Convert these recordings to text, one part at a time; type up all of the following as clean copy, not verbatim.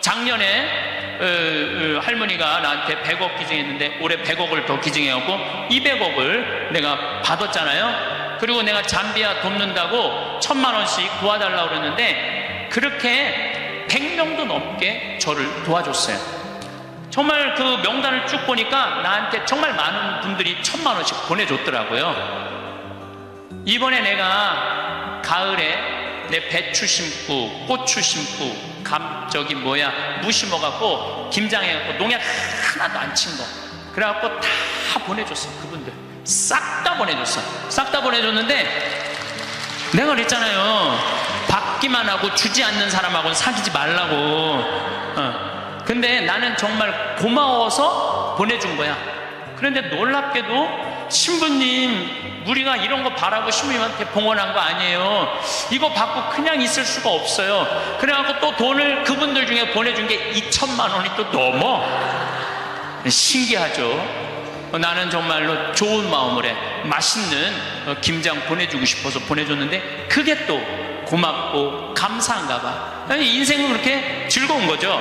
작년에 할머니가 나한테 100억 기증했는데 올해 100억을 더 기증해갖고 200억을 내가 받았잖아요. 그리고 내가 잠비아 돕는다고 1000만 원씩 도와달라고 그랬는데 그렇게 100명도 넘게 저를 도와줬어요. 정말 그 명단을 쭉 보니까 나한테 정말 많은 분들이 1000만 원씩 보내줬더라고요. 이번에 내가 가을에 내 배추 심고 고추 심고 무 심어갖고 김장해갖고 농약 하나도 안 친 거 그래갖고 다 보내줬어. 그분들 싹 다 보내줬어. 싹 다 보내줬는데 내가 그랬잖아요. 받기만 하고 주지 않는 사람하고는 사귀지 말라고. 근데 나는 정말 고마워서 보내준 거야. 그런데 놀랍게도 신부님, 우리가 이런 거 바라고 신부님한테 봉헌한 거 아니에요. 이거 받고 그냥 있을 수가 없어요. 그래갖고 또 돈을 그분들 중에 보내준 게 2천만 원이 또 넘어. 신기하죠. 나는 정말로 좋은 마음으로 맛있는 김장 보내주고 싶어서 보내줬는데 그게 또 고맙고 감사한가 봐. 인생은 그렇게 즐거운 거죠.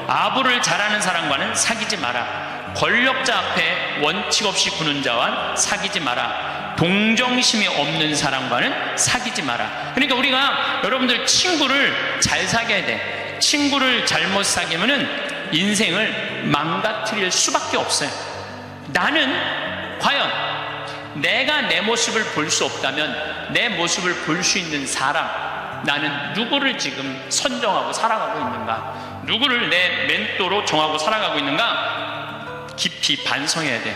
아부를 잘하는 사람과는 사귀지 마라. 권력자 앞에 원칙 없이 구는 자와 사귀지 마라. 동정심이 없는 사람과는 사귀지 마라. 그러니까 우리가 여러분들 친구를 잘 사귀어야 돼. 친구를 잘못 사귀면은 인생을 망가뜨릴 수밖에 없어요. 나는 과연 내가 내 모습을 볼 수 없다면 내 모습을 볼 수 있는 사람, 나는 누구를 지금 선정하고 살아가고 있는가? 누구를 내 멘토로 정하고 살아가고 있는가? 깊이 반성해야 돼.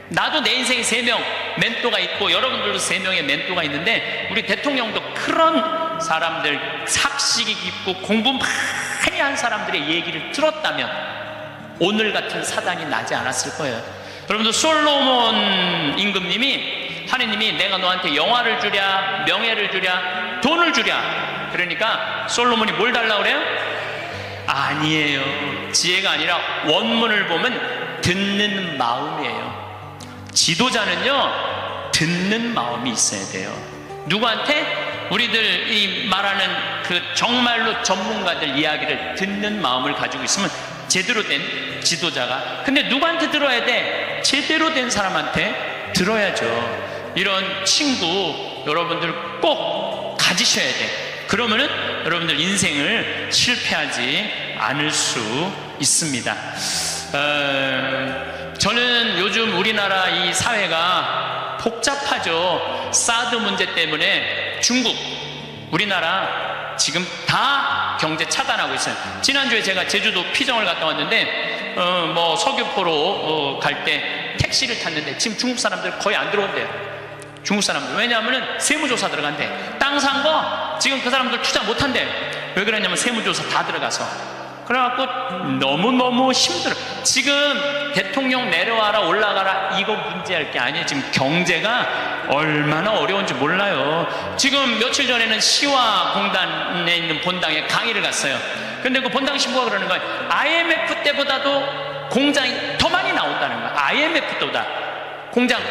나도 내 인생에 3명 멘토가 있고 여러분들도 3명의 멘토가 있는데 우리 대통령도 그런 사람들, 삭식이 깊고 공부 많이 한 사람들의 얘기를 들었다면 오늘 같은 사단이 나지 않았을 거예요. 여러분들 솔로몬 임금님이 하느님이 내가 너한테 영화를 주랴 명예를 주랴 돈을 주랴 그러니까 솔로몬이 뭘 달라고 그래요? 아니에요. 지혜가 아니라 원문을 보면 듣는 마음이에요. 지도자는요 듣는 마음이 있어야 돼요. 누구한테? 우리들 이 말하는 그 정말로 전문가들 이야기를 듣는 마음을 가지고 있으면 제대로 된 지도자가. 근데 누구한테 들어야 돼? 제대로 된 사람한테 들어야죠. 이런 친구 여러분들 꼭 가지셔야 돼. 그러면은 여러분들 인생을 실패하지 않을 수 있습니다. 저는 요즘 우리나라 이 사회가 복잡하죠. 사드 문제 때문에 중국, 우리나라 지금 다 경제 차단하고 있어요. 지난주에 제가 제주도 피정을 갔다 왔는데 서귀포로 갈 때 택시를 탔는데 지금 중국 사람들 거의 안 들어온대요. 중국 사람들. 왜냐하면 세무조사 들어간대. 땅 산 거 지금 그 사람들 투자 못 한대. 왜 그러냐면 세무조사 다 들어가서. 그래갖고 너무너무 힘들어. 지금 대통령 내려와라 올라가라 이거 문제할 게 아니에요. 지금 경제가 얼마나 어려운지 몰라요. 지금 며칠 전에는 시화공단에 있는 본당에 강의를 갔어요. 근데 그 본당 신부가 그러는 거예요. IMF 때보다도 공장이 더 많이 나온다는 거야. IMF 때보다 공장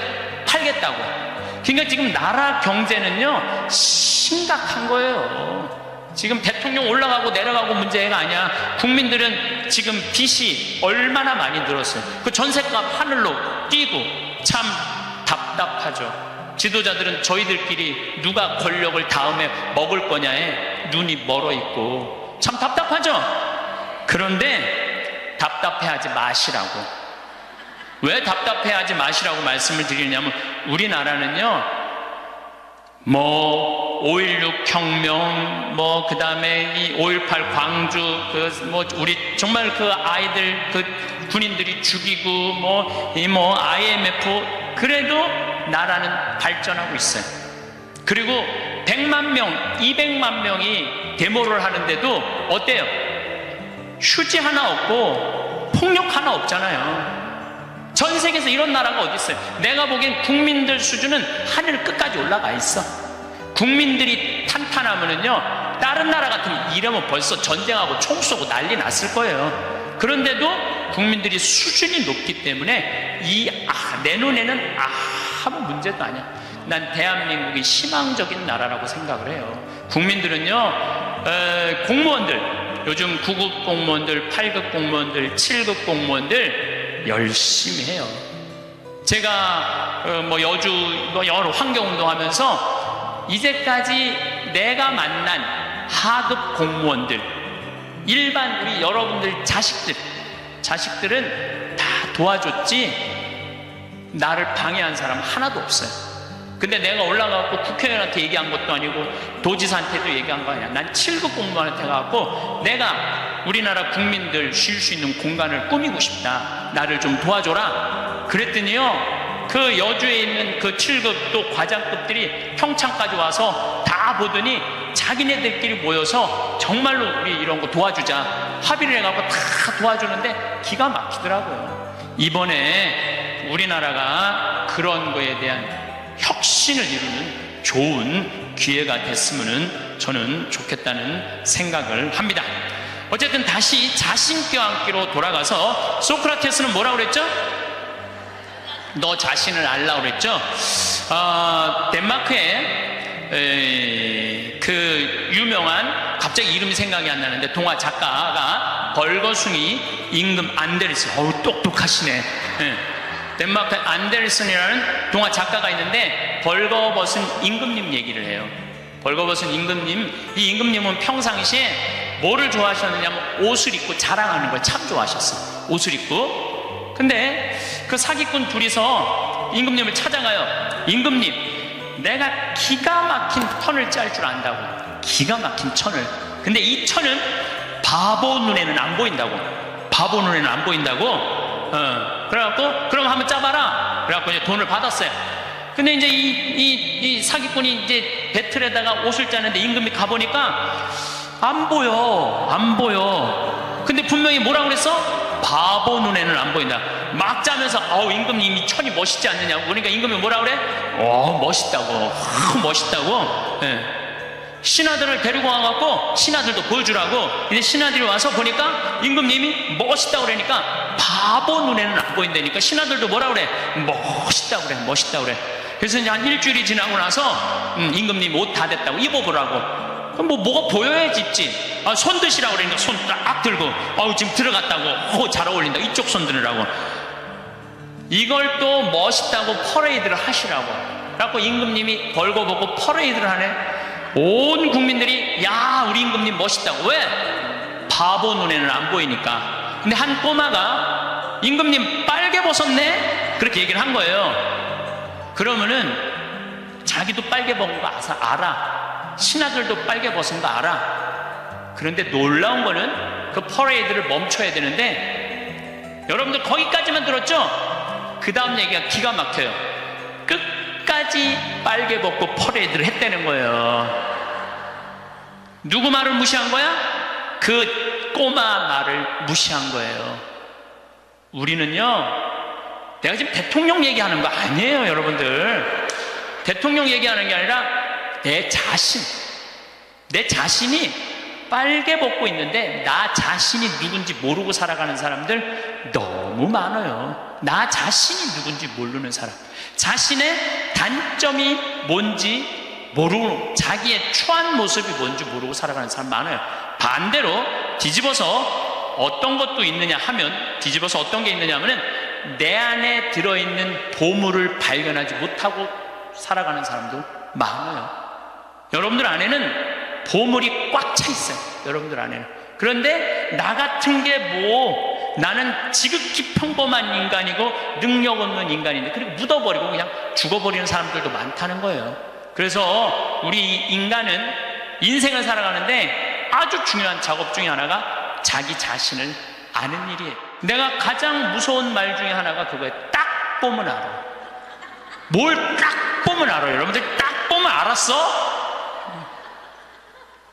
팔겠다고. 그러니까 지금 나라 경제는요 심각한 거예요. 지금 대통령 올라가고 내려가고 문제가 아니야. 국민들은 지금 빚이 얼마나 많이 늘었어요. 그 전셋값 하늘로 뛰고 참 답답하죠. 지도자들은 저희들끼리 누가 권력을 다음에 먹을 거냐에 눈이 멀어 있고 참 답답하죠. 그런데 답답해하지 마시라고. 왜 답답해하지 마시라고 말씀을 드리냐면 우리나라는요 5.16 혁명, 그 다음에 이 5.18 광주, 우리 정말 그 아이들, 그 군인들이 죽이고, IMF, 그래도 나라는 발전하고 있어요. 그리고 100만 명, 200만 명이 데모를 하는데도 어때요? 휴지 하나 없고, 폭력 하나 없잖아요. 전 세계에서 이런 나라가 어디 있어요? 내가 보기엔 국민들 수준은 하늘 끝까지 올라가 있어. 국민들이 탄탄하면은요 다른 나라 같으면 이러면 벌써 전쟁하고 총 쏘고 난리 났을 거예요. 그런데도 국민들이 수준이 높기 때문에 내 눈에는 아무 문제도 아니야. 난 대한민국이 희망적인 나라라고 생각을 해요. 국민들은요 공무원들 요즘 9급 공무원들, 8급 공무원들, 7급 공무원들 열심히 해요. 제가 여주 여러 환경운동 하면서 이제까지 내가 만난 하급 공무원들, 일반 우리 여러분들 자식들은 다 도와줬지 나를 방해한 사람 하나도 없어요. 근데 내가 올라가고 국회의원한테 얘기한 것도 아니고 도지사한테도 얘기한 거 아니야. 난 7급 공무원한테 가고 내가 우리나라 국민들 쉴 수 있는 공간을 꾸미고 싶다. 나를 좀 도와줘라. 그랬더니요, 그 여주에 있는 그 7급 또 과장급들이 평창까지 와서 다 보더니 자기네들끼리 모여서 정말로 우리 이런 거 도와주자 합의를 해갖고 다 도와주는데 기가 막히더라고요. 이번에 우리나라가 그런 거에 대한 혁신을 이루는 좋은 기회가 됐으면 저는 좋겠다는 생각을 합니다. 어쨌든 다시 자신 껴안기로 돌아가서 소크라테스는 뭐라고 그랬죠? 너 자신을 알라고 그랬죠? 덴마크에 그 유명한, 갑자기 이름이 생각이 안 나는데 동화 작가가 벌거숭이 임금 안데르슨, 어우 똑똑하시네. 덴마크 안데르슨이라는 동화 작가가 있는데 벌거벗은 임금님 얘기를 해요. 벌거벗은 임금님, 이 임금님은 평상시에 뭐를 좋아하셨느냐면 옷을 입고 자랑하는 걸 참 좋아하셨어요. 옷을 입고. 근데 그 사기꾼 둘이서 임금님을 찾아가요. 임금님, 내가 기가 막힌 턴을 짤 줄 안다고. 기가 막힌 천을. 근데 이 천은 바보 눈에는 안 보인다고. 바보 눈에는 안 보인다고. 그래갖고 그럼 한번 짜봐라. 그래갖고 이제 돈을 받았어요. 근데 이제 이 사기꾼이 이제 배틀에다가 옷을 짜는데 임금이 가보니까 안 보여. 근데 분명히 뭐라고 그랬어? 바보 눈에는 안 보인다. 막 짜면서 임금님 이 천이 멋있지 않느냐고. 그러니까 임금이 뭐라 그래? 멋있다고. 멋있다고. 신하들을 데리고 와갖고 신하들도 보여주라고. 이제 신하들이 와서 보니까 임금님이 멋있다고 그러니까 바보 눈에는 안 보인다니까 신하들도 뭐라 그래? 멋있다고 그래. 그래서 이제 한 일주일이 지나고 나서 임금님 옷 다 됐다고 입어보라고. 그럼 뭐가 보여야지 입지. 손 드시라고 그러니까 손 딱 들고 지금 들어갔다고. 잘 어울린다. 이쪽 손 드느라고. 이걸 또 멋있다고 퍼레이드를 하시라고. 그래갖고 임금님이 벌거벗고 퍼레이드를 하네. 온 국민들이 야 우리 임금님 멋있다고. 왜? 바보 눈에는 안 보이니까. 근데 한 꼬마가 임금님 빨개 벗었네? 그렇게 얘기를 한 거예요. 그러면은 자기도 빨개 벗은 거 알아. 신하들도 빨개 벗은 거 알아. 그런데 놀라운 거는 그 퍼레이드를 멈춰야 되는데 여러분들 거기까지만 들었죠? 그 다음 얘기가 기가 막혀요. 끝까지 빨개 벗고 퍼레이드를 했다는 거예요. 누구 말을 무시한 거야? 그 꼬마 말을 무시한 거예요. 우리는요, 내가 지금 대통령 얘기하는 거 아니에요, 여러분들. 대통령 얘기하는 게 아니라 내 자신이 빨개 벗고 있는데 나 자신이 누군지 모르고 살아가는 사람들 너무 많아요. 나 자신이 누군지 모르는 사람, 자신의 단점이 뭔지 모르고, 자기의 추한 모습이 뭔지 모르고 살아가는 사람 많아요. 반대로 뒤집어서 어떤 것도 있느냐 하면, 뒤집어서 어떤 게 있느냐 하면은 내 안에 들어있는 보물을 발견하지 못하고 살아가는 사람도 많아요. 여러분들 안에는 보물이 꽉 차 있어요. 여러분들 안에는. 그런데 나 같은 게 나는 지극히 평범한 인간이고 능력 없는 인간인데, 그리고 묻어버리고 그냥 죽어버리는 사람들도 많다는 거예요. 그래서 우리 인간은 인생을 살아가는데 아주 중요한 작업 중에 하나가 자기 자신을 아는 일이에요. 내가 가장 무서운 말 중에 하나가 그거예요. 딱 보면 알아. 뭘 딱 보면 알아요. 여러분들 딱 보면 알았어?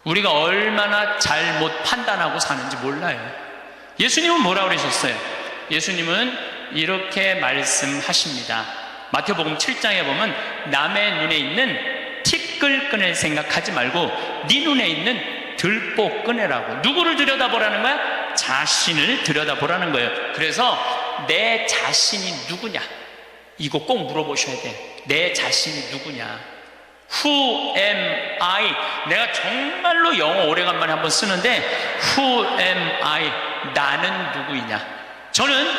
우리가 얼마나 잘못 판단하고 사는지 몰라요. 예수님은 뭐라고 그러셨어요? 예수님은 이렇게 말씀하십니다. 마태복음 7장에 보면 남의 눈에 있는 티끌 꺼낼 생각하지 말고 네 눈에 있는 들보 꺼내라고. 누구를 들여다보라는 거야? 자신을 들여다보라는 거예요. 그래서 내 자신이 누구냐, 이거 꼭 물어보셔야 돼. 내 자신이 누구냐. Who am I? 내가 정말로 영어 오래간만에 한번 쓰는데 Who am I? 나는 누구이냐? 저는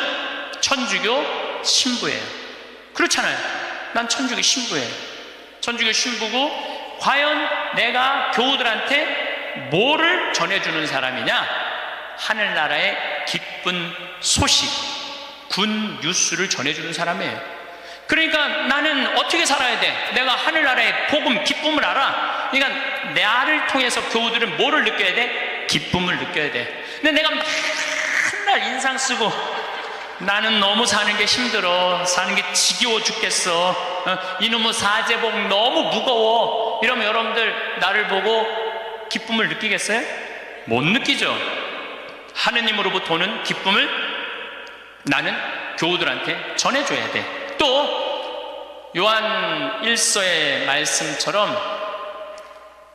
천주교 신부예요. 그렇잖아요. 난 천주교 신부예요. 천주교 신부고, 과연 내가 교우들한테 뭐를 전해주는 사람이냐? 하늘나라의 기쁜 소식, 군 뉴스를 전해주는 사람이에요. 그러니까 나는 어떻게 살아야 돼? 내가 하늘나라의 복음, 기쁨을 알아. 그러니까 나를 통해서 교우들은 뭐를 느껴야 돼? 기쁨을 느껴야 돼. 근데 내가 맨날 인상 쓰고 나는 너무 사는 게 힘들어, 사는 게 지겨워 죽겠어, 이놈의 사제복 너무 무거워, 이러면 여러분들 나를 보고 기쁨을 느끼겠어요? 못 느끼죠. 하느님으로부터 오는 기쁨을 나는 교우들한테 전해줘야 돼. 또 요한 1서의 말씀처럼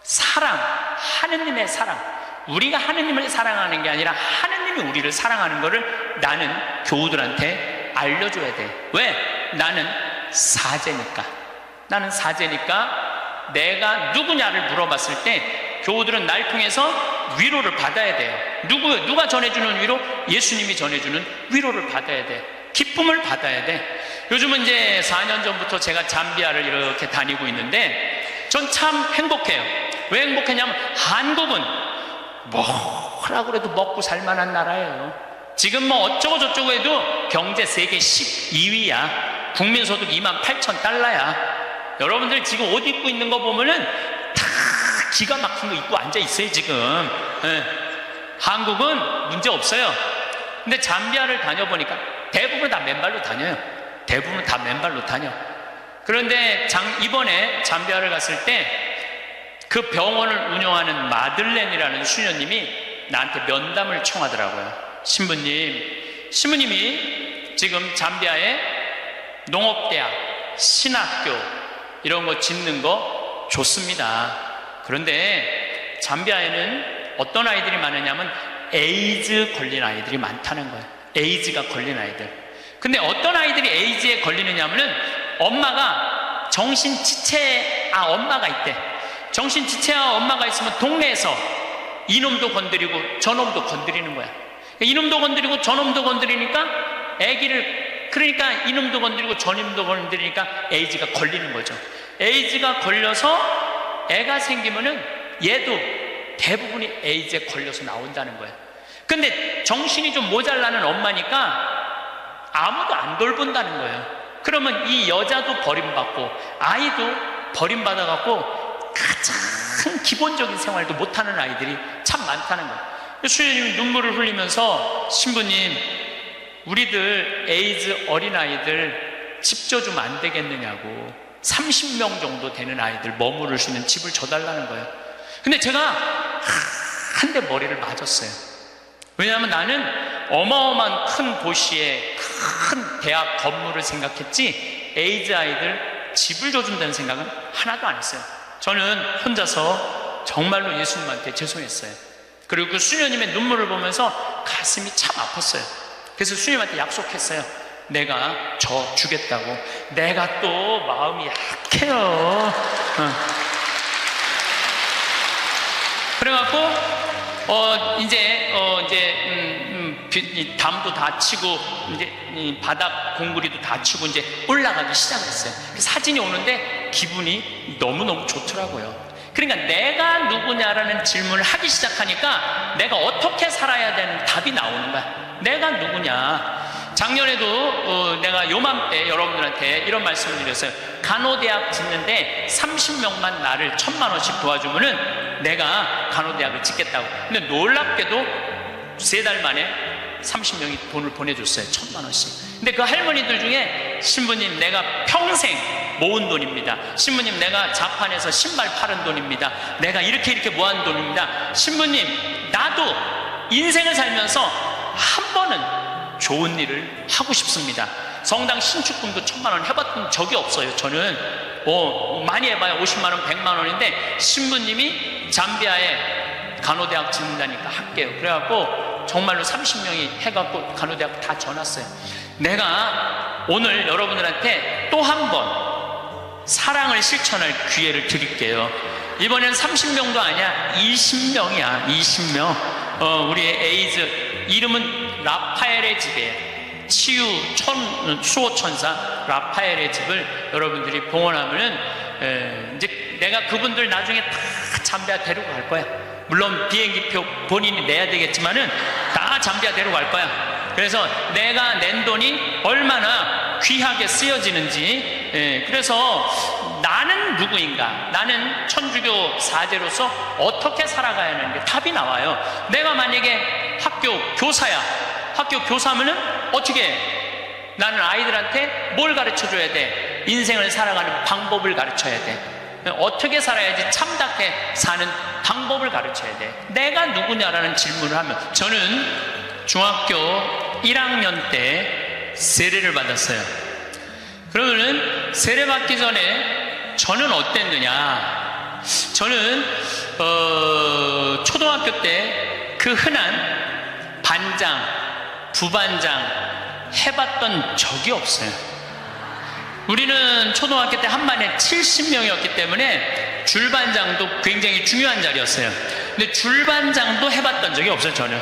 사랑, 하느님의 사랑, 우리가 하느님을 사랑하는 게 아니라 하느님이 우리를 사랑하는 것을 나는 교우들한테 알려줘야 돼. 왜? 나는 사제니까. 나는 사제니까 내가 누구냐를 물어봤을 때 교우들은 날 통해서 위로를 받아야 돼요. 누가 전해주는 위로? 예수님이 전해주는 위로를 받아야 돼. 기쁨을 받아야 돼. 요즘은 이제 4년 전부터 제가 잠비아를 이렇게 다니고 있는데 전 참 행복해요. 왜 행복했냐면 한국은 뭐라고 해도 먹고 살만한 나라예요. 지금 뭐 어쩌고 저쩌고 해도 경제 세계 12위야. 국민소득 28,000달러야. 여러분들 지금 옷 입고 있는 거 보면은 다 기가 막힌 거 입고 앉아 있어요 지금. 네. 한국은 문제 없어요. 근데 잠비아를 다녀보니까 대부분 다 맨발로 다녀요. 대부분 다 맨발로 다녀. 그런데 이번에 잠비아를 갔을 때 그 병원을 운영하는 마들렌이라는 수녀님이 나한테 면담을 청하더라고요. 신부님이 지금 잠비아에 농업대학, 신학교 이런 거 짓는 거 좋습니다. 그런데 잠비아에는 어떤 아이들이 많으냐면 에이즈 걸린 아이들이 많다는 거예요. 에이즈가 걸린 아이들. 근데 어떤 아이들이 에이즈에 걸리느냐면은 엄마가 엄마가 있대. 정신지체아 엄마가 있으면 동네에서 이놈도 건드리고 저놈도 건드리는 거야. 이놈도 건드리고 저놈도 건드리니까 그러니까 이놈도 건드리고 저놈도 건드리니까 에이즈가 걸리는 거죠. 에이즈가 걸려서 애가 생기면은 얘도 대부분이 에이즈에 걸려서 나온다는 거야. 근데 정신이 좀 모자라는 엄마니까 아무도 안 돌본다는 거예요. 그러면 이 여자도 버림받고 아이도 버림받아갖고 가장 기본적인 생활도 못하는 아이들이 참 많다는 거예요. 수녀님이 눈물을 흘리면서 신부님, 우리들 에이즈 어린아이들 집 줘주면 안 되겠느냐고, 30명 정도 되는 아이들 머무를 수 있는 집을 줘달라는 거예요. 근데 제가 한 대 머리를 맞았어요. 왜냐하면 나는 어마어마한 큰 도시에 큰 대학 건물을 생각했지 에이즈 아이들 집을 줘준다는 생각은 하나도 안 했어요. 저는 혼자서 정말로 예수님한테 죄송했어요. 그리고 그 수녀님의 눈물을 보면서 가슴이 참 아팠어요. 그래서 수녀님한테 약속했어요. 내가 저 주겠다고. 내가 또 마음이 약해요. 그래갖고 담도 다 치고 이제 바닥 공구리도 다 치고 이제 올라가기 시작했어요. 사진이 오는데 기분이 너무너무 좋더라고요. 그러니까 내가 누구냐라는 질문을 하기 시작하니까 내가 어떻게 살아야 되는 답이 나오는 거야. 내가 누구냐. 작년에도 내가 요맘때 여러분들한테 이런 말씀을 드렸어요. 간호대학 짓는데 30명만 나를 1,000만 원씩 도와주면은 내가 간호대학을 짓겠다고. 근데 놀랍게도 3달 만에 30명이 돈을 보내줬어요. 1,000만 원씩. 근데 그 할머니들 중에 신부님 내가 평생 모은 돈입니다. 신부님 내가 자판에서 신발 팔은 돈입니다. 내가 이렇게 모은 돈입니다. 신부님 나도 인생을 살면서 한 번은 좋은 일을 하고 싶습니다. 성당 신축금도 1,000만 원 해봤던 적이 없어요. 저는 많이 해봐야 50만 원, 100만 원인데 신부님이 잠비아에 간호대학 짓는다니까 할게요. 그래갖고 정말로 30명이 해갖고 간호대학 다 져놨어요. 내가 오늘 여러분들한테 또 한 번 사랑을 실천할 기회를 드릴게요. 이번에는 30명도 아니야. 20명이야. 20명. 우리 에이즈 이름은 라파엘의 집이에요. 치유 수호천사 라파엘의 집을 여러분들이 봉헌하면은 이제 내가 그분들 나중에 다 잠비아 데리고 갈 거야. 물론 비행기표 본인이 내야 되겠지만은 다 잠비아 데리고 갈 거야. 그래서 내가 낸 돈이 얼마나 귀하게 쓰여지는지, 그래서 나는 누구인가, 나는 천주교 사제로서 어떻게 살아가야 하는 게 답이 나와요. 내가 만약에 학교 교사야. 학교 교사면은 어떻게 해? 나는 아이들한테 뭘 가르쳐줘야 돼? 인생을 살아가는 방법을 가르쳐야 돼. 어떻게 살아야지 참답게 사는 방법을 가르쳐야 돼. 내가 누구냐라는 질문을 하면, 저는 중학교 1학년 때 세례를 받았어요. 그러면은 세례 받기 전에 저는 어땠느냐? 저는 초등학교 때 그 흔한 반장, 부반장 해봤던 적이 없어요. 우리는 초등학교 때 한 반에 70명이었기 때문에 줄반장도 굉장히 중요한 자리였어요. 근데 줄반장도 해봤던 적이 없어요. 저는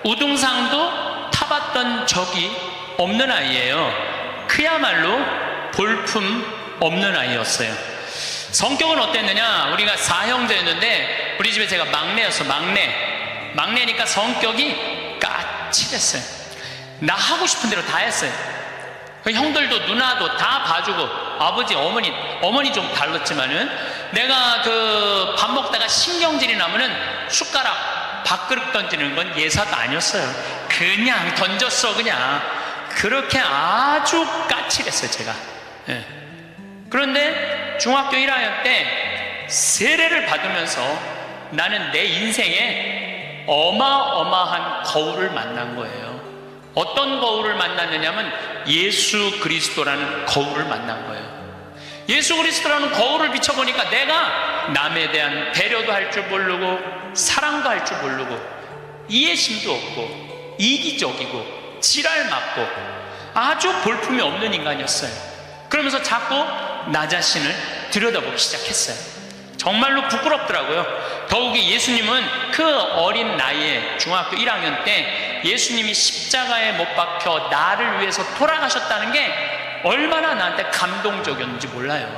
우등상도 타봤던 적이 없는 아이예요. 그야말로 볼품 없는 아이였어요. 성격은 어땠느냐? 우리가 4형제였는데 우리 집에 제가 막내였어. 막내니까 성격이 까칠했어요. 나 하고 싶은 대로 다 했어요. 형들도 누나도 다 봐주고, 아버지 어머니 좀 달랐지만은, 내가 그 밥 먹다가 신경질이 나면은 숟가락 밥그릇 던지는 건 예사도 아니었어요. 그냥 던졌어. 그냥 그렇게 아주 까칠했어요 제가. 그런데 중학교 1학년 때 세례를 받으면서 나는 내 인생에 어마어마한 거울을 만난 거예요. 어떤 거울을 만났느냐면 예수 그리스도라는 거울을 만난 거예요. 예수 그리스도라는 거울을 비춰보니까 내가 남에 대한 배려도 할 줄 모르고, 사랑도 할 줄 모르고, 이해심도 없고, 이기적이고, 지랄 맞고, 아주 볼품이 없는 인간이었어요. 그러면서 자꾸 나 자신을 들여다보기 시작했어요. 정말로 부끄럽더라고요. 더욱이 예수님은 그 어린 나이에 중학교 1학년 때 예수님이 십자가에 못 박혀 나를 위해서 돌아가셨다는 게 얼마나 나한테 감동적이었는지 몰라요.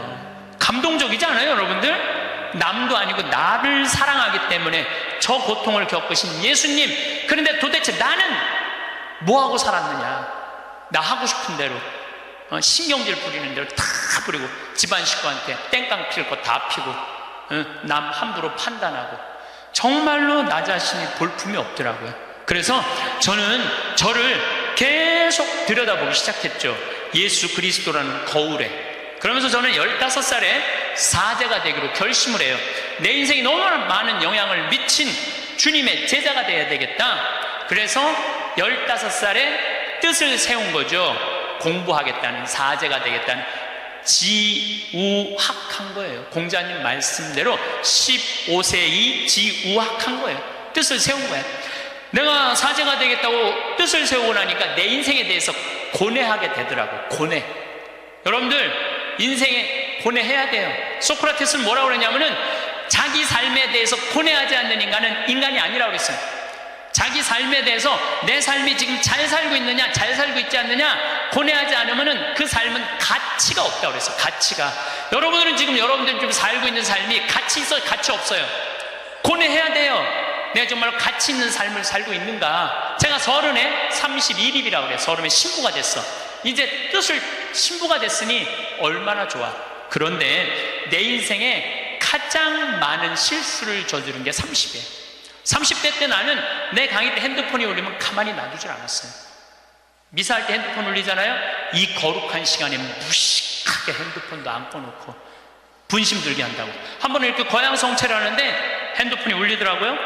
감동적이지 않아요, 여러분들? 남도 아니고 나를 사랑하기 때문에 저 고통을 겪으신 예수님. 그런데 도대체 나는 뭐하고 살았느냐? 나 하고 싶은 대로, 신경질 부리는 대로 다 부리고, 집안 식구한테 땡깡 필 거 다 피고, 남 함부로 판단하고, 정말로 나 자신이 볼품이 없더라고요. 그래서 저는 저를 계속 들여다보기 시작했죠. 예수 그리스도라는 거울에. 그러면서 저는 15살에 사제가 되기로 결심을 해요. 내 인생이 너무나 많은 영향을 미친 주님의 제자가 되어야 되겠다. 그래서 15살에 뜻을 세운 거죠. 공부하겠다는, 사제가 되겠다는, 지우학한 거예요. 공자님 말씀대로 15세이 지우학한 거예요. 뜻을 세운 거예요. 내가 사제가 되겠다고 뜻을 세우고 나니까 내 인생에 대해서 고뇌하게 되더라고요. 고뇌. 여러분들 인생에 고뇌해야 돼요. 소크라테스는 뭐라고 그러냐면은 자기 삶에 대해서 고뇌하지 않는 인간은 인간이 아니라고 그랬어요. 자기 삶에 대해서 내 삶이 지금 잘 살고 있느냐, 잘 살고 있지 않느냐 고뇌하지 않으면은 그 삶은 가치가 없다고 그랬어요. 가치가. 여러분들은 지금 좀 살고 있는 삶이 가치 있어요, 가치 없어요? 고뇌해야 돼요. 내가 정말로 가치 있는 삶을 살고 있는가? 제가 30에 31입이라고 그래요. 30에 신부가 됐어. 이제 뜻을 신부가 됐으니 얼마나 좋아. 그런데 내 인생에 가장 많은 실수를 저지른 게 30이에요. 30대 때 나는 내 강의 때 핸드폰이 울리면 가만히 놔두질 않았어요. 미사할 때 핸드폰 울리잖아요. 이 거룩한 시간에 무식하게 핸드폰도 안 꺼놓고 분심 들게 한다고. 한 번은 이렇게 거양성체를 하는데 핸드폰이 울리더라고요.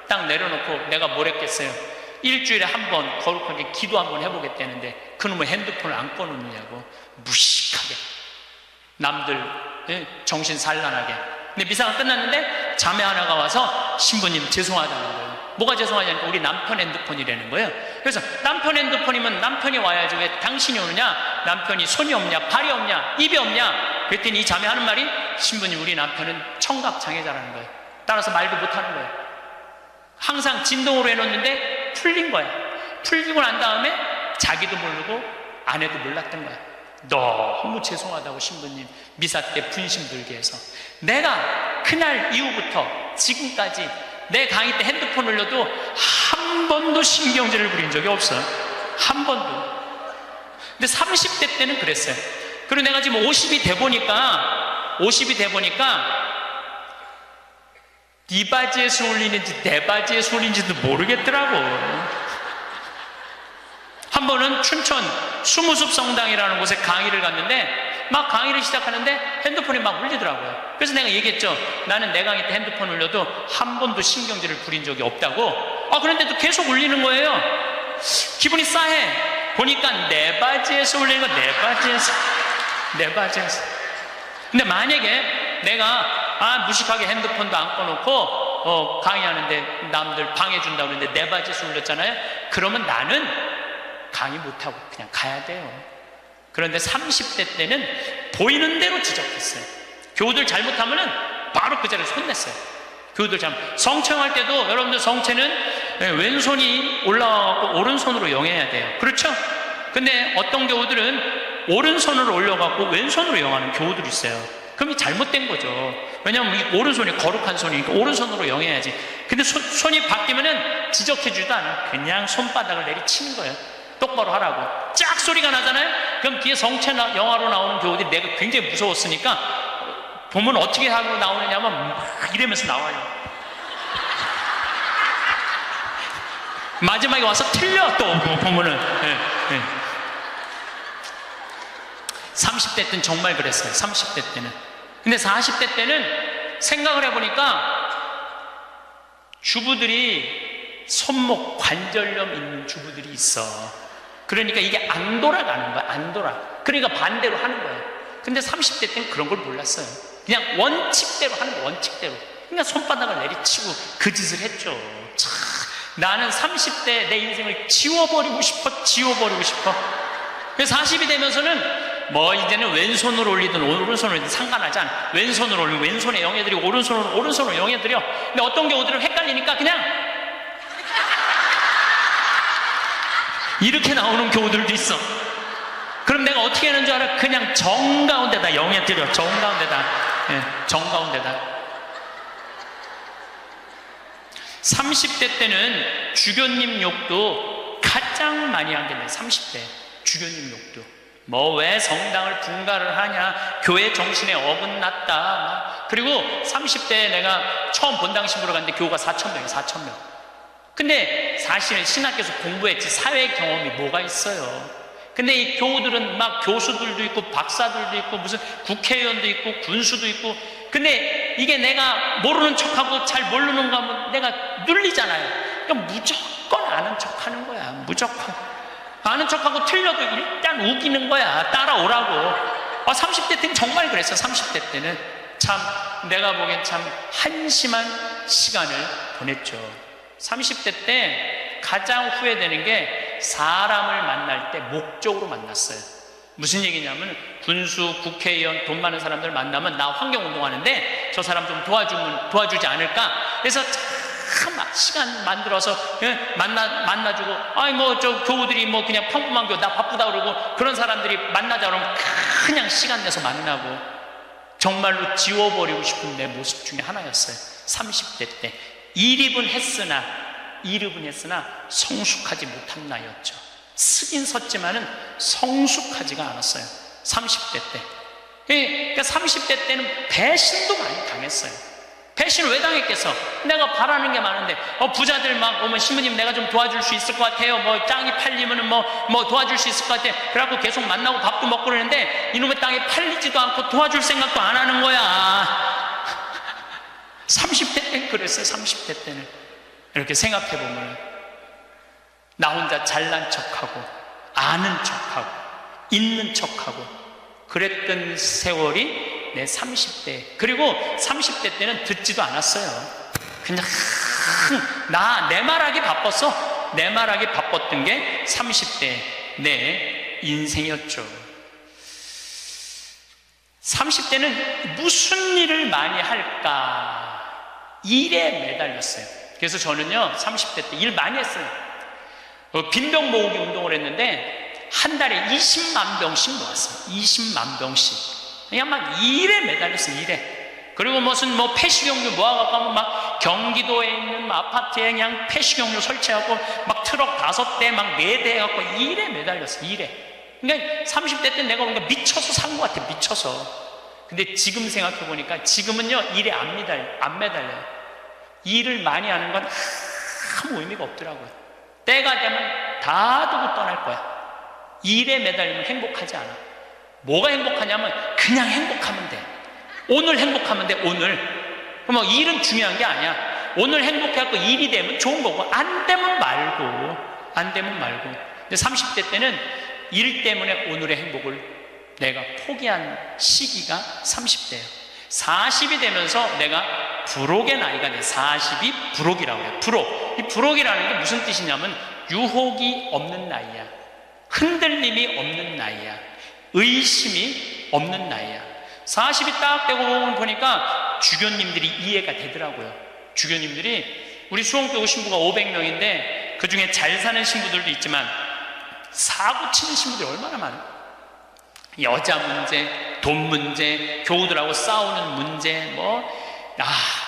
딱 내려놓고 내가 뭘 했겠어요. 일주일에 한 번 거룩하게 기도 한 번 해보겠다는데 그놈의 핸드폰을 안 꺼놓느냐고. 무식하게 남들 정신 산란하게. 근데 미사가 끝났는데 자매 하나가 와서 신부님 죄송하다는 거예요. 뭐가 죄송하냐니까 우리 남편 핸드폰이라는 거예요. 그래서 남편 핸드폰이면 남편이 와야지 왜 당신이 오느냐? 남편이 손이 없냐, 발이 없냐, 입이 없냐? 그랬더니 이 자매 하는 말이, 신부님, 우리 남편은 청각장애자라는 거예요. 따라서 말도 못하는 거예요. 항상 진동으로 해놓는데 풀린 거야. 풀리고 난 다음에 자기도 모르고 아내도 몰랐던 거야. 너무 죄송하다고, 신부님, 미사 때 분심 들게 해서. 내가 그날 이후부터 지금까지 내 강의 때 핸드폰 올려도 한 번도 신경질을 부린 적이 없어요. 한 번도. 근데 30대 때는 그랬어요. 그리고 내가 지금 50이 돼 보니까 네 바지에서 울리는지 내 바지에서 울리는지도 모르겠더라고. 한 번은 춘천 수무숲 성당이라는 곳에 강의를 갔는데, 막 강의를 시작하는데 핸드폰이 막 울리더라고요. 그래서 내가 얘기했죠. 나는 내 강의 때 핸드폰 울려도 한 번도 신경질을 부린 적이 없다고. 그런데도 계속 울리는 거예요. 기분이 싸해. 보니까 내 바지에서 울리는 거, 내 바지에서. 근데 만약에 내가 무식하게 핸드폰도 안 꺼놓고 강의하는데 남들 방해준다고 그러는데 내 바지에서 울렸잖아요. 그러면 나는 강의 못하고 그냥 가야 돼요. 그런데 30대 때는 보이는 대로 지적했어요. 교우들 잘못하면은 바로 그 자리에서 혼냈어요. 교우들 성청할 때도 여러분들 성체는 왼손이 올라가고 오른손으로 영해야 돼요. 그렇죠? 근데 어떤 교우들은 오른손으로 올려갖고 왼손으로 영하는 교우들이 있어요. 그럼 이 잘못된 거죠. 왜냐하면 이 오른손이 거룩한 손이니까 오른손으로 영해야지. 근데 손이 바뀌면은 지적해주지도 않아. 그냥 손바닥을 내리치는 거예요. 똑바로 하라고. 짝 소리가 나잖아요. 그럼 뒤에 성체 영화로 나오는 교우들이 내가 굉장히 무서웠으니까 보면 어떻게 하고 나오느냐면 막 이러면서 나와요. 마지막에 와서 틀려 또 보면은. 30대 때는 정말 그랬어요. 30대 때는. 근데 40대 때는 생각을 해보니까 주부들이 손목 관절염 있는 주부들이 있어. 그러니까 이게 안 돌아가는 거야. 안 돌아. 그러니까 반대로 하는 거예요. 근데 30대 때는 그런 걸 몰랐어요. 그냥 원칙대로 하는 거야. 원칙대로. 그러니까 손바닥을 내리치고 그 짓을 했죠. 참, 나는 30대 내 인생을 지워버리고 싶어. 그래서 40이 되면서는 이제는 왼손으로 올리든 오른손으로 올리든 상관하지 않아. 왼손으로 올리고 왼손에 영해드리고 오른손으로 영해드려. 근데 어떤 경우들은 헷갈리니까 그냥 이렇게 나오는 경우들도 있어. 그럼 내가 어떻게 하는 줄 알아? 그냥 정가운데다 영해드려. 정가운데다. 30대 때는 주교님 욕도 가장 많이 한 게 30대 주교님 욕도. 왜 성당을 분가를 하냐, 교회 정신에 어긋났다. 그리고 30대에 내가 처음 본당 신부로 갔는데 교우가 4,000명이에요. 4,000명. 근데 사실은 신학교에서 공부했지 사회 경험이 뭐가 있어요. 근데 이 교우들은 막 교수들도 있고 박사들도 있고 무슨 국회의원도 있고 군수도 있고. 근데 이게 내가 모르는 척하고 잘 모르는 거 하면 내가 눌리잖아요. 그러니까 무조건 아는 척하는 거야. 무조건 아는 척하고 틀려도 일단 우기는 거야. 따라오라고. 30대 때는 정말 그랬어. 30대 때는 참 내가 보기엔 참 한심한 시간을 보냈죠. 30대 때 가장 후회되는 게 사람을 만날 때 목적으로 만났어요. 무슨 얘기냐면 군수, 국회의원, 돈 많은 사람들 만나면 나 환경운동하는데 저 사람 좀 도와주지 않을까. 그래서 참 시간 만들어서 만나주고, 저 교우들이 그냥 평범한 교우, 나 바쁘다 그러고 그런 사람들이 만나자 그러면 그냥 시간 내서 만나고 정말로 지워버리고 싶은 내 모습 중에 하나였어요. 30대 때 일입은 했으나 성숙하지 못한 나이였죠. 쓰긴 섰지만은 성숙하지가 않았어요. 30대 때. 그러니까 30대 때는 배신도 많이 당했어요. 배신을 왜 당했겠어? 내가 바라는 게 많은데 부자들 막 오면 신부님 내가 좀 도와줄 수 있을 것 같아요. 땅이 팔리면은 도와줄 수 있을 것 같아. 그래갖고 계속 만나고 밥도 먹고 그러는데 이놈의 땅이 팔리지도 않고 도와줄 생각도 안 하는 거야. 30대 때는 그랬어요. 30대 때는 이렇게 생각해보면 나 혼자 잘난 척하고 아는 척하고 있는 척하고 그랬던 세월이 내 30대. 그리고 30대 때는 듣지도 않았어요. 그냥 내 말하기 바빴어. 내 말하기 바빴던 게 30대 내 인생이었죠. 30대는 무슨 일을 많이 할까? 일에 매달렸어요. 그래서 저는요 30대 때 일 많이 했어요. 빈병 모으기 운동을 했는데 한 달에 20만 병씩 모았어요. 20만 병씩. 그냥 막 일에 매달렸어요. 일에. 그리고 무슨 폐식용유 모아갖고 하면 막 경기도에 있는 아파트에 그냥 폐식용유 설치하고 막 트럭 5대 막 4대 해갖고 일에 매달렸어요. 일에. 그러니까 30대 때 내가 뭔가 미쳐서 산 것 같아. 미쳐서. 근데 지금 생각해보니까 지금은요 일에 안 매달려요. 일을 많이 하는 건 아무 의미가 없더라고요. 때가 되면 다 두고 떠날 거야. 일에 매달리면 행복하지 않아. 뭐가 행복하냐면 그냥 행복하면 돼. 오늘 행복하면 돼. 오늘. 그럼 일은 중요한 게 아니야. 오늘 행복해갖고 일이 되면 좋은 거고 안 되면 말고. 근데 30대 때는 일 때문에 오늘의 행복을 내가 포기한 시기가 30대예요. 40이 되면서 내가 불혹의 나이가 돼. 40이 불혹이라고 해요. 불혹. 이 불혹이라는 게 무슨 뜻이냐면 유혹이 없는 나이야. 흔들림이 없는 나이야. 의심이 없는 나이야. 40이 딱 되고 보니까 주교님들이 이해가 되더라고요. 주교님들이 우리 수홍교구 신부가 500명인데 그 중에 잘 사는 신부들도 있지만 사고 치는 신부들이 얼마나 많아요. 여자 문제, 돈 문제, 교우들하고 싸우는 문제,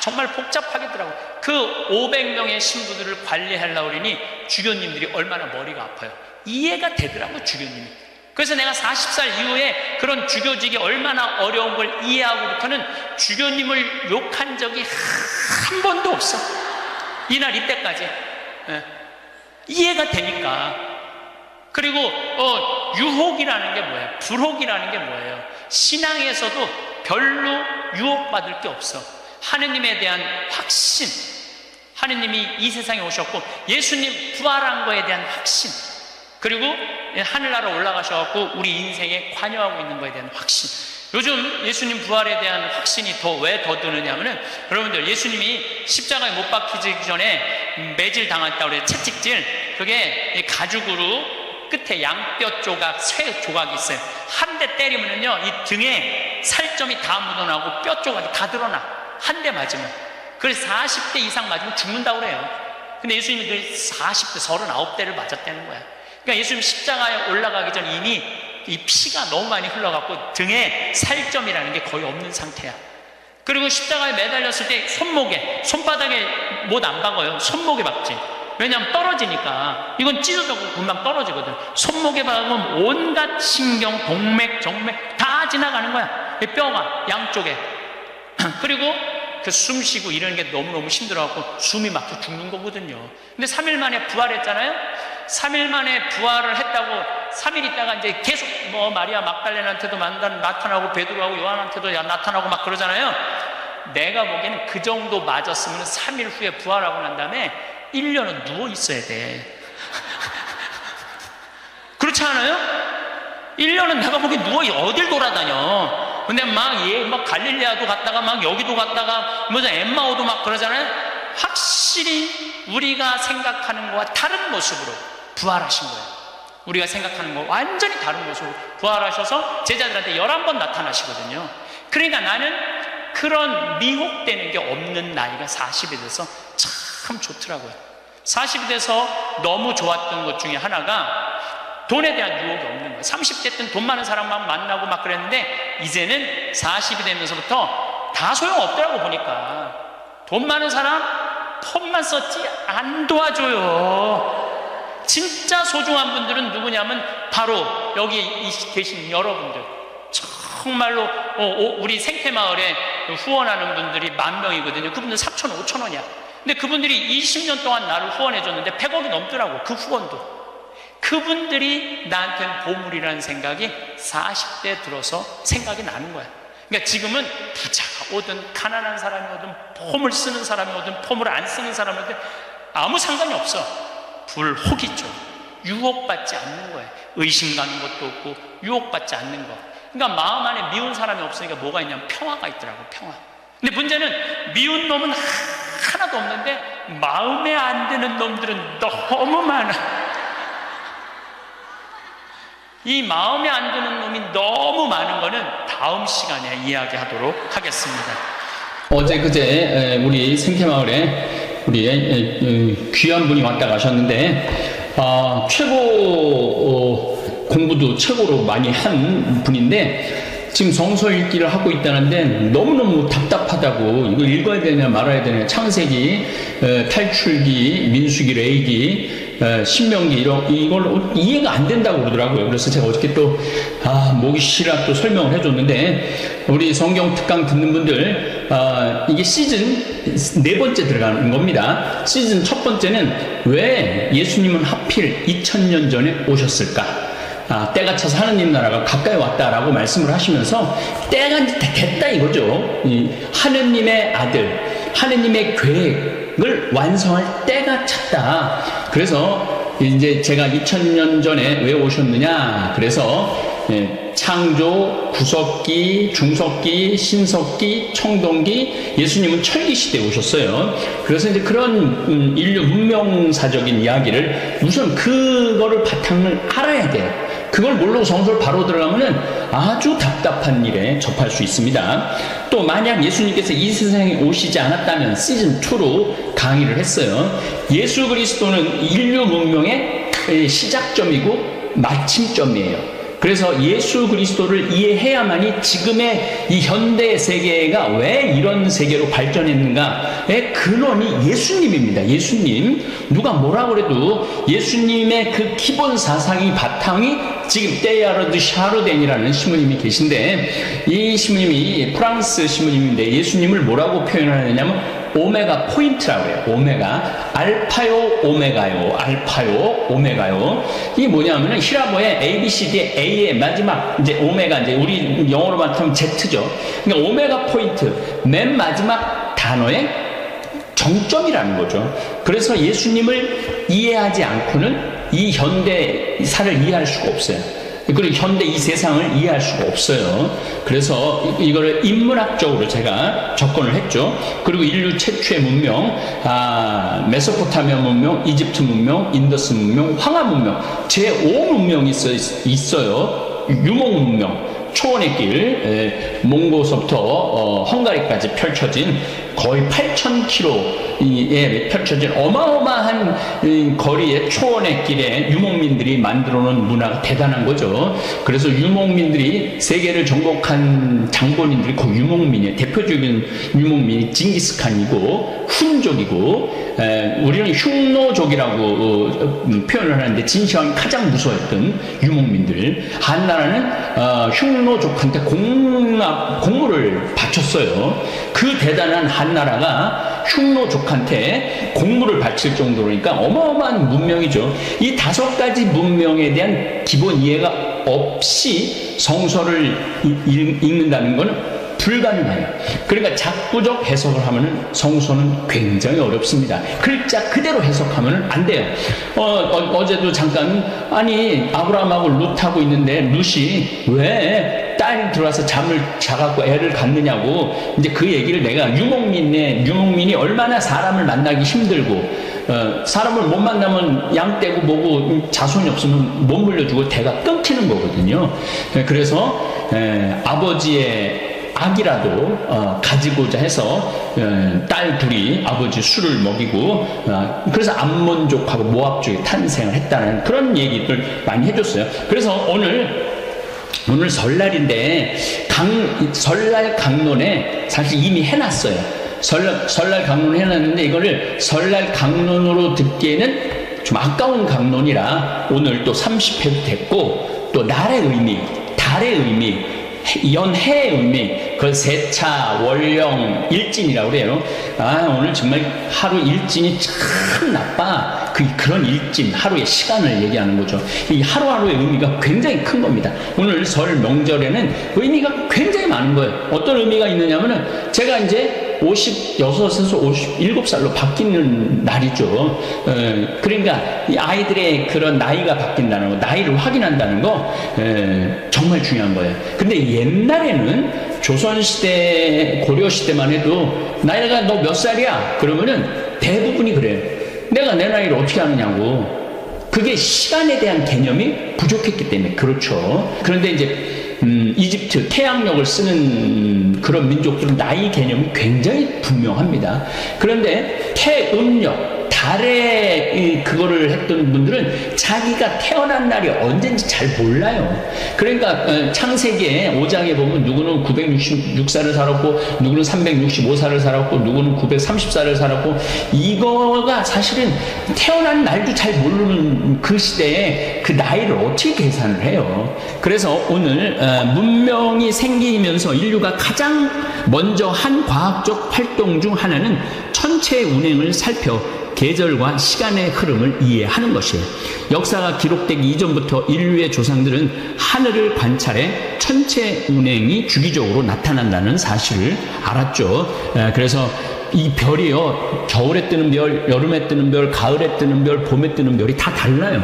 정말 복잡하겠더라고요. 그 500명의 신부들을 관리하려고 그러니 주교님들이 얼마나 머리가 아파요. 이해가 되더라고요, 주교님이. 그래서 내가 40살 이후에 그런 주교직이 얼마나 어려운 걸 이해하고부터는 주교님을 욕한 적이 한 번도 없어. 이날 이때까지. 이해가 되니까. 그리고 유혹이라는 게 뭐예요? 불혹이라는 게 뭐예요? 신앙에서도 별로 유혹받을 게 없어. 하느님에 대한 확신, 하느님이 이 세상에 오셨고 예수님 부활한 거에 대한 확신, 그리고 하늘나라 올라가셔갖고 우리 인생에 관여하고 있는 거에 대한 확신. 요즘 예수님 부활에 대한 확신이 왜 더 드느냐면은, 여러분들 예수님이 십자가에 못 박히기 전에 매질 당했다고 그래요. 채찍질. 그게 가죽으로 끝에 양뼈 조각, 쇠 조각이 있어요. 한 대 때리면은요 이 등에 살점이 다 묻어나고 뼈 조각이 다 드러나. 한 대 맞으면. 그래서 40대 이상 맞으면 죽는다고 그래요. 근데 예수님이 그 40대 39대를 맞았다는 거야. 그러니까 예수님 십자가에 올라가기 전 이미 이 피가 너무 많이 흘러갖고 등에 살점이라는 게 거의 없는 상태야. 그리고 십자가에 매달렸을 때 손바닥에 못 안 박아요. 손목에 박지. 왜냐하면 떨어지니까. 이건 찢어져서 금방 떨어지거든. 손목에 박으면 온갖 신경, 동맥, 정맥 다 지나가는 거야. 이 뼈가 양쪽에. 그리고 그 숨 쉬고 이러는 게 너무너무 힘들어갖고 숨이 막혀 죽는 거거든요. 근데 3일 만에 부활했잖아요. 3일 만에 부활을 했다고 3일 있다가 이제 계속 마리아 막달레나한테도 나타나고 베드로하고 요한한테도 나타나고 막 그러잖아요. 내가 보기에는 그 정도 맞았으면 3일 후에 부활하고 난 다음에 1년은 누워 있어야 돼. 그렇지 않아요? 1년은 내가 보기엔 어딜 돌아다녀. 근데 막 갈릴레아도 갔다가 막 여기도 갔다가 엠마오도 막 그러잖아요. 확실히 우리가 생각하는 거와 다른 모습으로 부활하신 거예요. 우리가 생각하는 거 완전히 다른 모습으로 부활하셔서 제자들한테 11번 나타나시거든요. 그러니까 나는 그런 미혹되는 게 없는 나이가 40이 돼서 참 좋더라고요. 40이 돼서 너무 좋았던 것 중에 하나가 돈에 대한 유혹이 없는 거예요. 30대 때는 돈 많은 사람만 만나고 막 그랬는데 이제는 40이 되면서부터 다 소용없더라고. 보니까 돈 많은 사람 폰만 썼지 안 도와줘요. 진짜 소중한 분들은 누구냐면 바로 여기 계신 여러분들. 정말로 우리 생태마을에 후원하는 분들이 10,000명이거든요. 그분들 4,000원, 5,000원이야. 근데 그분들이 20년 동안 나를 후원해줬는데 100억이 넘더라고. 그 후원도. 그분들이 나한테는 보물이라는 생각이 40대 들어서 생각이 나는 거야. 그러니까 지금은 부자가 오든 가난한 사람이 오든 폼을 쓰는 사람이 오든 폼을 안 쓰는 사람이 오든 아무 상관이 없어. 불혹이죠. 유혹받지 않는 거예요. 의심 가는 것도 없고 유혹받지 않는 거. 그러니까 마음 안에 미운 사람이 없으니까 뭐가 있냐면 평화가 있더라고. 평화. 근데 문제는 미운 놈은 하나도 없는데 마음에 안 드는 놈들은 너무 많아. 이 마음에 안 드는 놈이 너무 많은 거는 다음 시간에 이야기하도록 하겠습니다. 어제 그제 우리 생태마을에 우리 귀한 분이 왔다 가셨는데 최고 공부도 최고로 많이 한 분인데 지금 성서 읽기를 하고 있다는데 너무너무 답답하다고 이걸 읽어야 되냐 말아야 되냐 창세기, 탈출기, 민수기, 레위기, 신명기 이걸 이해가 안 된다고 그러더라고요. 그래서 제가 어저께 또 목이 쉬라 또 설명을 해줬는데 우리 성경 특강 듣는 분들 이게 시즌 4번째 들어가는 겁니다. 시즌 첫 번째는 왜 예수님은 하필 2000년 전에 오셨을까? 때가 차서 하느님 나라가 가까이 왔다라고 말씀을 하시면서 때가 됐다 이거죠. 하느님의 아들, 하느님의 계획을 완성할 때가 찼다. 그래서 이제 제가 2000년 전에 왜 오셨느냐? 그래서 창조, 구석기, 중석기, 신석기, 청동기, 예수님은 철기 시대에 오셨어요. 그래서 이제 그런 인류 문명사적인 이야기를 우선 그거를 바탕을 알아야 돼요. 그걸 모르고 성서를 바로 들어가면은 아주 답답한 일에 접할 수 있습니다. 또 만약 예수님께서 이 세상에 오시지 않았다면 시즌2로 강의를 했어요. 예수 그리스도는 인류 문명의 시작점이고 마침점이에요. 그래서 예수 그리스도를 이해해야만이 지금의 이 현대 세계가 왜 이런 세계로 발전했는가의 근원이 예수님입니다. 예수님. 누가 뭐라 그래도 예수님의 그 기본 사상이 바탕이 지금 테야르드 샤르덴이라는 신부님이 계신데 이 신부님이 프랑스 신부님인데 예수님을 뭐라고 표현하느냐면 오메가 포인트라고 해요. 오메가. 알파요, 오메가요. 알파요, 오메가요. 이게 뭐냐면은 히라보의 ABCD의 A의 마지막, 이제 오메가, 이제 우리 영어로만 하면 Z죠. 그러니까 오메가 포인트. 맨 마지막 단어의 정점이라는 거죠. 그래서 예수님을 이해하지 않고는 이 현대사를 이해할 수가 없어요. 그리고 현대 이 세상을 이해할 수가 없어요. 그래서 이거를 인문학적으로 제가 접근을 했죠. 그리고 인류 최초의 문명, 메소포타미아 문명, 이집트 문명, 인더스 문명, 황하 문명, 제5 문명이 있어요. 유목 문명. 초원의 길, 몽고서부터 헝가리까지 펼쳐진 거의 8,000km에 펼쳐진 어마어마한 거리의 초원의 길에 유목민들이 만들어 놓은 문화가 대단한 거죠. 그래서 유목민들이 세계를 정복한 장본인들이 그 유목민이에요. 대표적인 유목민이 징기스칸이고 훈족이고 우리는 흉노족이라고 표현을 하는데 진시황이 가장 무서워했던 유목민들. 한나라는 흉노족한테 공물을 바쳤어요. 그 대단한 한나라가 흉노족한테 공물을 바칠 정도로니까 어마어마한 문명이죠. 이 5가지 문명에 대한 기본 이해가 없이 성서를 읽는다는 것은 불가능해요. 그러니까 작부적 해석을 하면은 성서는 굉장히 어렵습니다. 글자 그대로 해석하면은 안 돼요. 어제도 잠깐 아브라함하고 룻하고 있는데 룻이 왜 딸이 들어와서 잠을 자갖고 애를 갖느냐고 이제 그 얘기를 내가 유목민이 얼마나 사람을 만나기 힘들고 사람을 못 만나면 양 떼고 뭐고 자손이 없으면 못 물려주고 대가 끊기는 거거든요. 그래서 아버지의 악이라도 가지고자 해서 딸 둘이 아버지 술을 먹이고 그래서 암몬족하고 모압족이 탄생을 했다는 그런 얘기를 많이 해줬어요. 그래서 오늘 설날인데 설날 강론에 사실 이미 해놨어요. 설날 강론을 해놨는데 이거를 설날 강론으로 듣기에는 좀 아까운 강론이라 오늘 또 30회도 됐고 또 날의 의미, 달의 의미, 연해의 의미, 그걸 세차, 월령, 일진이라고 그래요. 오늘 정말 하루 일진이 참 나빠. 그런 일진, 하루의 시간을 얘기하는 거죠. 이 하루하루의 의미가 굉장히 큰 겁니다. 오늘 설 명절에는 의미가 굉장히 많은 거예요. 어떤 의미가 있느냐면은 제가 이제 56에서 57살로 바뀌는 날이죠. 그러니까 이 아이들의 그런 나이가 바뀐다는 거, 나이를 확인한다는 거 정말 중요한 거예요. 근데 옛날에는 조선시대, 고려시대만 해도 나이가 너 몇 살이야? 그러면은 대부분이 그래요. 내가 내 나이를 어떻게 아느냐고. 그게 시간에 대한 개념이 부족했기 때문에 그렇죠. 그런데 이제 이집트 태양력을 쓰는 그런 민족들은 나이 개념이 굉장히 분명합니다. 그런데 태음력, 달에 그거를 했던 분들은 자기가 태어난 날이 언젠지 잘 몰라요. 그러니까 창세기에 5장에 보면 누구는 966살을 살았고, 누구는 365살을 살았고, 누구는 930살을 살았고, 이거가 사실은 태어난 날도 잘 모르는 그 시대에 그 나이를 어떻게 계산을 해요. 그래서 오늘 문명이 생기면서 인류가 가장 먼저 한 과학적 활동 중 하나는 천체 운행을 살펴 계절과 시간의 흐름을 이해하는 것이에요. 역사가 기록되기 이전부터 인류의 조상들은 하늘을 관찰해 천체 운행이 주기적으로 나타난다는 사실을 알았죠. 그래서 이 별이요, 겨울에 뜨는 별, 여름에 뜨는 별, 가을에 뜨는 별, 봄에 뜨는 별이 다 달라요.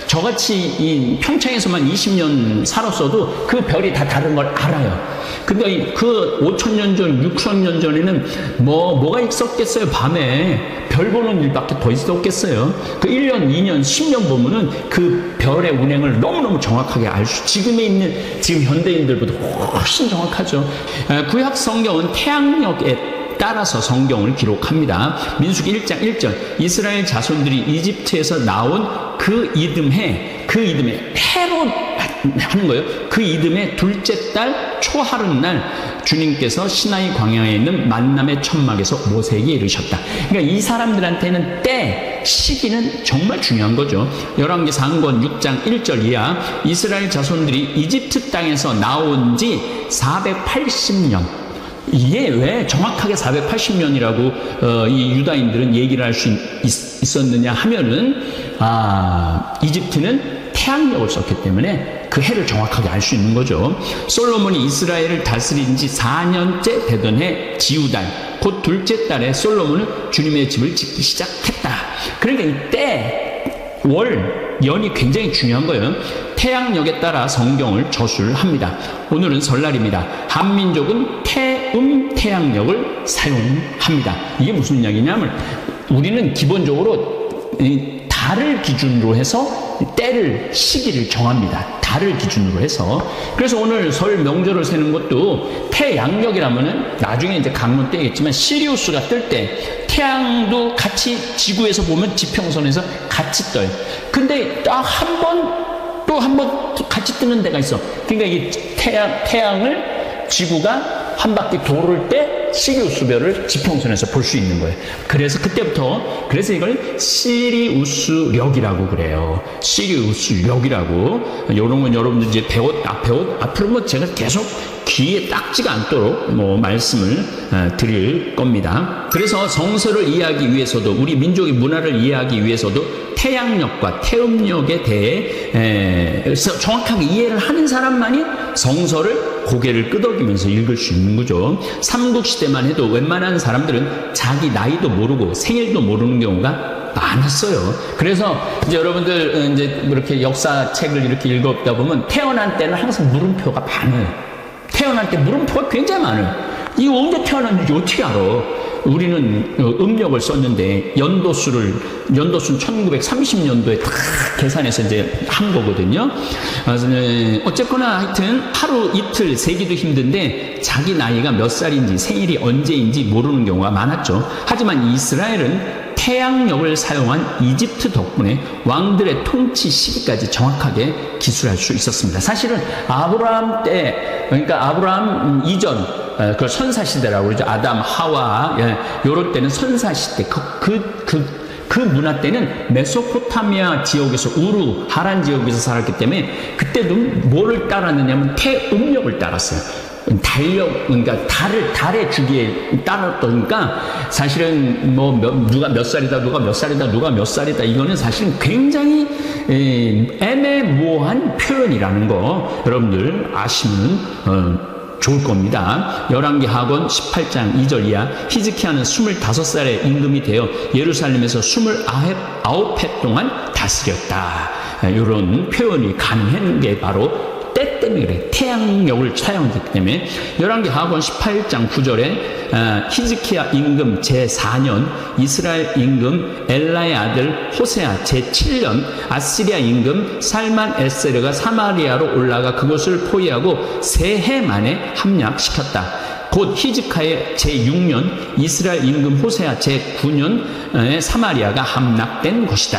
저같이 이 평창에서만 20년 살았어도 그 별이 다 다른 걸 알아요. 근데 그 5,000년 전, 6,000년 전에는 뭐가 있었겠어요? 밤에 별 보는 일밖에 더 있었겠어요? 그 1년, 2년, 10년 보면은 그 별의 운행을 너무너무 정확하게 알 수, 지금 현대인들보다 훨씬 정확하죠. 구약 성경은 태양력에 따라서 성경을 기록합니다. 민수기 1장 1절, 이스라엘 자손들이 이집트에서 나온 그 이듬해 해로 하는 거예요. 그 이듬해 둘째 달 초하룻날 주님께서 시나이 광야에 있는 만남의 천막에서 모세에게 이르셨다. 그러니까 이 사람들한테는 때, 시기는 정말 중요한 거죠. 열왕기 상권 6장 1절 이하, 이스라엘 자손들이 이집트 땅에서 나온 지 480년. 이게 왜 정확하게 480년이라고 이 유다인들은 얘기를 할 수 있었느냐 하면은, 이집트는 태양력을 썼기 때문에 그 해를 정확하게 알 수 있는 거죠. 솔로몬이 이스라엘을 다스린 지 4년째 되던 해 지우달, 곧 둘째 달에 솔로몬은 주님의 집을 짓기 시작했다. 그러니까 이때 월, 연이 굉장히 중요한 거예요. 태양력에 따라 성경을 저술합니다. 오늘은 설날입니다. 한민족은 태양력을 사용합니다. 이게 무슨 이야기냐면, 우리는 기본적으로 달을 기준으로 해서 때를, 시기를 정합니다. 달을 기준으로 해서. 그래서 오늘 설 명절을 세는 것도 태양력이라면은 나중에 이제 강론 때겠지만 시리우스가 뜰 때 태양도 같이 지구에서 보면 지평선에서 같이 떠요. 근데 딱 한 번 같이 뜨는 데가 있어. 그러니까 이 태양을 지구가 한 바퀴 도를 때 시리우스별을 지평선에서 볼 수 있는 거예요. 그래서 그때부터, 그래서 이걸 시리우스력이라고 그래요. 시리우스력이라고. 요런 건 여러분들 이제 앞으로 뭐 제가 계속 귀에 딱지가 않도록 말씀을 드릴 겁니다. 그래서 성서를 이해하기 위해서도, 우리 민족의 문화를 이해하기 위해서도 태양력과 태음력에 대해 정확하게 이해를 하는 사람만이 성서를 고개를 끄덕이면서 읽을 수 있는 거죠. 삼국시대만 해도 웬만한 사람들은 자기 나이도 모르고 생일도 모르는 경우가 많았어요. 그래서 이제 여러분들 이제 이렇게 역사책을 이렇게 읽어보다 보면 태어난 때는 항상 물음표가 많아요. 태어날 때 물음표가 굉장히 많아요. 이거 언제 태어났는지 어떻게 알아? 우리는 음력을 썼는데 연도수는 1930년도에 다 계산해서 이제 한 거거든요. 어쨌거나 하여튼 하루 이틀 세기도 힘든데 자기 나이가 몇 살인지 생일이 언제인지 모르는 경우가 많았죠. 하지만 이스라엘은 태양력을 사용한 이집트 덕분에 왕들의 통치 시기까지 정확하게 기술할 수 있었습니다. 사실은 아브라함 때, 그러니까 아브라함 이전, 그걸 선사시대라고 그러죠. 아담, 하와, 요럴 때는 선사시대. 그 문화 때는 메소포타미아 지역에서, 하란 지역에서 살았기 때문에 그때도 뭐를 따랐느냐면 태음력을 따랐어요. 그러니까 달의 주기에 따랐더니까 사실은 누가 몇 살이다, 누가 몇 살이다, 누가 몇 살이다, 이거는 사실은 굉장히 애매모호한 표현이라는 거 여러분들 아시면 좋을 겁니다. 열왕기 하권 18장 2절 이하, 히즈키야는 25살에 임금이 되어 예루살렘에서 29해 동안 다스렸다. 이런 표현이 가능한 게 바로 때 때문에 그래. 태양력을 사용했기 때문에. 열왕기하권 18장 9절에 히즈키야 임금 제4년 이스라엘 임금 엘라의 아들 호세아 제7년 아시리아 임금 살만 에세르가 사마리아로 올라가 그것을 포위하고 3해 만에 함락시켰다. 곧 히즈카의 제6년 이스라엘 임금 호세아 제9년 사마리아가 함락된 것이다.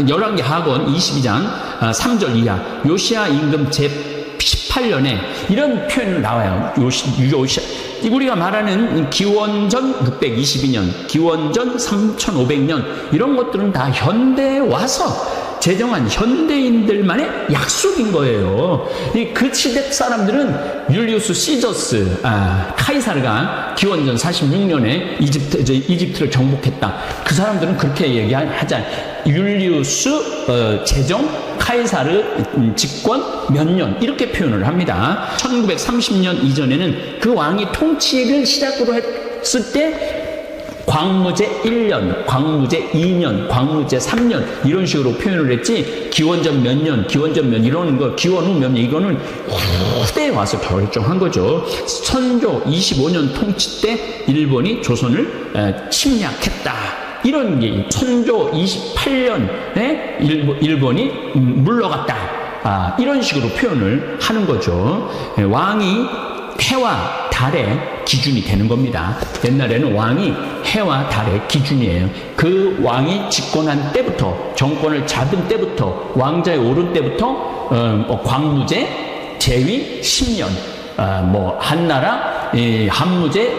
열왕기하권 22장 3절 이하 요시야 임금 제18년에 이런 표현이 나와요. 요시야 우리가 말하는 기원전 622년, 기원전 3500년 이런 것들은 다 현대에 와서 제정한 현대인들만의 약속인 거예요. 그 시대 사람들은 율리우스 시저스, 카이사르가 기원전 46년에 이집트를 정복했다. 그 사람들은 그렇게 얘기하잖아요. 율리우스 제정, 카이사르 집권 몇 년 이렇게 표현을 합니다. 1930년 이전에는 그 왕이 통치를 시작으로 했을 때 광무제 1년, 광무제 2년, 광무제 3년 이런 식으로 표현을 했지 기원전 몇 년, 기원전 몇 이런 거 기원 후 몇 년 이거는 후대에 와서 결정한 거죠. 선조 25년 통치 때 일본이 조선을 침략했다. 이런 게 선조 28년에 일본이 물러갔다. 이런 식으로 표현을 하는 거죠. 왕이 해와 달의 기준이 되는 겁니다. 옛날에는 왕이 해와 달의 기준이에요. 그 왕이 집권한 때부터 정권을 잡은 때부터 왕자에 오른 때부터 광무제 제위 10년 한나라 한무제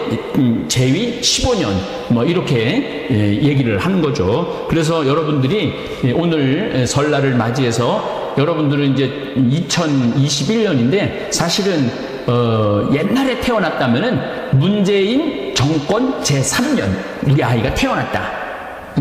제위 15년 이렇게 얘기를 하는 거죠. 그래서 여러분들이 오늘 설날을 맞이해서 여러분들은 이제 2021년인데 사실은 옛날에 태어났다면은 문재인 정권 제3년 우리 아이가 태어났다.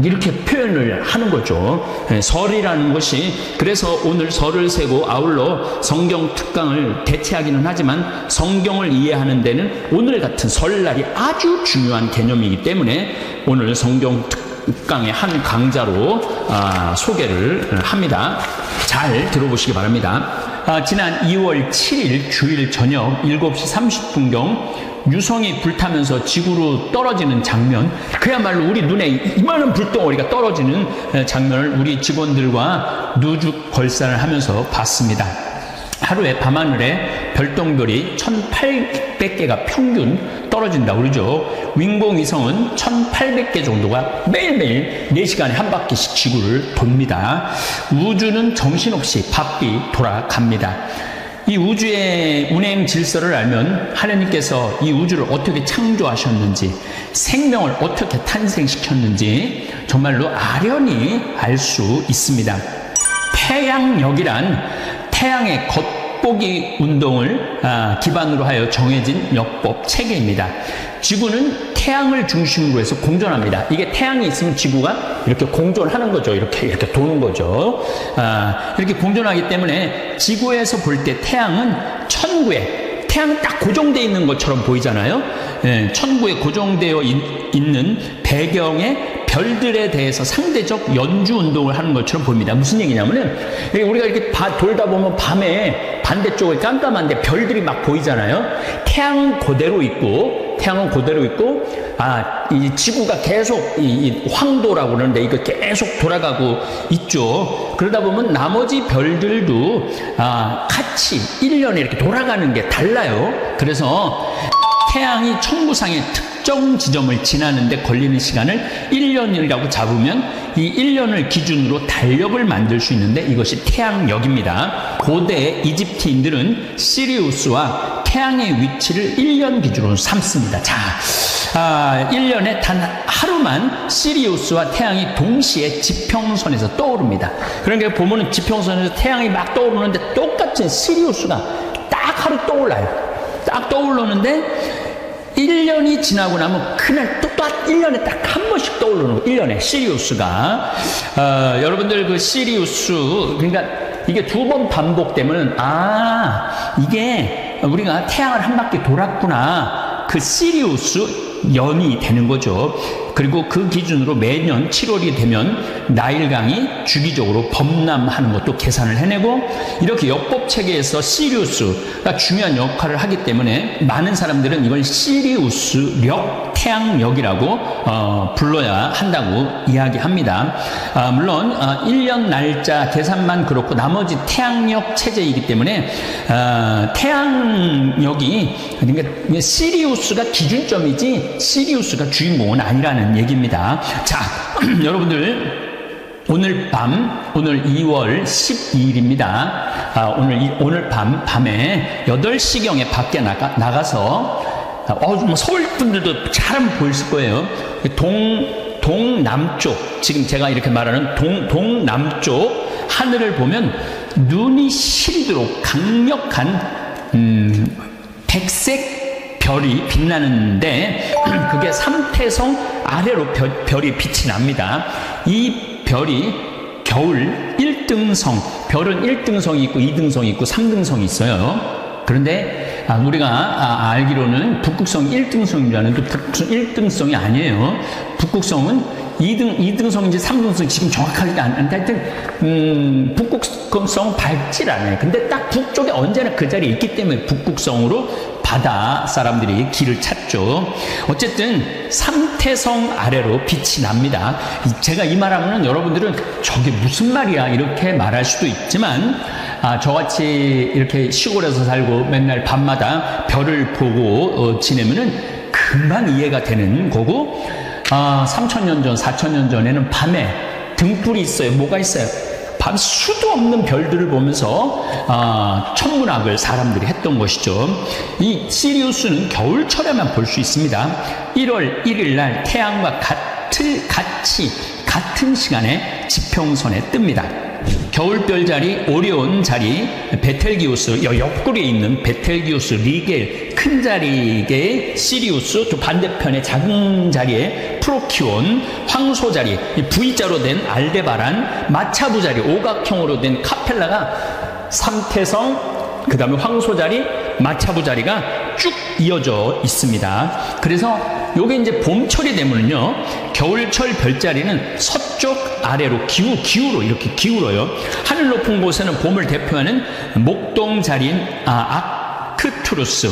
이렇게 표현을 하는 거죠. 설이라는 것이 그래서 오늘 설을 세고 아울러 성경 특강을 대체하기는 하지만 성경을 이해하는 데는 오늘 같은 설날이 아주 중요한 개념이기 때문에 오늘 성경 특강의 한 강자로 소개를 합니다. 잘 들어보시기 바랍니다. 지난 2월 7일 주일 저녁 7시 30분경 유성이 불타면서 지구로 떨어지는 장면, 그야말로 우리 눈에 이만한 불덩어리가 떨어지는 장면을 우리 직원들과 누죽 걸산을 하면서 봤습니다. 하루에 밤하늘에 별똥별이 1800개가 평균 떨어진다고 그러죠. 윙공위성은 1800개 정도가 매일매일 4시간에 한 바퀴씩 지구를 돕니다. 우주는 정신없이 바삐 돌아갑니다. 이 우주의 운행 질서를 알면 하나님께서 이 우주를 어떻게 창조하셨는지, 생명을 어떻게 탄생시켰는지 정말로 아련히 알 수 있습니다. 태양력이란 태양의 겉보기 운동을 기반으로 하여 정해진 역법 체계입니다. 지구는 태양을 중심으로 해서 공전합니다. 이게 태양이 있으면 지구가 이렇게 공전하는 거죠. 이렇게 도는 거죠. 이렇게 공전하기 때문에 지구에서 볼 때 태양은 천구에 태양은 딱 고정되어 있는 것처럼 보이잖아요. 천구에 고정되어 있는 배경에 별들에 대해서 상대적 연주 운동을 하는 것처럼 보입니다. 무슨 얘기냐면은 우리가 이렇게 돌다 보면 밤에 반대쪽에 깜깜한데 별들이 막 보이잖아요. 태양은 그대로 있고 이 지구가 계속 이 황도라고 그러는데 이거 계속 돌아가고 있죠. 그러다 보면 나머지 별들도 같이 1년에 이렇게 돌아가는 게 달라요. 그래서 태양이 천구상의 특정 지점을 지나는데 걸리는 시간을 1년이라고 잡으면 이 1년을 기준으로 달력을 만들 수 있는데 이것이 태양력입니다. 고대 이집트인들은 시리우스와 태양의 위치를 1년 기준으로 삼습니다. 자, 1년에 단 하루만 시리우스와 태양이 동시에 지평선에서 떠오릅니다. 그러니까 보면은 지평선에서 태양이 막 떠오르는데 똑같이 시리우스가 딱 하루 떠올라요. 딱 떠오르는데 1년이 지나고 나면 그날 또 1년에 딱 한 번씩 떠오르는 거. 1년에 시리우스가 여러분들 그 시리우스 그러니까 이게 2번 반복되면 이게 우리가 태양을 한 바퀴 돌았구나 그 시리우스 연이 되는 거죠. 그리고 그 기준으로 매년 7월이 되면 나일강이 주기적으로 범람하는 것도 계산을 해내고, 이렇게 역법 체계에서 시리우스가 중요한 역할을 하기 때문에 많은 사람들은 이걸 시리우스력, 태양력이라고 불러야 한다고 이야기합니다. 물론 1년 날짜 계산만 그렇고 나머지 태양력 체제이기 때문에 태양력이, 그러니까 시리우스가 기준점이지 시리우스가 주인공은 아니라는 얘기입니다. 자, 여러분들, 오늘 2월 12일입니다. 오늘 밤에 8시경에 밖에 나가서, 서울 분들도 잘 보였을 거예요. 동남쪽, 지금 제가 이렇게 말하는 동남쪽 하늘을 보면 눈이 시리도록 강력한 백색 별이 빛나는데, 그게 삼태성 아래로 별이 빛이 납니다. 이 별이 겨울 1등성, 별은 1등성이 있고 2등성이 있고 3등성이 있어요. 그런데 우리가 알기로는 북극성이 1등성인 줄 아는데 북극성 1등성이 아니에요. 북극성은 2등성인지 3등성인지 지금 정확하게 않는데, 하여튼 북극성 밟질 않아요. 근데 딱 북쪽에 언제나 그 자리에 있기 때문에 북극성으로 바다 사람들이 길을 찾죠. 어쨌든 삼태성 아래로 빛이 납니다. 제가 이 말하면 여러분들은 저게 무슨 말이야 이렇게 말할 수도 있지만, 저같이 이렇게 시골에서 살고 맨날 밤마다 별을 보고 지내면은 금방 이해가 되는 거고, 3,000년 전, 4,000년 전에는 밤에 등불이 있어요. 뭐가 있어요? 밤 수도 없는 별들을 보면서 천문학을 사람들이 했던 것이죠. 이 시리우스는 겨울철에만 볼 수 있습니다. 1월 1일 날 태양과 같은 시간에 지평선에 뜹니다. 겨울별 자리, 오리온 자리, 베텔기우스, 옆구리에 있는 베텔기우스, 리겔, 큰 자리에 시리우스, 또 반대편에 작은 자리에 프로키온, 황소 자리, V자로 된 알데바란, 마차부 자리, 오각형으로 된 카펠라가 삼태성, 그 다음에 황소 자리, 마차부 자리가 쭉 이어져 있습니다. 그래서 요게 이제 봄철이 되면요, 겨울철 별자리는 서쪽 아래로 기우로 이렇게 기울어요. 하늘 높은 곳에는 봄을 대표하는 목동 자리인 아크투루스,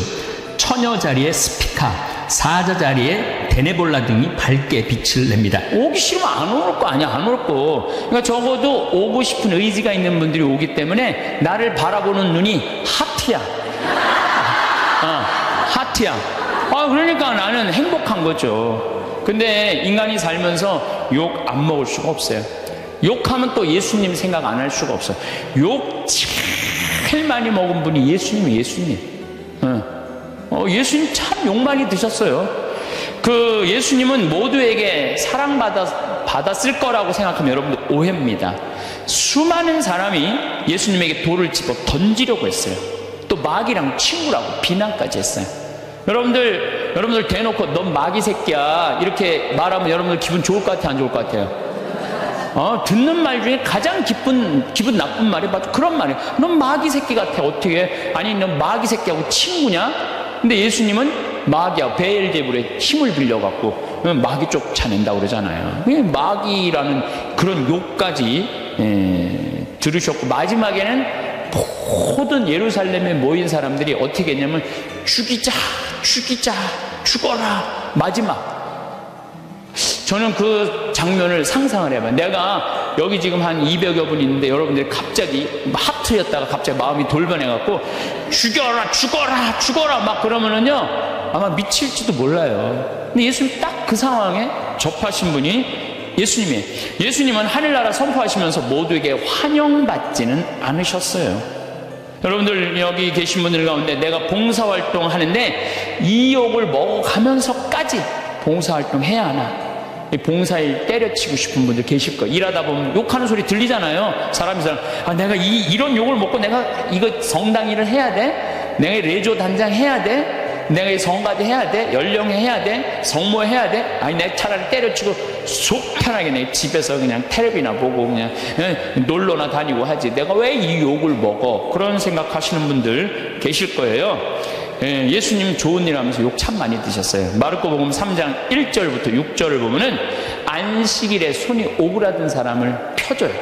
처녀 자리의 스피카, 사자 자리의 데네볼라 등이 밝게 빛을 냅니다. 오기 싫으면 안 올 거 아니야, 안 올 거. 그러니까 적어도 오고 싶은 의지가 있는 분들이 오기 때문에 나를 바라보는 눈이 하트야. 하트야. 그러니까 나는 행복한 거죠. 근데 인간이 살면서 욕 안 먹을 수가 없어요. 욕하면 또 예수님 생각 안 할 수가 없어요. 욕 제일 많이 먹은 분이 예수님. 예수님 참 욕 많이 드셨어요. 그 예수님은 모두에게 사랑받았을 거라고 생각하면 여러분들 오해입니다. 수많은 사람이 예수님에게 돌을 집어 던지려고 했어요. 또 마귀랑 친구라고 비난까지 했어요. 여러분들 대놓고 넌 마귀 새끼야 이렇게 말하면 여러분들 기분 좋을 것 같아요, 안 좋을 것 같아요? 듣는 말 중에 가장 기분 나쁜 말이 바로 그런 말이에요. 넌 마귀 새끼 같아. 어떻게? 아니 넌 마귀 새끼하고 친구냐? 근데 예수님은 마귀하고 베엘제불의 힘을 빌려갖고 마귀 쫓아낸다고 그러잖아요. 마귀라는 그런 욕까지 들으셨고, 마지막에는 모든 예루살렘에 모인 사람들이 어떻게 했냐면 죽어라. 마지막. 저는 그 장면을 상상을 해봐요. 내가 여기 지금 한 200여 분 있는데 여러분들이 갑자기 하트였다가 갑자기 마음이 돌변해갖고 죽어라 막 그러면은요 아마 미칠지도 몰라요. 근데 예수님 딱 그 상황에 접하신 분이 예수님은 하늘나라 선포하시면서 모두에게 환영받지는 않으셨어요. 여러분들 여기 계신 분들 가운데 내가 봉사활동 하는데 이 욕을 먹어가면서까지 봉사활동 해야 하나? 봉사일 때려치고 싶은 분들 계실 거예요. 일하다 보면 욕하는 소리 들리잖아요. 사람이 내가 이런 욕을 먹고 내가 이거 성당 일을 해야 돼? 내가 레조 단장 해야 돼? 내가 이 성가대 해야 돼? 연령회 해야 돼? 성모 해야 돼? 아니, 내가 차라리 때려치고 속 편하게 내 집에서 그냥 텔레비나 보고 그냥 놀러나 다니고 하지. 내가 왜 이 욕을 먹어? 그런 생각하시는 분들 계실 거예요. 예수님 좋은 일 하면서 욕 참 많이 드셨어요. 마르코복음 3장 1절부터 6절을 보면은 안식일에 손이 오그라든 사람을 펴줘요.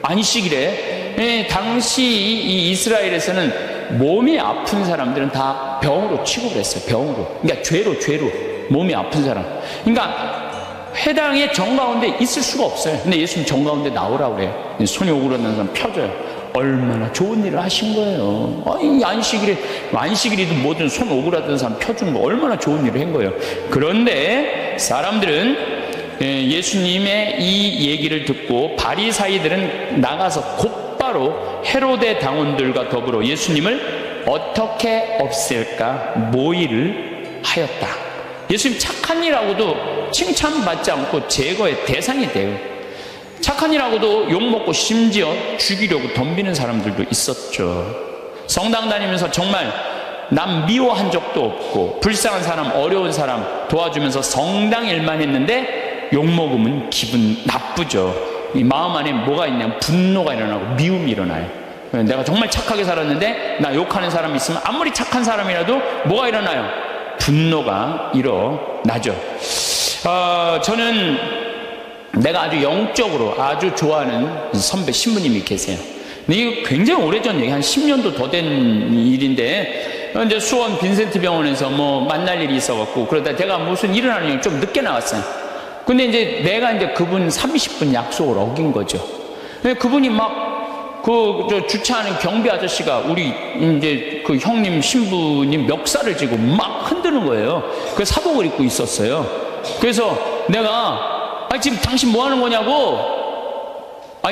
안식일에 당시 이 이스라엘에서는 몸이 아픈 사람들은 다 병으로 취급을 했어요. 병으로. 그러니까 죄로 몸이 아픈 사람. 그러니까 회당에 정가운데 있을 수가 없어요. 근데 예수님 정가운데 나오라고 그래요. 손이 오그라든 사람 펴줘요. 얼마나 좋은 일을 하신 거예요. 이 안식일이든 뭐든 손 오그라든 사람 펴주는 거 얼마나 좋은 일을 한 거예요. 그런데 사람들은 예수님의 이 얘기를 듣고 바리사이들은 나가서 곧바로 헤로데 당원들과 더불어 예수님을 어떻게 없앨까 모의를 하였다. 예수님 착한 일하고도 칭찬받지 않고 제거의 대상이 돼요. 착한 일하고도 욕먹고 심지어 죽이려고 덤비는 사람들도 있었죠. 성당 다니면서 정말 남 미워한 적도 없고 불쌍한 사람, 어려운 사람 도와주면서 성당 일만 했는데 욕먹으면 기분 나쁘죠. 이 마음 안에 뭐가 있냐면 분노가 일어나고 미움이 일어나요. 내가 정말 착하게 살았는데 나 욕하는 사람이 있으면 아무리 착한 사람이라도 뭐가 일어나요? 분노가 일어나죠. 저는 내가 아주 영적으로 아주 좋아하는 선배 신부님이 계세요. 근데 이거 굉장히 오래전 얘기, 한 10년도 더 된 일인데, 이제 수원 빈센트 병원에서 뭐 만날 일이 있어갖고, 그러다 제가 무슨 일을 하느니 좀 늦게 나왔어요. 근데 이제 내가 이제 그분 30분 약속을 어긴 거죠. 근데 그분이 막, 주차하는 경비 아저씨가 우리 이제 그 형님 신부님 멱살을 쥐고 막 흔드는 거예요. 그 사복을 입고 있었어요. 그래서 내가 지금 당신 뭐 하는 거냐고.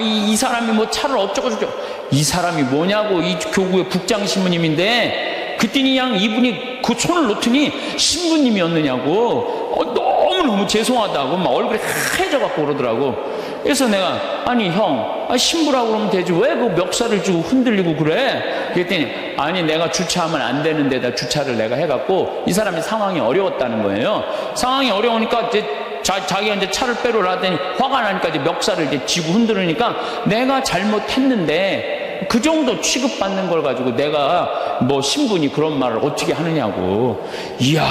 이 사람이 뭐 차를 어쩌고저쩌고. 이 사람이 뭐냐고. 이 교구의 국장 신부님인데 그랬더니 그냥 이분이 그 손을 놓더니 신부님이었느냐고. 너무너무 죄송하다고 막 얼굴이 하얘져갖고 그러더라고. 그래서 내가 아니 형 신부라고 그러면 되지 왜 그 멱살을 쥐고 흔들리고 그래. 그랬더니 아니 내가 주차하면 안 되는 데다 주차를 내가 해갖고 이 사람이 상황이 어려웠다는 거예요. 상황이 어려우니까 이제 자기가 이제 차를 빼려라더니 화가 나니까 이제 멱살을 이제 쥐고 흔들으니까 내가 잘못했는데 그 정도 취급받는 걸 가지고 내가 뭐 신분이 그런 말을 어떻게 하느냐고. 이야,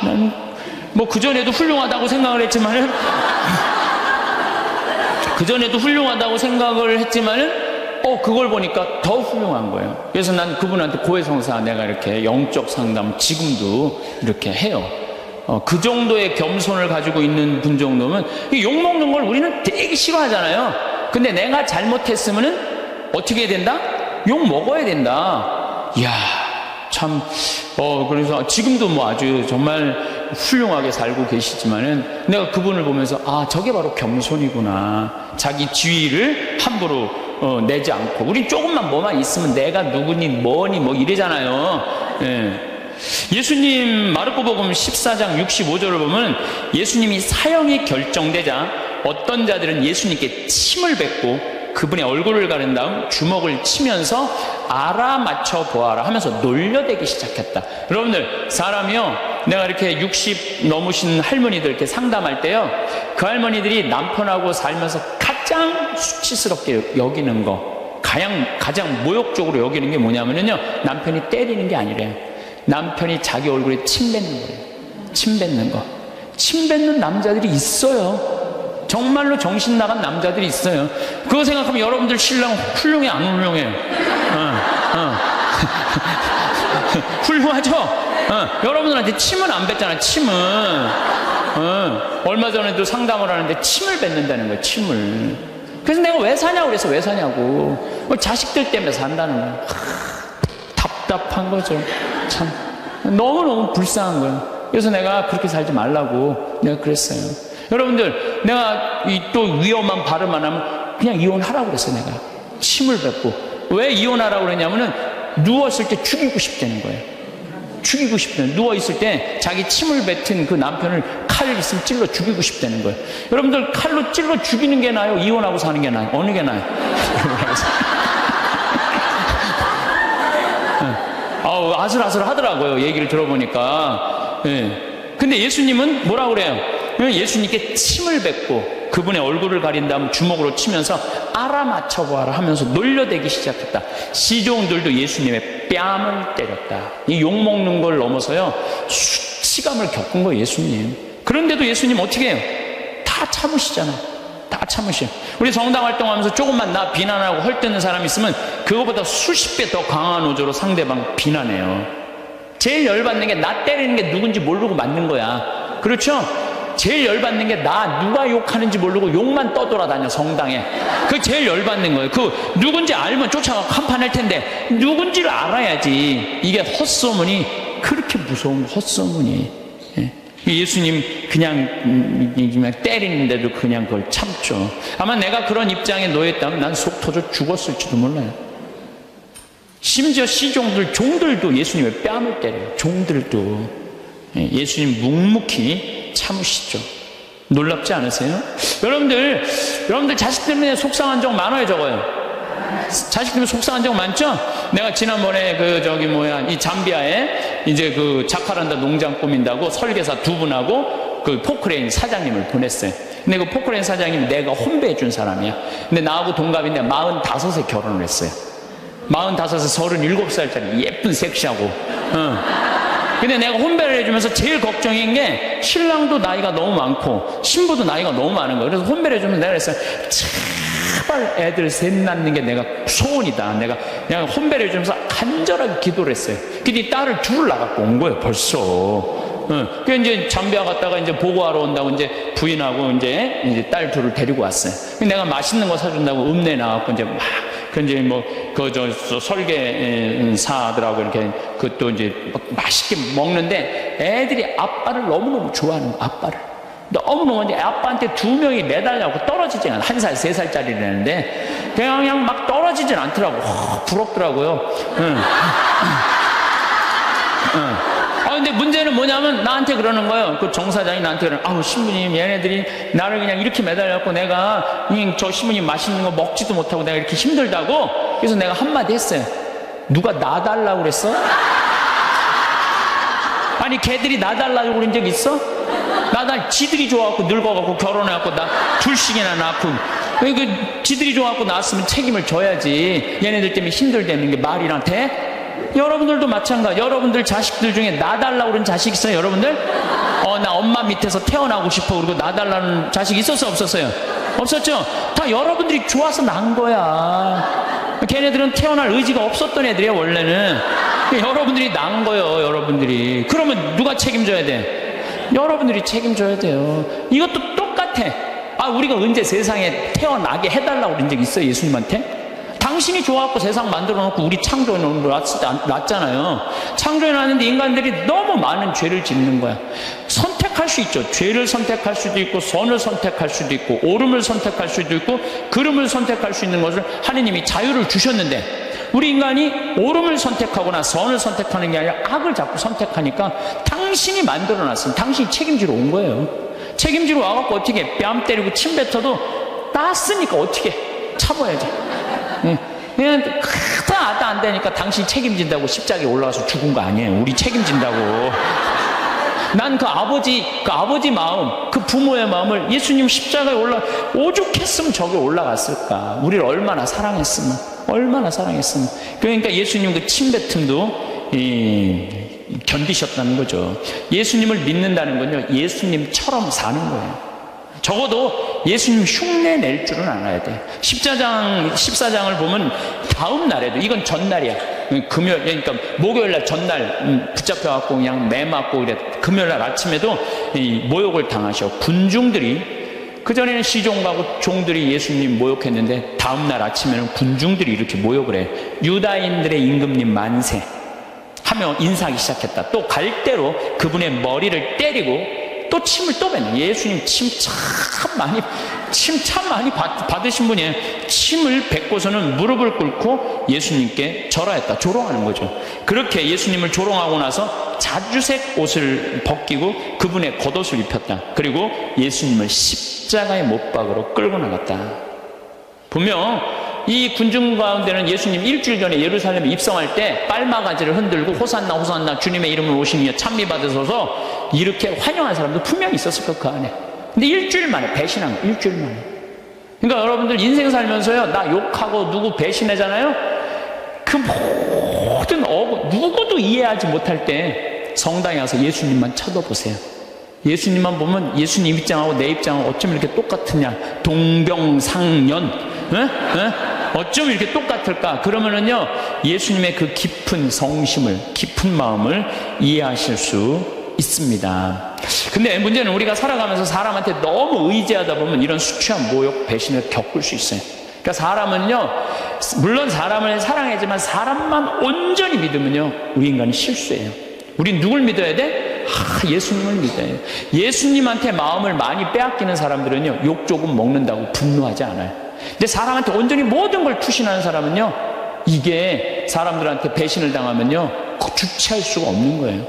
난 뭐 그전에도 훌륭하다고 생각을 했지만은 그전에도 훌륭하다고 생각을 했지만은 그걸 보니까 더 훌륭한 거예요. 그래서 난 그분한테 고해성사 내가 이렇게 영적 상담 지금도 이렇게 해요. 그 정도의 겸손을 가지고 있는 분 정도면 욕먹는 걸 우리는 되게 싫어하잖아요. 근데 내가 잘못했으면은 어떻게 해야 된다? 욕 먹어야 된다. 이야, 참, 그래서 지금도 뭐 아주 정말 훌륭하게 살고 계시지만은 내가 그분을 보면서 저게 바로 겸손이구나. 자기 지위를 함부로 내지 않고. 우리 조금만 뭐만 있으면 내가 누구니 뭐니 뭐 이래잖아요. 예. 예수님 마르코복음 14장 65절을 보면 예수님이 사형이 결정되자 어떤 자들은 예수님께 침을 뱉고 그분의 얼굴을 가른 다음 주먹을 치면서 알아맞혀 보아라 하면서 놀려대기 시작했다. 여러분들, 사람이요, 내가 이렇게 60 넘으신 할머니들 이렇게 상담할 때요, 그 할머니들이 남편하고 살면서 가장 수치스럽게 여기는 거, 가장 모욕적으로 여기는 게 뭐냐면요, 남편이 때리는 게 아니래요. 남편이 자기 얼굴에 침 뱉는 거예요. 침 뱉는 거. 침 뱉는 남자들이 있어요. 정말로 정신 나간 남자들이 있어요. 그거 생각하면 여러분들 신랑 훌륭해 안 훌륭해? 훌륭하죠? 여러분들한테 침은 안 뱉잖아. 침은 얼마 전에도 상담을 하는데 침을 뱉는다는 거예요. 침을. 그래서 내가 왜 사냐고 그래서 왜 사냐고. 자식들 때문에 산다는 거예요. 답답한 거죠. 참 너무너무 불쌍한 거예요. 그래서 내가 그렇게 살지 말라고 내가 그랬어요. 여러분들, 내가 또 위험한 발음 안 하면 그냥 이혼하라고 그랬어요. 내가 침을 뱉고. 왜 이혼하라고 그랬냐면은 누웠을 때 죽이고 싶다는 거예요. 죽이고 싶다는, 누워있을 때 자기 침을 뱉은 그 남편을 칼 있으면 찔러 죽이고 싶다는 거예요. 여러분들, 칼로 찔러 죽이는 게 나아요? 이혼하고 사는 게 나아요? 어느 게 나아요? 아슬아슬 하더라고요. 얘기를 들어보니까. 예. 근데 예수님은 뭐라 그래요? 예수님께 침을 뱉고 그분의 얼굴을 가린 다음 주먹으로 치면서 알아맞혀보아라 하면서 놀려대기 시작했다. 시종들도 예수님의 뺨을 때렸다. 이 욕먹는 걸 넘어서요, 수치감을 겪은 거예요, 예수님. 그런데도 예수님 어떻게 해요? 다 참으시잖아요. 다 참으셔. 우리 성당 활동하면서 조금만 나 비난하고 헐뜯는 사람이 있으면 그거보다 수십 배 더 강한 어조로 상대방 비난해요. 제일 열받는 게 나 때리는 게 누군지 모르고 맞는 거야. 그렇죠? 제일 열받는 게 나 누가 욕하는지 모르고 욕만 떠돌아다녀 성당에. 그게 제일 열받는 거예요. 그 누군지 알면 쫓아가고 한판 할 텐데 누군지를 알아야지. 이게 헛소문이 그렇게 무서운 헛소문이. 예수님 그냥 때리는데도 그냥 그걸 참죠. 아마 내가 그런 입장에 놓였다면 난 속 터져 죽었을지도 몰라요. 심지어 시종들, 종들도 예수님의 뺨을 때려요. 종들도. 예수님 묵묵히 참으시죠. 놀랍지 않으세요? 여러분들 자식 때문에 속상한 적 많아요, 적어요? 자식 때문에 속상한 적 많죠? 내가 지난번에 이 잠비아에 이제 그 자카란다 농장 꾸민다고 설계사 두 분하고 그 포크레인 사장님을 보냈어요. 근데 그 포크레인 사장님이 내가 혼배해 준 사람이야. 근데 나하고 동갑인데 45에 결혼을 했어요. 45에 37살짜리 예쁜 섹시하고. 근데 내가 혼배를 해주면서 제일 걱정인 게 신랑도 나이가 너무 많고 신부도 나이가 너무 많은 거예요. 그래서 혼배를 해주면서 내가 그랬어요. 제발 애들 셋 낳는 게 내가 소원이다. 내가 그냥 혼배를 해주면서 간절하게 기도를 했어요. 근데 딸을 둘을 낳아갖고 온 거예요, 벌써. 그래서 이제 잠비아 갔다가 이제 보고하러 온다고 이제 부인하고 이제 딸 둘을 데리고 왔어요. 내가 맛있는 거 사준다고 읍내 나와갖고 이제 막, 이제 설계사들하고 이렇게 그것도 이제 맛있게 먹는데 애들이 아빠를 너무너무 좋아하는 거야, 아빠를. 너무너무 이제 아빠한테 두 명이 매달려갖고 떨어지지 않아. 1살, 3살짜리라는데 그냥 막 떨어지진 않더라고. 부럽더라고요. 근데 문제는 뭐냐면 나한테 그러는 거예요. 그 정사장이 나한테 그러는, 아우, 신부님, 얘네들이 나를 그냥 이렇게 매달려갖고 내가 저 신부님 맛있는 거 먹지도 못하고 내가 이렇게 힘들다고. 그래서 내가 한마디 했어요. 누가 놔달라고 그랬어? 아니, 걔들이 놔달라고 그런 적 있어? 지들이 좋아갖고 늙어갖고 결혼해갖고 나 둘씩이나 낳고. 지들이 좋아갖고 낳았으면 책임을 져야지. 얘네들 때문에 힘들다는 게 말이나 돼? 여러분들도 마찬가지. 여러분들 자식들 중에 나달라고 그런 자식 있어요, 여러분들? 나 엄마 밑에서 태어나고 싶어 그러고 나달라는 자식 있었어요, 없었어요? 없었죠? 다 여러분들이 좋아서 난 거야. 걔네들은 태어날 의지가 없었던 애들이야, 원래는. 여러분들이 난 거예요, 여러분들이. 그러면 누가 책임져야 돼? 여러분들이 책임져야 돼요. 이것도 똑같아. 우리가 언제 세상에 태어나게 해달라고 그런 적 있어요, 예수님한테? 당신이 좋아갖고 세상 만들어 놓고 우리 창조해 놨잖아요. 창조해 놨는데 인간들이 너무 많은 죄를 짓는 거야. 선택할 수 있죠. 죄를 선택할 수도 있고 선을 선택할 수도 있고 옳음을 선택할 수도 있고 그름을 선택할 수 있는 것을 하느님이 자유를 주셨는데 우리 인간이 옳음을 선택하거나 선을 선택하는 게 아니라 악을 자꾸 선택하니까 당신이 만들어 놨으면 당신이 책임지러 온 거예요. 책임지러 와갖고 어떻게 뺨 때리고 침 뱉어도 땄으니까 어떻게 참아야지. 그냥 크다 안 되니까 당신이 책임진다고 십자가에 올라가서 죽은 거 아니에요. 우리 책임진다고. 난 그 아버지 마음, 그 부모의 마음을 예수님 십자가에 오죽했으면 저기 올라갔을까. 우리를 얼마나 사랑했으면. 그러니까 예수님 그 침뱉음도 견디셨다는 거죠. 예수님을 믿는다는 건요, 예수님처럼 사는 거예요. 적어도 예수님 흉내 낼 줄은 알아야 돼. 14장을 보면 다음 날에도, 이건 전날이야. 그러니까 목요일날 전날 붙잡혀갖고 그냥 매 맞고 그래. 금요일날 아침에도 모욕을 당하셔. 군중들이, 그전에는 시종하고 종들이 예수님 모욕했는데 다음날 아침에는 군중들이 이렇게 모욕을 해. 유다인들의 임금님 만세 하며 인사하기 시작했다. 또 갈대로 그분의 머리를 때리고 또 침을 또 뱉는. 예수님 침 참 많이 받으신 분이에요. 침을 뱉고서는 무릎을 꿇고 예수님께 절하였다. 조롱하는 거죠. 그렇게 예수님을 조롱하고 나서 자주색 옷을 벗기고 그분의 겉옷을 입혔다. 그리고 예수님을 십자가의 못박으로 끌고 나갔다. 분명 이 군중 가운데는 예수님 일주일 전에 예루살렘에 입성할 때 빨마가지를 흔들고 호산나 호산나 주님의 이름으로 오시니 찬미 받으소서 이렇게 환영한 사람도 분명히 있었을 것 그 안에. 근데 일주일 만에 배신한 거, 일주일 만에. 그러니까 여러분들 인생 살면서요, 나 욕하고 누구 배신하잖아요. 그 모든 누구도 이해하지 못할 때 성당에 와서 예수님만 쳐다보세요. 예수님만 보면 예수님 입장하고 내 입장은 어쩜 이렇게 똑같으냐. 동병상련. 어쩜 이렇게 똑같을까? 그러면은요, 예수님의 그 깊은 성심을, 깊은 마음을 이해하실 수 있습니다. 근데 문제는 우리가 살아가면서 사람한테 너무 의지하다 보면 이런 수치와 모욕, 배신을 겪을 수 있어요. 그러니까 사람은요, 물론 사람을 사랑하지만 사람만 온전히 믿으면요, 우리 인간은 실수예요. 우린 누굴 믿어야 돼? 예수님을 믿어야 돼요. 예수님한테 마음을 많이 빼앗기는 사람들은요, 욕 조금 먹는다고 분노하지 않아요. 근데 사람한테 온전히 모든 걸 투신하는 사람은요, 이게 사람들한테 배신을 당하면요, 주체할 수가 없는 거예요.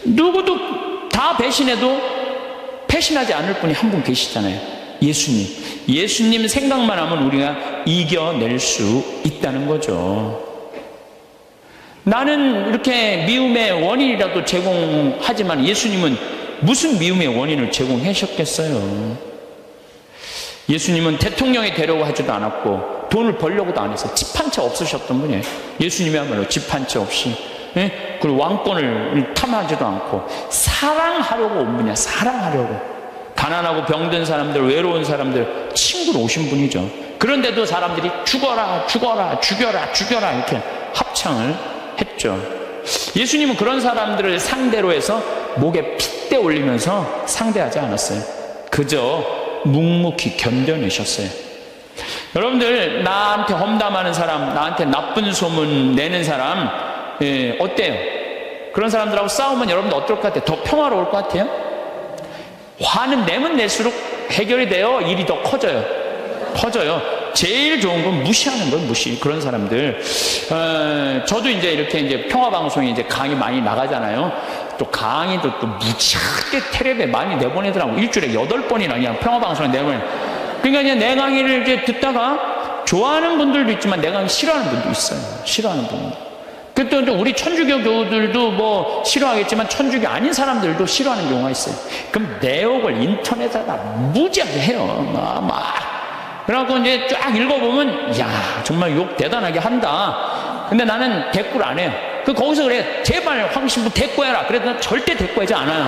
누구도 다 배신해도 배신하지 않을 분이 한 분 계시잖아요. 예수님. 예수님 생각만 하면 우리가 이겨낼 수 있다는 거죠. 나는 이렇게 미움의 원인이라도 제공하지만 예수님은 무슨 미움의 원인을 제공하셨겠어요? 예수님은 대통령이 되려고 하지도 않았고 돈을 벌려고도 안 했어요. 집 한 채 없으셨던 분이에요. 예수님이야말로 집 한 채 없이, 그리고 왕권을 탐하지도 않고 사랑하려고 온 분이야. 사랑하려고. 가난하고 병든 사람들, 외로운 사람들 친구로 오신 분이죠. 그런데도 사람들이 죽어라 죽어라 죽여라 죽여라 이렇게 합창을 했죠. 예수님은 그런 사람들을 상대로 해서 목에 핏대 올리면서 상대하지 않았어요. 그저 묵묵히 견뎌내셨어요. 여러분들, 나한테 험담하는 사람, 나한테 나쁜 소문 내는 사람, 어때요? 그런 사람들하고 싸우면 여러분들 어떨 것 같아요? 더 평화로울 것 같아요? 화는 내면 낼수록 해결이 돼요? 일이 더 커져요? 커져요. 제일 좋은 건 무시하는 거예요, 무시. 그런 사람들. 저도 이제 평화방송에 이제 강의 많이 나가잖아요. 또 강의도 또 무지하게 텔레비에 많이 내보내더라고. 일주일에 8번이나 그냥 평화방송에 내보내. 그러니까 이제 내 강의를 이제 듣다가 좋아하는 분들도 있지만 내 강의 싫어하는 분도 있어요. 싫어하는 분들. 또 우리 천주교 교우들도 뭐 싫어하겠지만 천주교 아닌 사람들도 싫어하는 경우가 있어요. 그럼 내욕을 인터넷에다 무지하게 해요. 막. 그래갖고 이제 쫙 읽어보면, 야, 정말 욕 대단하게 한다. 근데 나는 대꾸를 안 해요. 거기서 그래, 제발 황신부 대꾸해라. 그래도 난 절대 대꾸하지 않아요.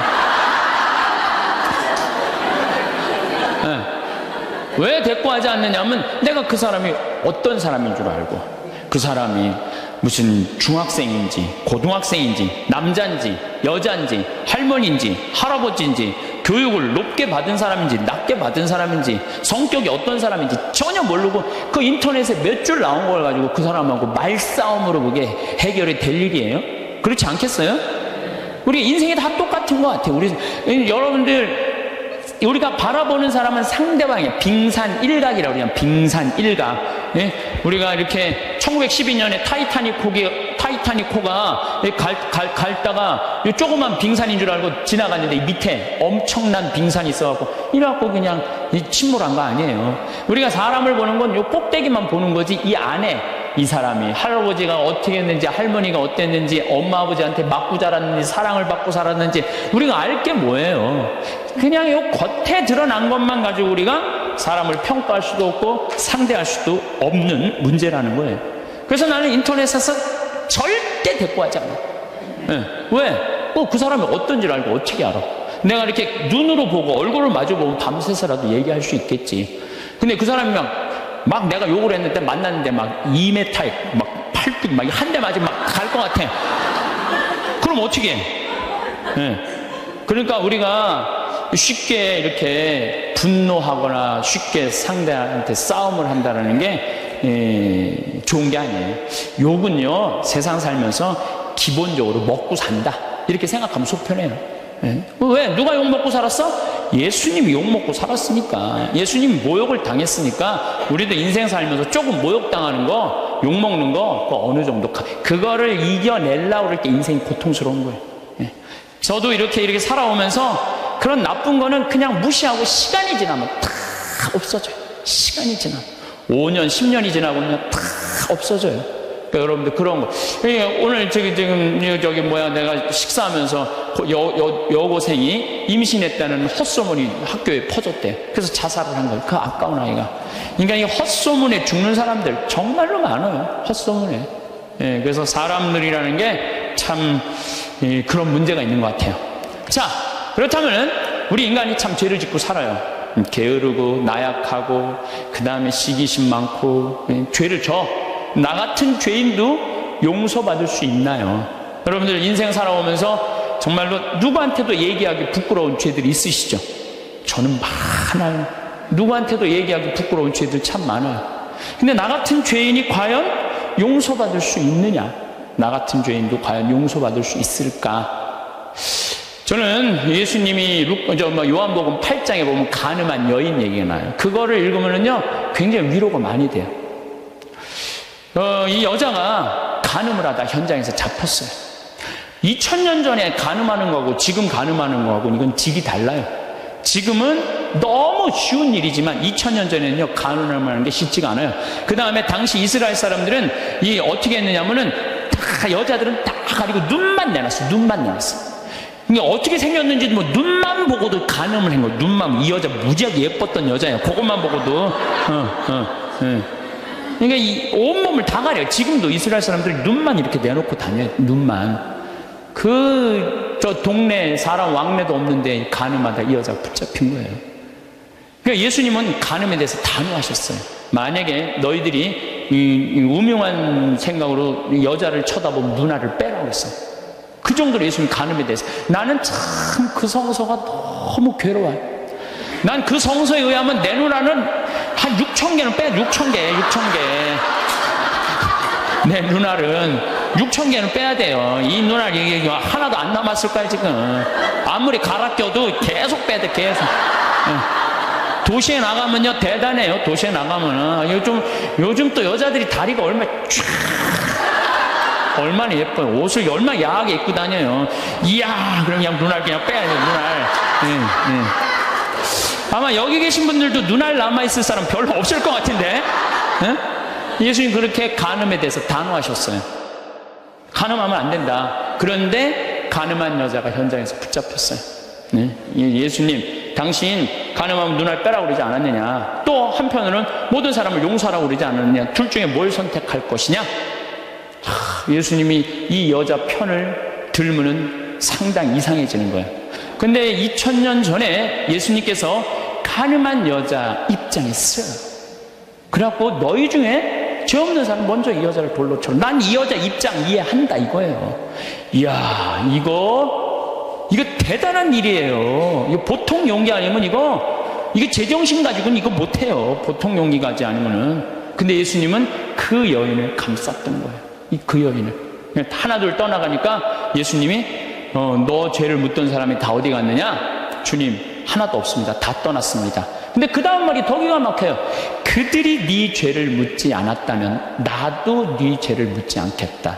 네. 왜 대꾸하지 않느냐면 내가 그 사람이 어떤 사람인 줄 알고, 그 사람이 무슨 중학생인지 고등학생인지 남자인지 여자인지 할머니인지 할아버지인지 교육을 높게 받은 사람인지 낮게 받은 사람인지 성격이 어떤 사람인지 전혀 모르고 그 인터넷에 몇 줄 나온 걸 가지고 그 사람하고 말싸움으로 그게 해결이 될 일이에요? 그렇지 않겠어요? 우리 인생이 다 똑같은 것 같아요. 여러분들, 우리가 바라보는 사람은 상대방이에요. 빙산일각이라고 그래요. 빙산일각. 예? 우리가 이렇게 1912년에 타이타닉호가 갈다가 조그만 빙산인 줄 알고 지나갔는데 이 밑에 엄청난 빙산이 있어갖고 이래갖고 그냥 침몰한 거 아니에요. 우리가 사람을 보는 건 요 꼭대기만 보는 거지 이 안에 이 사람이 할아버지가 어떻게 했는지 할머니가 어땠는지 엄마 아버지한테 맞고 자랐는지 사랑을 받고 살았는지 우리가 알 게 뭐예요. 그냥 요 겉에 드러난 것만 가지고 우리가 사람을 평가할 수도 없고 상대할 수도 없는 문제라는 거예요. 그래서 나는 인터넷에서 절대 대꾸하지 않아. 네. 왜? 그 사람이 어떤지 알고 어떻게 알아? 내가 이렇게 눈으로 보고 얼굴을 마주보면 밤새서라도 얘기할 수 있겠지. 근데 그 사람이 막 내가 욕을 했는데 만났는데 막 2m에 막 8뚝 막 한 대 맞으면 막 갈 것 같아. 그럼 어떻게 해? 네. 그러니까 우리가 쉽게 이렇게 분노하거나 쉽게 상대한테 싸움을 한다는 게 좋은 게 아니에요. 욕은요, 세상 살면서 기본적으로 먹고 산다 이렇게 생각하면 속 편해요. 왜? 누가 욕 먹고 살았어? 예수님이 욕 먹고 살았으니까. 예수님이 모욕을 당했으니까 우리도 인생 살면서 조금 모욕당하는 거, 욕 먹는 거, 어느 정도 그거를 이겨내려고 그럴 때 인생이 고통스러운 거예요. 저도 이렇게 살아오면서 그런 나쁜 거는 그냥 무시하고 시간이 지나면 다 없어져요. 시간이 지나면 5년, 10년이 지나보면 다 없어져요. 그러니까 여러분들 그런 거. 그러니까 오늘 내가 식사하면서 여고생이 임신했다는 헛소문이 학교에 퍼졌대. 그래서 자살을 한 거예요. 그 아까운 아이가. 그러니까 이 헛소문에 죽는 사람들 정말로 많아요. 헛소문에. 예, 그래서 사람들이라는 게 참 그런 문제가 있는 것 같아요. 자, 그렇다면 우리 인간이 참 죄를 짓고 살아요. 게으르고 나약하고 그 다음에 시기심 많고 죄를 나 같은 죄인도 용서받을 수 있나요? 여러분들 인생 살아오면서 정말로 누구한테도 얘기하기 부끄러운 죄들이 있으시죠? 저는 많아요. 누구한테도 얘기하기 부끄러운 죄들 참 많아요. 근데 나 같은 죄인이 과연 용서받을 수 있느냐? 나 같은 죄인도 과연 용서받을 수 있을까? 저는 예수님이 요한복음 8장에 보면 간음한 여인 얘기가 나요. 그거를 읽으면요 굉장히 위로가 많이 돼요. 이 여자가 간음을 하다 현장에서 잡혔어요. 2000년 전에 간음하는 거하고 지금 간음하는 거하고 이건 질이 달라요. 지금은 너무 쉬운 일이지만 2000년 전에는요 간음하는 게 쉽지가 않아요. 그 다음에 당시 이스라엘 사람들은 어떻게 했느냐면은 다 여자들은 다 가리고 눈만 내놨어. 그러니까 어떻게 생겼는지 눈만 보고도 간음을 한 거예요. 눈만. 이 여자 무지하게 예뻤던 여자예요. 그것만 보고도. 그러니까 이 온몸을 다 가려요. 지금도 이스라엘 사람들이 눈만 이렇게 내놓고 다녀요. 눈만. 저 동네 사람 왕래도 없는데 간음하다 이 여자가 붙잡힌 거예요. 그러니까 예수님은 간음에 대해서 단호하셨어요. 만약에 너희들이 우명한 생각으로 여자를 쳐다보면 누나를 빼라고 했어요. 그 정도로 예수님 간음에 대해서. 나는 참 그 성서가 너무 괴로워요. 난 그 성서에 의하면 내 누나는 한 6,000개는 빼야 6,000개. 내 누나는 6,000개는 빼야 돼요. 이 누나 하나도 안 남았을 거야 지금. 아무리 갈아 껴도 계속 빼야 돼. 계속. 도시에 나가면요 대단해요. 도시에 나가면은 요즘 또 여자들이 다리가 얼마나 예뻐요. 옷을 얼마나 야하게 입고 다녀요. 이야, 그럼 그냥 눈알 그냥 빼야 돼요. 눈알. 아마 여기 계신 분들도 눈알 남아있을 사람 별로 없을 것 같은데. 예수님 그렇게 간음에 대해서 단호하셨어요. 간음하면 안 된다. 그런데 간음한 여자가 현장에서 붙잡혔어요. 예수님, 당신 간음하면 눈알 빼라고 그러지 않았느냐? 또 한편으로는 모든 사람을 용서하라고 그러지 않았느냐? 둘 중에 뭘 선택할 것이냐? 예수님이 이 여자 편을 들면은 상당히 이상해지는 거예요. 근데 2000년 전에 예수님께서 간음한 여자 입장에 쓰여요. 그래갖고 너희 중에 죄 없는 사람 먼저 이 여자를 돌로 쳐. 난 이 여자 입장 이해한다 이거예요. 이야, 이거 대단한 일이에요. 이거 보통 용기 아니면 이게 제정신 가지고는 이거 못해요. 보통 용기 가지 않으면은. 근데 예수님은 그 여인을 감쌌던 거예요. 그 여인을. 하나둘 떠나가니까 예수님이 너 죄를 묻던 사람이 다 어디 갔느냐? 주님, 하나도 없습니다. 다 떠났습니다. 근데 그 다음 말이 더 기가 막혀요. 그들이 네 죄를 묻지 않았다면 나도 네 죄를 묻지 않겠다.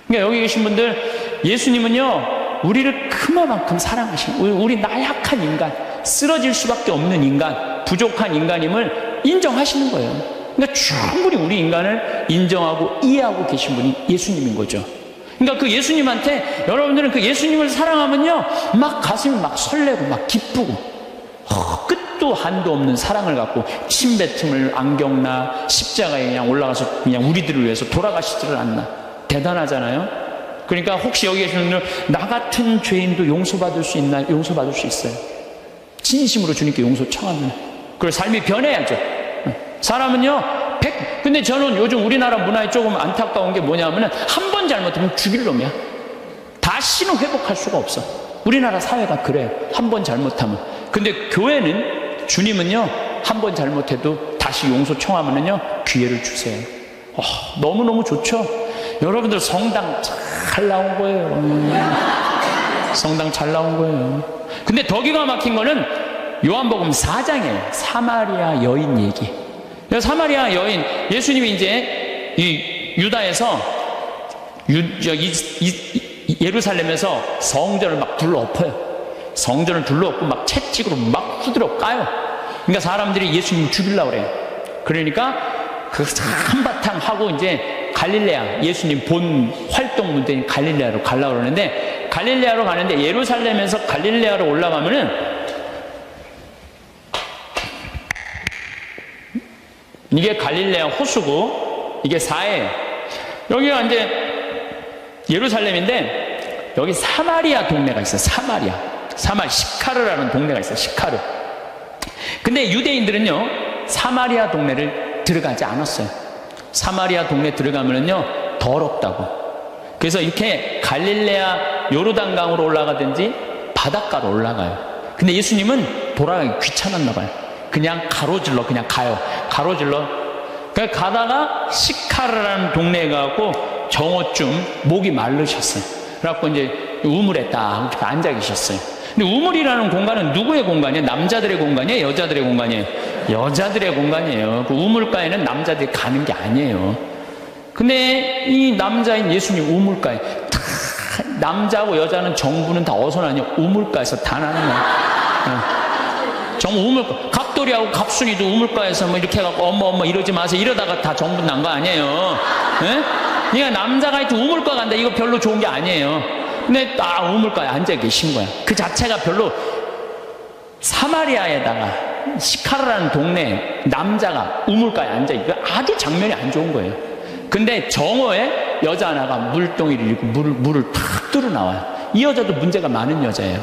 그러니까 여기 계신 분들, 예수님은요 우리를 그만큼 사랑하시는, 우리 나약한 인간, 쓰러질 수밖에 없는 인간, 부족한 인간임을 인정하시는 거예요. 그러니까 충분히 우리 인간을 인정하고 이해하고 계신 분이 예수님인 거죠. 그러니까 그 예수님한테, 여러분들은 그 예수님을 사랑하면요 막 가슴이 막 설레고 막 기쁘고 끝도 한도 없는 사랑을 갖고 침뱉음을 안 겪나, 십자가에 그냥 올라가서 그냥 우리들을 위해서 돌아가시지를 않나. 대단하잖아요. 그러니까 혹시 여기 계신 분들, 나 같은 죄인도 용서받을 수 있나요? 용서받을 수 있어요. 진심으로 주님께 용서 청하면. 그리고 삶이 변해야죠. 사람은요 근데 저는 요즘 우리나라 문화에 조금 안타까운 게 뭐냐면은 한 번 잘못하면 죽일 놈이야. 다시는 회복할 수가 없어. 우리나라 사회가 그래요. 한 번 잘못하면. 근데 교회는, 주님은요 한 번 잘못해도 다시 용서 청하면은요 기회를 주세요. 너무너무 좋죠. 여러분들 성당 잘 나온 거예요. 성당 잘 나온 거예요. 근데 더 기가 막힌 거는 요한복음 4장에 사마리아 여인 얘기. 사마리아 여인, 예수님이 이제 이 유다에서 예루살렘에서 성전을 막 둘러엎어요. 성전을 둘러엎고 막 채찍으로 막 후드려 까요. 그러니까 사람들이 예수님 죽이려고 그래요. 그러니까 그 한바탕 하고 이제 갈릴레아, 예수님 본 활동 문제인 갈릴레아로 가려고 그러는데, 갈릴레아로 가는데 예루살렘에서 갈릴레아로 올라가면은 이게 갈릴레아 호수고 이게 사해예요. 여기가 이제 예루살렘인데 여기 사마리아 동네가 있어요. 시카르라는 동네가 있어요. 시카르. 근데 유대인들은요 사마리아 동네를 들어가지 않았어요. 사마리아 동네 들어가면은요 더럽다고. 그래서 이렇게 갈릴레아 요르단강으로 올라가든지 바닷가로 올라가요. 근데 예수님은 돌아가기 귀찮았나 봐요. 그냥 가로질러 그냥 가요. 가로질러. 그러니까 가다가 시카르라는 동네에 가고 정오쯤 목이 마르셨어요. 그래갖고 이제 우물에 딱 앉아 계셨어요. 근데 우물이라는 공간은 누구의 공간이에요? 남자들의 공간이에요? 여자들의 공간이에요? 여자들의 공간이에요. 그 우물가에는 남자들이 가는 게 아니에요. 근데 이 남자인 예수님 우물가에 다 남자하고 여자는 정부는 다 어디서 나냐? 우물가에서 다 나는 거예요. 정부 우물가, 갑돌이하고 갑순이도 우물가에서 뭐 이렇게 해갖고 엄마 이러지 마세요 이러다가 다 정부 난 거 아니에요. 예? 그러니까 남자가 이렇게 우물가 간다 이거 별로 좋은 게 아니에요. 근데 딱 우물가에 앉아 계신 거야. 그 자체가 별로. 사마리아에다가 시카르라는 동네에 남자가 우물가에 앉아 있고 아주 장면이 안 좋은 거예요. 근데 정오에 여자 하나가 물동이를 잃고 물을 탁 뚫어 나와요. 이 여자도 문제가 많은 여자예요.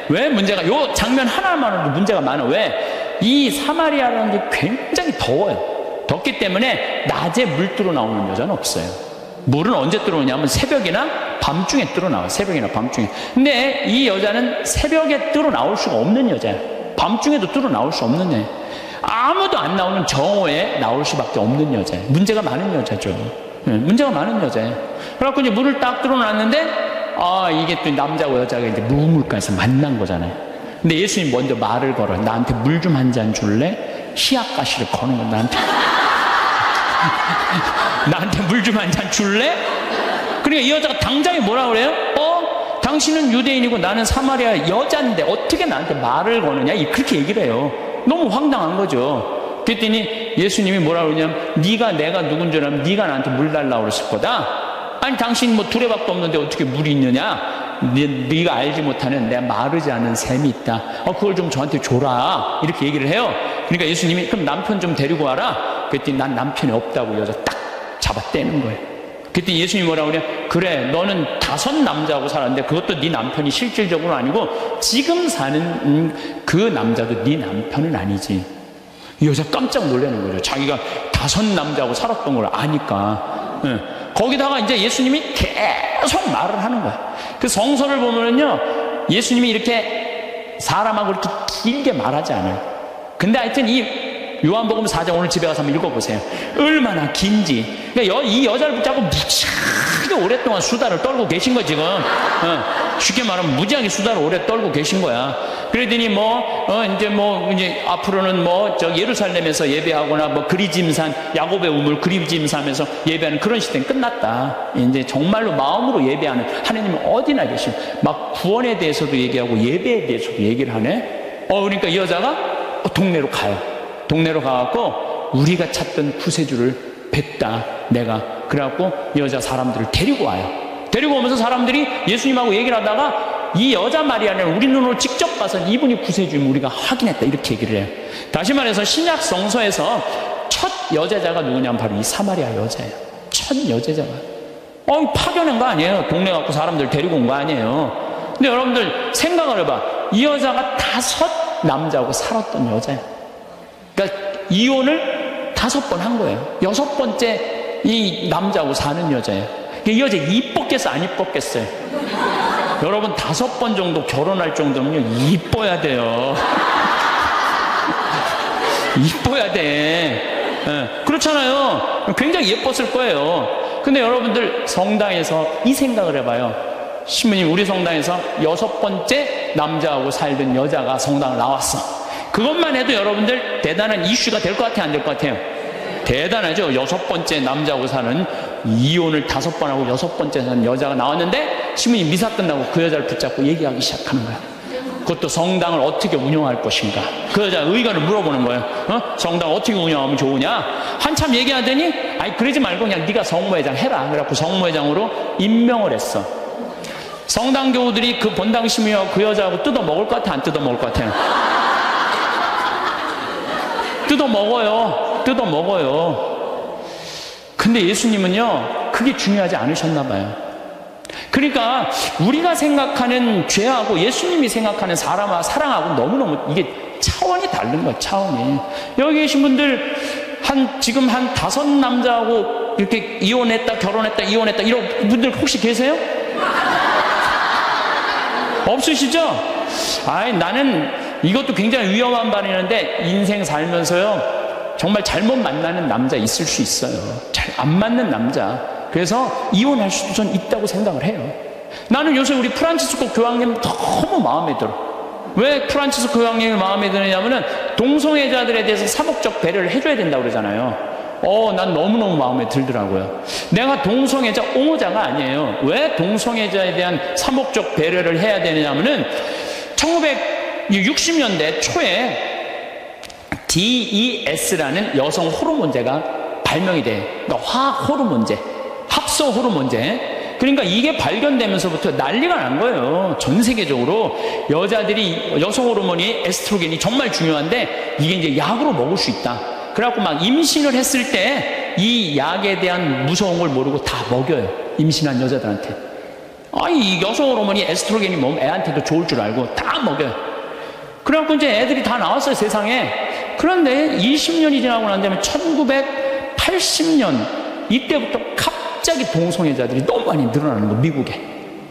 왜 문제가, 요 장면 하나만으로도 문제가 많아. 왜? 이 사마리아라는 게 굉장히 더워요. 덥기 때문에 낮에 물 뚫어 나오는 여자는 없어요. 물은 언제 뚫어오냐면 새벽이나 밤중에 뚫어 나와요. 새벽이나 밤중에. 근데 이 여자는 새벽에 뚫어 나올 수가 없는 여자예요. 밤중에도 뚫어 나올 수 없는 애. 아무도 안 나오는 정오에 나올 수밖에 없는 여자예요. 문제가 많은 여자죠. 문제가 많은 여자예요. 그래갖고 이제 물을 딱 뚫어놨는데 이게 또 남자고 여자가 이제 우물가에서 만난 거잖아요. 근데 예수님 먼저 말을 걸어요. 나한테 물 좀 한 잔 줄래? 희약가시를 거는 거야. 나한테 물 좀 한 잔 줄래? 그러니까 이 여자가 당장에 뭐라 그래요? 당신은 유대인이고 나는 사마리아 여자인데 어떻게 나한테 말을 거느냐? 그렇게 얘기를 해요. 너무 황당한 거죠. 그랬더니 예수님이 뭐라 그러냐면 네가 내가 누군 줄 알면 네가 나한테 물 달라고 그랬을 거다. 아니 당신 뭐 두레박도 없는데 어떻게 물이 있느냐? 네가 알지 못하는 내가 마르지 않은 샘이 있다. 그걸 좀 저한테 줘라. 이렇게 얘기를 해요. 그러니까 예수님이 그럼 남편 좀 데리고 와라. 그랬더니 난 남편이 없다고 여자 딱 잡아 떼는 거예요. 그랬더니 예수님이 뭐라고 그래요? 그래 너는 5 남자하고 살았는데 그것도 네 남편이 실질적으로 아니고 지금 사는 그 남자도 네 남편은 아니지. 이 여자 깜짝 놀라는 거죠. 자기가 5 남자하고 살았던 걸 아니까. 거기다가 이제 예수님이 계속 말을 하는 거야. 그 성서를 보면은요, 예수님이 이렇게 사람하고 이렇게 길게 말하지 않아요. 근데 하여튼 이 요한복음 4장 오늘 집에 가서 한번 읽어보세요. 얼마나 긴지. 그러니까 이 여자를 붙잡고 무지하게 오랫동안 수다를 떨고 계신 거야, 지금. 쉽게 말하면 무지하게 수다를 오래 떨고 계신 거야. 그러더니 이제 앞으로는 예루살렘에서 예배하거나 그리짐산, 야곱의 우물 그리짐산에서 예배하는 그런 시대는 끝났다. 이제 정말로 마음으로 예배하는 하나님은 어디나 계시고, 막 구원에 대해서도 얘기하고 예배에 대해서도 얘기를 하네. 그러니까 이 여자가 동네로 가요. 동네로 가갖고 우리가 찾던 구세주를 뵀다, 내가. 그래갖고 이 여자 사람들을 데리고 와요. 데리고 오면서 사람들이 예수님하고 얘기를 하다가 이 여자 마리아는 우리 눈으로 직접 봐서 이분이 구세주임을 우리가 확인했다, 이렇게 얘기를 해요. 다시 말해서 신약 성서에서 첫 여제자가 누구냐면 바로 이 사마리아 여자예요. 첫 여제자가. 파견한 거 아니에요. 동네 갖고 사람들 데리고 온 거 아니에요. 근데 여러분들 생각을 해봐. 이 여자가 5 남자하고 살았던 여자예요. 그러니까 이혼을 5번 한 거예요. 6번째 이 남자하고 사는 여자예요. 이 여자 이뻤겠어, 안 이뻤겠어요? 여러분 5번 정도 결혼할 정도면요 이뻐야 돼요. 이뻐야 돼. 그렇잖아요. 굉장히 예뻤을 거예요. 근데 여러분들 성당에서 이 생각을 해봐요. 신부님, 우리 성당에서 6번째 남자하고 살던 여자가 성당을 나왔어. 그것만 해도 여러분들 대단한 이슈가 될 것 같아요, 안 될 것 같아요? 대단하죠. 6번째 남자하고 사는, 이혼을 5번 하고 6번째 사는 여자가 나왔는데 신부님 미사 끝나고 그 여자를 붙잡고 얘기하기 시작하는 거야. 그것도 성당을 어떻게 운영할 것인가. 그 여자 의견을 물어보는 거예요. 성당을 어떻게 운영하면 좋으냐. 한참 얘기하더니 아니 그러지 말고 그냥 네가 성모회장 해라. 그래갖고 성모회장으로 임명을 했어. 성당 교우들이 그 본당심이와 그 여자하고 뜯어 먹을 것 같아, 안 뜯어 먹을 것 같아요? 뜯어 먹어요. 근데 예수님은요, 그게 중요하지 않으셨나 봐요. 그러니까 우리가 생각하는 죄하고 예수님이 생각하는 사랑하고 너무너무 이게 차원이 다른 거야, 차원이. 여기 계신 분들 지금 한 5 남자하고 이렇게 이혼했다, 결혼했다, 이혼했다 이런 분들 혹시 계세요? 없으시죠? 나는 이것도 굉장히 위험한 말이는데 인생 살면서요 정말 잘못 만나는 남자 있을 수 있어요. 잘 안 맞는 남자. 그래서 이혼할 수도 전 있다고 생각을 해요. 나는 요새 우리 프란치스코 교황님 너무 마음에 들어. 왜 프란치스코 교황님이 마음에 드느냐면은 동성애자들에 대해서 사복적 배려를 해줘야 된다고 그러잖아요. 난 너무너무 마음에 들더라고요. 내가 동성애자 옹호자가 아니에요. 왜 동성애자에 대한 사복적 배려를 해야 되느냐면은 1960년대 초에 DES라는 여성 호르몬제가 발명이 돼. 그러니까 화학 호르몬제, 합성 호르몬제. 그러니까 이게 발견되면서부터 난리가 난 거예요. 전 세계적으로 여자들이 여성 호르몬이 에스트로겐이 정말 중요한데 이게 이제 약으로 먹을 수 있다. 그래갖고 막 임신을 했을 때 이 약에 대한 무서운 걸 모르고 다 먹여요. 임신한 여자들한테. 이 여성 호르몬이 에스트로겐이 몸 애한테도 좋을 줄 알고 다 먹여요. 그래갖고 이제 애들이 다 나왔어요, 세상에. 그런데 20년이 지나고 난 다음에 1980년 이때부터 갑자기 동성애자들이 너무 많이 늘어나는 거예요, 미국에.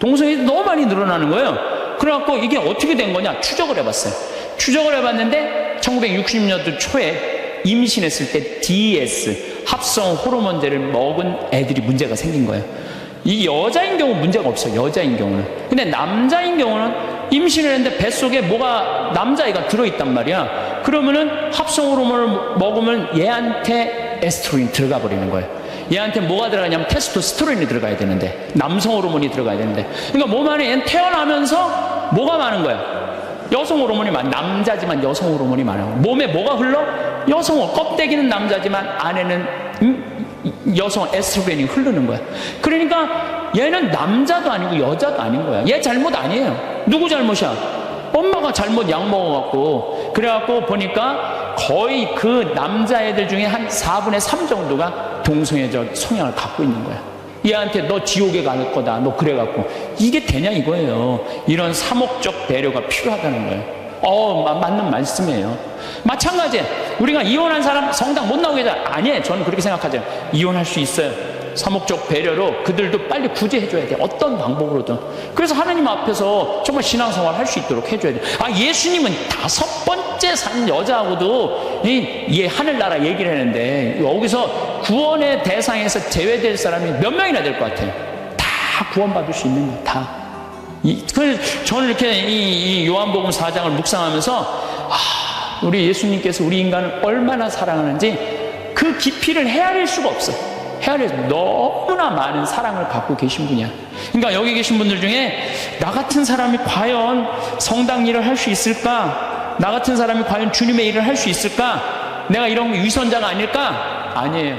동성애자들이 너무 많이 늘어나는 거예요. 그래갖고 이게 어떻게 된 거냐 추적을 해봤어요. 추적을 해봤는데 1960년대 초에 임신했을 때 DS 합성 호르몬제를 먹은 애들이 문제가 생긴 거예요. 이 여자인 경우 문제가 없어요, 여자인 경우는. 근데 남자인 경우는 임신을 했는데 뱃속에 뭐가 남자아이가 들어있단 말이야. 그러면은 합성 호르몬을 먹으면 얘한테 에스트로겐이 들어가 버리는 거예요. 얘한테 뭐가 들어가냐면 테스토스테론이 들어가야 되는데, 남성 호르몬이 들어가야 되는데, 그러니까 몸 안에 얘는 태어나면서 뭐가 많은 거야? 여성 호르몬이 남자지만 여성 호르몬이 많아요. 몸에 뭐가 흘러? 여성 껍데기는 남자지만 안에는 여성 에스트로겐이 흐르는 거야. 그러니까 얘는 남자도 아니고 여자도 아닌 거야. 얘 잘못 아니에요. 누구 잘못이야? 엄마가 잘못 약 먹어갖고. 그래갖고 보니까 거의 그 남자애들 중에 한 4분의 3 정도가 동성애적 성향을 갖고 있는 거야. 얘한테 너 지옥에 갈 거다, 너 그래갖고. 이게 되냐 이거예요. 이런 사목적 배려가 필요하다는 거예요. 맞는 말씀이에요. 마찬가지예요. 우리가 이혼한 사람 성당 못 나오게 하자. 아니에요. 저는 그렇게 생각하죠. 이혼할 수 있어요. 사목적 배려로 그들도 빨리 구제해줘야 돼. 어떤 방법으로든. 그래서 하나님 앞에서 정말 신앙생활 할 수 있도록 해줘야 돼. 예수님은 5번째 산 여자하고도 이 하늘나라 얘기를 했는데 여기서 구원의 대상에서 제외될 사람이 몇 명이나 될 것 같아요? 다 구원받을 수 있는 거예요. 다. 그래서 저는 이렇게 이 요한복음 4장을 묵상하면서 우리 예수님께서 우리 인간을 얼마나 사랑하는지 그 깊이를 헤아릴 수가 없어요. 너무나 많은 사랑을 갖고 계신 분이야. 그러니까 여기 계신 분들 중에 나 같은 사람이 과연 성당 일을 할 수 있을까? 나 같은 사람이 과연 주님의 일을 할 수 있을까? 내가 이런 위선자가 아닐까? 아니에요.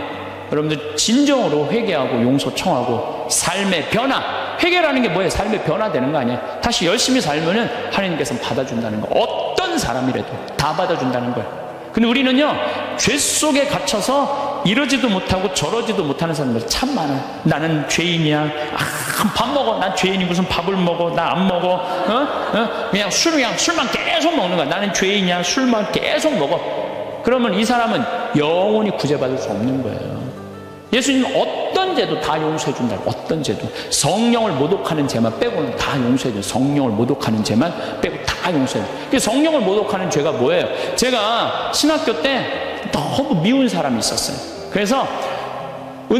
여러분들 진정으로 회개하고 용서 청하고 삶의 변화. 회개라는 게 뭐예요? 삶의 변화되는 거 아니에요? 다시 열심히 살면은 하나님께서 받아준다는 거. 어떤 사람이라도 다 받아준다는 거예요. 근데 우리는요, 죄 속에 갇혀서 이러지도 못하고 저러지도 못하는 사람들이 참 많아요. 나는 죄인이야. 밥 먹어. 난 죄인이 무슨 밥을 먹어. 나 안 먹어. 그냥 술만 계속 먹는 거야. 나는 죄인이야. 술만 계속 먹어. 그러면 이 사람은 영원히 구제받을 수 없는 거예요. 예수님은 어떤 죄도 다 용서해 준다. 어떤 죄도. 성령을 모독하는 죄만 빼고는 다 용서해 줘요. 성령을 모독하는 죄만 빼고 다 용서해 줘요. 성령을 모독하는 죄가 뭐예요? 제가 신학교 때 너무 미운 사람이 있었어요. 그래서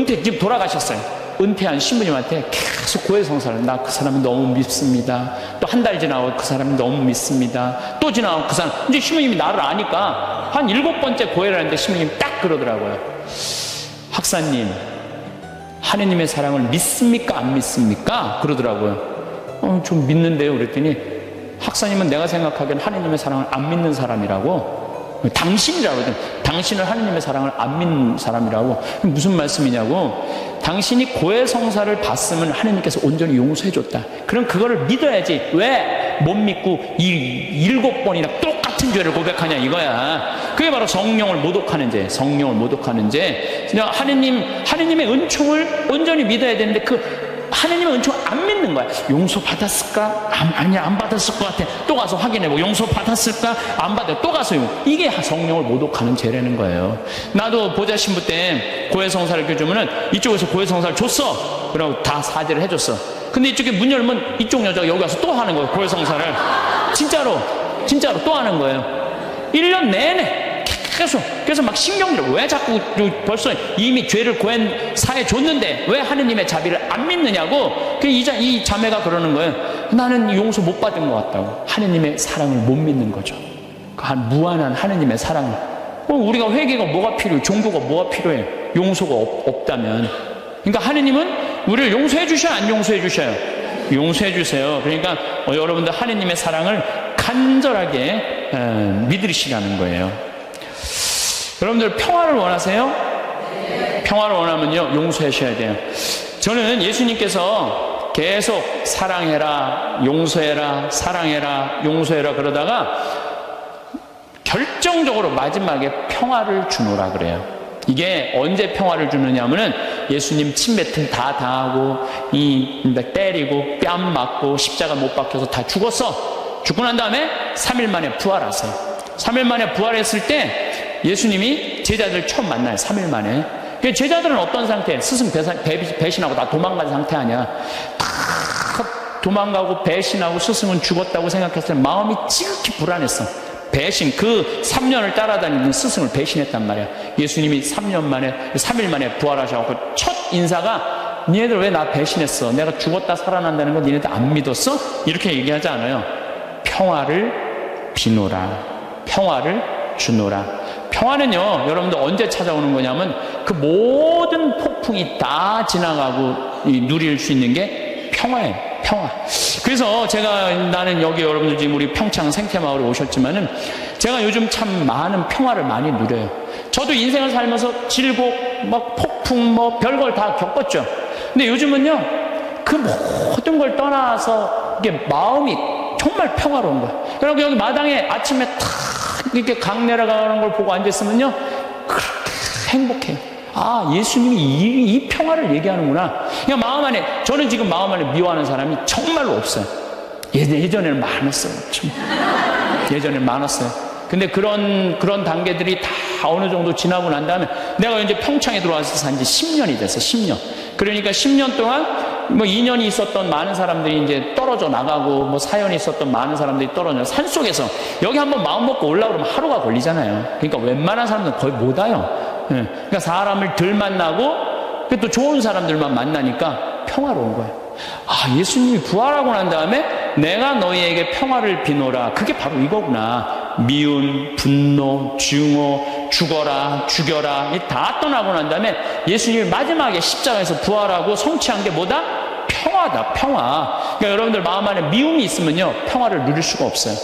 지금 돌아가셨어요. 은퇴한 신부님한테 계속 고해성사를. 나 그 사람이 너무 밉습니다. 또 한 달 지나고 그 사람이 너무 밉습니다. 또 지나고 그 사람. 이제 신부님이 나를 아니까 한 7번째 고해를 하는데 신부님이 딱 그러더라고요. 박사님, 하느님의 사랑을 믿습니까? 안 믿습니까? 그러더라고요. 좀 믿는데요. 그랬더니 학사님은 내가 생각하기엔 하느님의 사랑을 안 믿는 사람이라고. 당신이라고 하거든. 당신은 하느님의 사랑을 안 믿는 사람이라고. 무슨 말씀이냐고. 당신이 고해성사를 봤으면 하느님께서 온전히 용서해줬다. 그럼 그거를 믿어야지. 왜 못 믿고 이 7번이나 똑같은 죄를 고백하냐 이거야. 그게 바로 성령을 모독하는 죄. 성령을 모독하는 죄. 그냥 하느님의 은총을 온전히 믿어야 되는데 그 하느님의 은총을 안 믿는 거야. 용서 받았을까? 아니야, 안 받았을 것 같아. 또 가서 확인해보고 용서 받았을까? 안 받아. 또 가서 이게 성령을 모독하는 죄라는 거예요. 나도 보좌신부 때 고해성사를 교주면은 이쪽에서 고해성사를 줬어. 그러고 다 사죄를 해줬어. 근데 이쪽에 문 열면 이쪽 여자가 여기 와서 또 하는 거예요. 고해성사를. 진짜로 또 하는 거예요. 1년 내내 계속. 그래서 막 신경질을 왜 자꾸 벌써 이미 죄를 고한 사해 줬는데 왜 하느님의 자비를 안 믿느냐고. 이 자매가 그러는 거예요. 나는 용서 못 받은 것 같다고. 하느님의 사랑을 못 믿는 거죠. 한 무한한 하느님의 사랑을. 우리가 회개가 뭐가 필요해? 종교가 뭐가 필요해? 용서가 없다면. 그러니까 하느님은 우리를 용서해 주셔요? 안 용서해 주셔요? 용서해 주세요. 그러니까 여러분들 하느님의 사랑을 간절하게 믿으시라는 거예요. 여러분들 평화를 원하세요? 평화를 원하면요, 용서하셔야 돼요. 저는 예수님께서 계속 사랑해라, 용서해라, 사랑해라, 용서해라 그러다가 결정적으로 마지막에 평화를 주노라 그래요. 이게 언제 평화를 주느냐 하면은 예수님 침뱉음 다 당하고 때리고 뺨 맞고 십자가 못 박혀서 다 죽었어. 죽고 난 다음에 3일 만에 부활하세요. 3일 만에 부활했을 때 예수님이 제자들 처음 만나요. 3일 만에. 제자들은 어떤 상태? 스승 배신하고 다 도망간 상태 아니야. 다 도망가고 배신하고 스승은 죽었다고 생각했을 때 마음이 지극히 불안했어. 배신, 그 3년을 따라다니는 스승을 배신했단 말이야. 예수님이 3년 만에, 3일 만에 부활하셔서 첫 인사가 니네들 왜 나 배신했어? 내가 죽었다 살아난다는 거 니네들 안 믿었어? 이렇게 얘기하지 않아요. 평화를 비노라. 평화를 주노라. 평화는요, 여러분들 언제 찾아오는 거냐면 그 모든 폭풍이 다 지나가고 누릴 수 있는 게 평화예요. 평화. 그래서 나는 여기 여러분들 지금 우리 평창 생태마을에 오셨지만은 제가 요즘 참 많은 평화를 많이 누려요. 저도 인생을 살면서 질곡, 막 폭풍, 별걸 다 겪었죠. 근데 요즘은요, 그 모든 걸 떠나서 이게 마음이 정말 평화로운 거예요. 여러분 여기 마당에 아침에 탁 이렇게 강 내려가는 걸 보고 앉았으면요, 그렇게 행복해요. 아, 예수님이 이 평화를 얘기하는구나. 그냥 마음 안에, 저는 지금 마음 안에 미워하는 사람이 정말로 없어요. 예전에는 많았어요. 예전에는 많았어요. 근데 그런 단계들이 다 어느 정도 지나고 난 다음에 내가 이제 평창에 들어와서 산 지 10년이 됐어. 10년. 그러니까 10년 동안 2년이 있었던 많은 사람들이 이제 떨어져 나가고 사연이 있었던 많은 사람들이 떨어져 산속에서 여기 한번 마음 먹고 올라오면 하루가 걸리잖아요. 그러니까 웬만한 사람들은 거의 못 와요. 그러니까 사람을 덜 만나고 또 좋은 사람들만 만나니까 평화로운 거예요. 아, 예수님이 부활하고 난 다음에 내가 너희에게 평화를 비노라. 그게 바로 이거구나. 미움, 분노, 증오, 죽어라, 죽여라 다 떠나고 난 다음에 예수님이 마지막에 십자가에서 부활하고 성취한 게 뭐다? 평화다. 평화. 그러니까 여러분들 마음 안에 미움이 있으면요, 평화를 누릴 수가 없어요.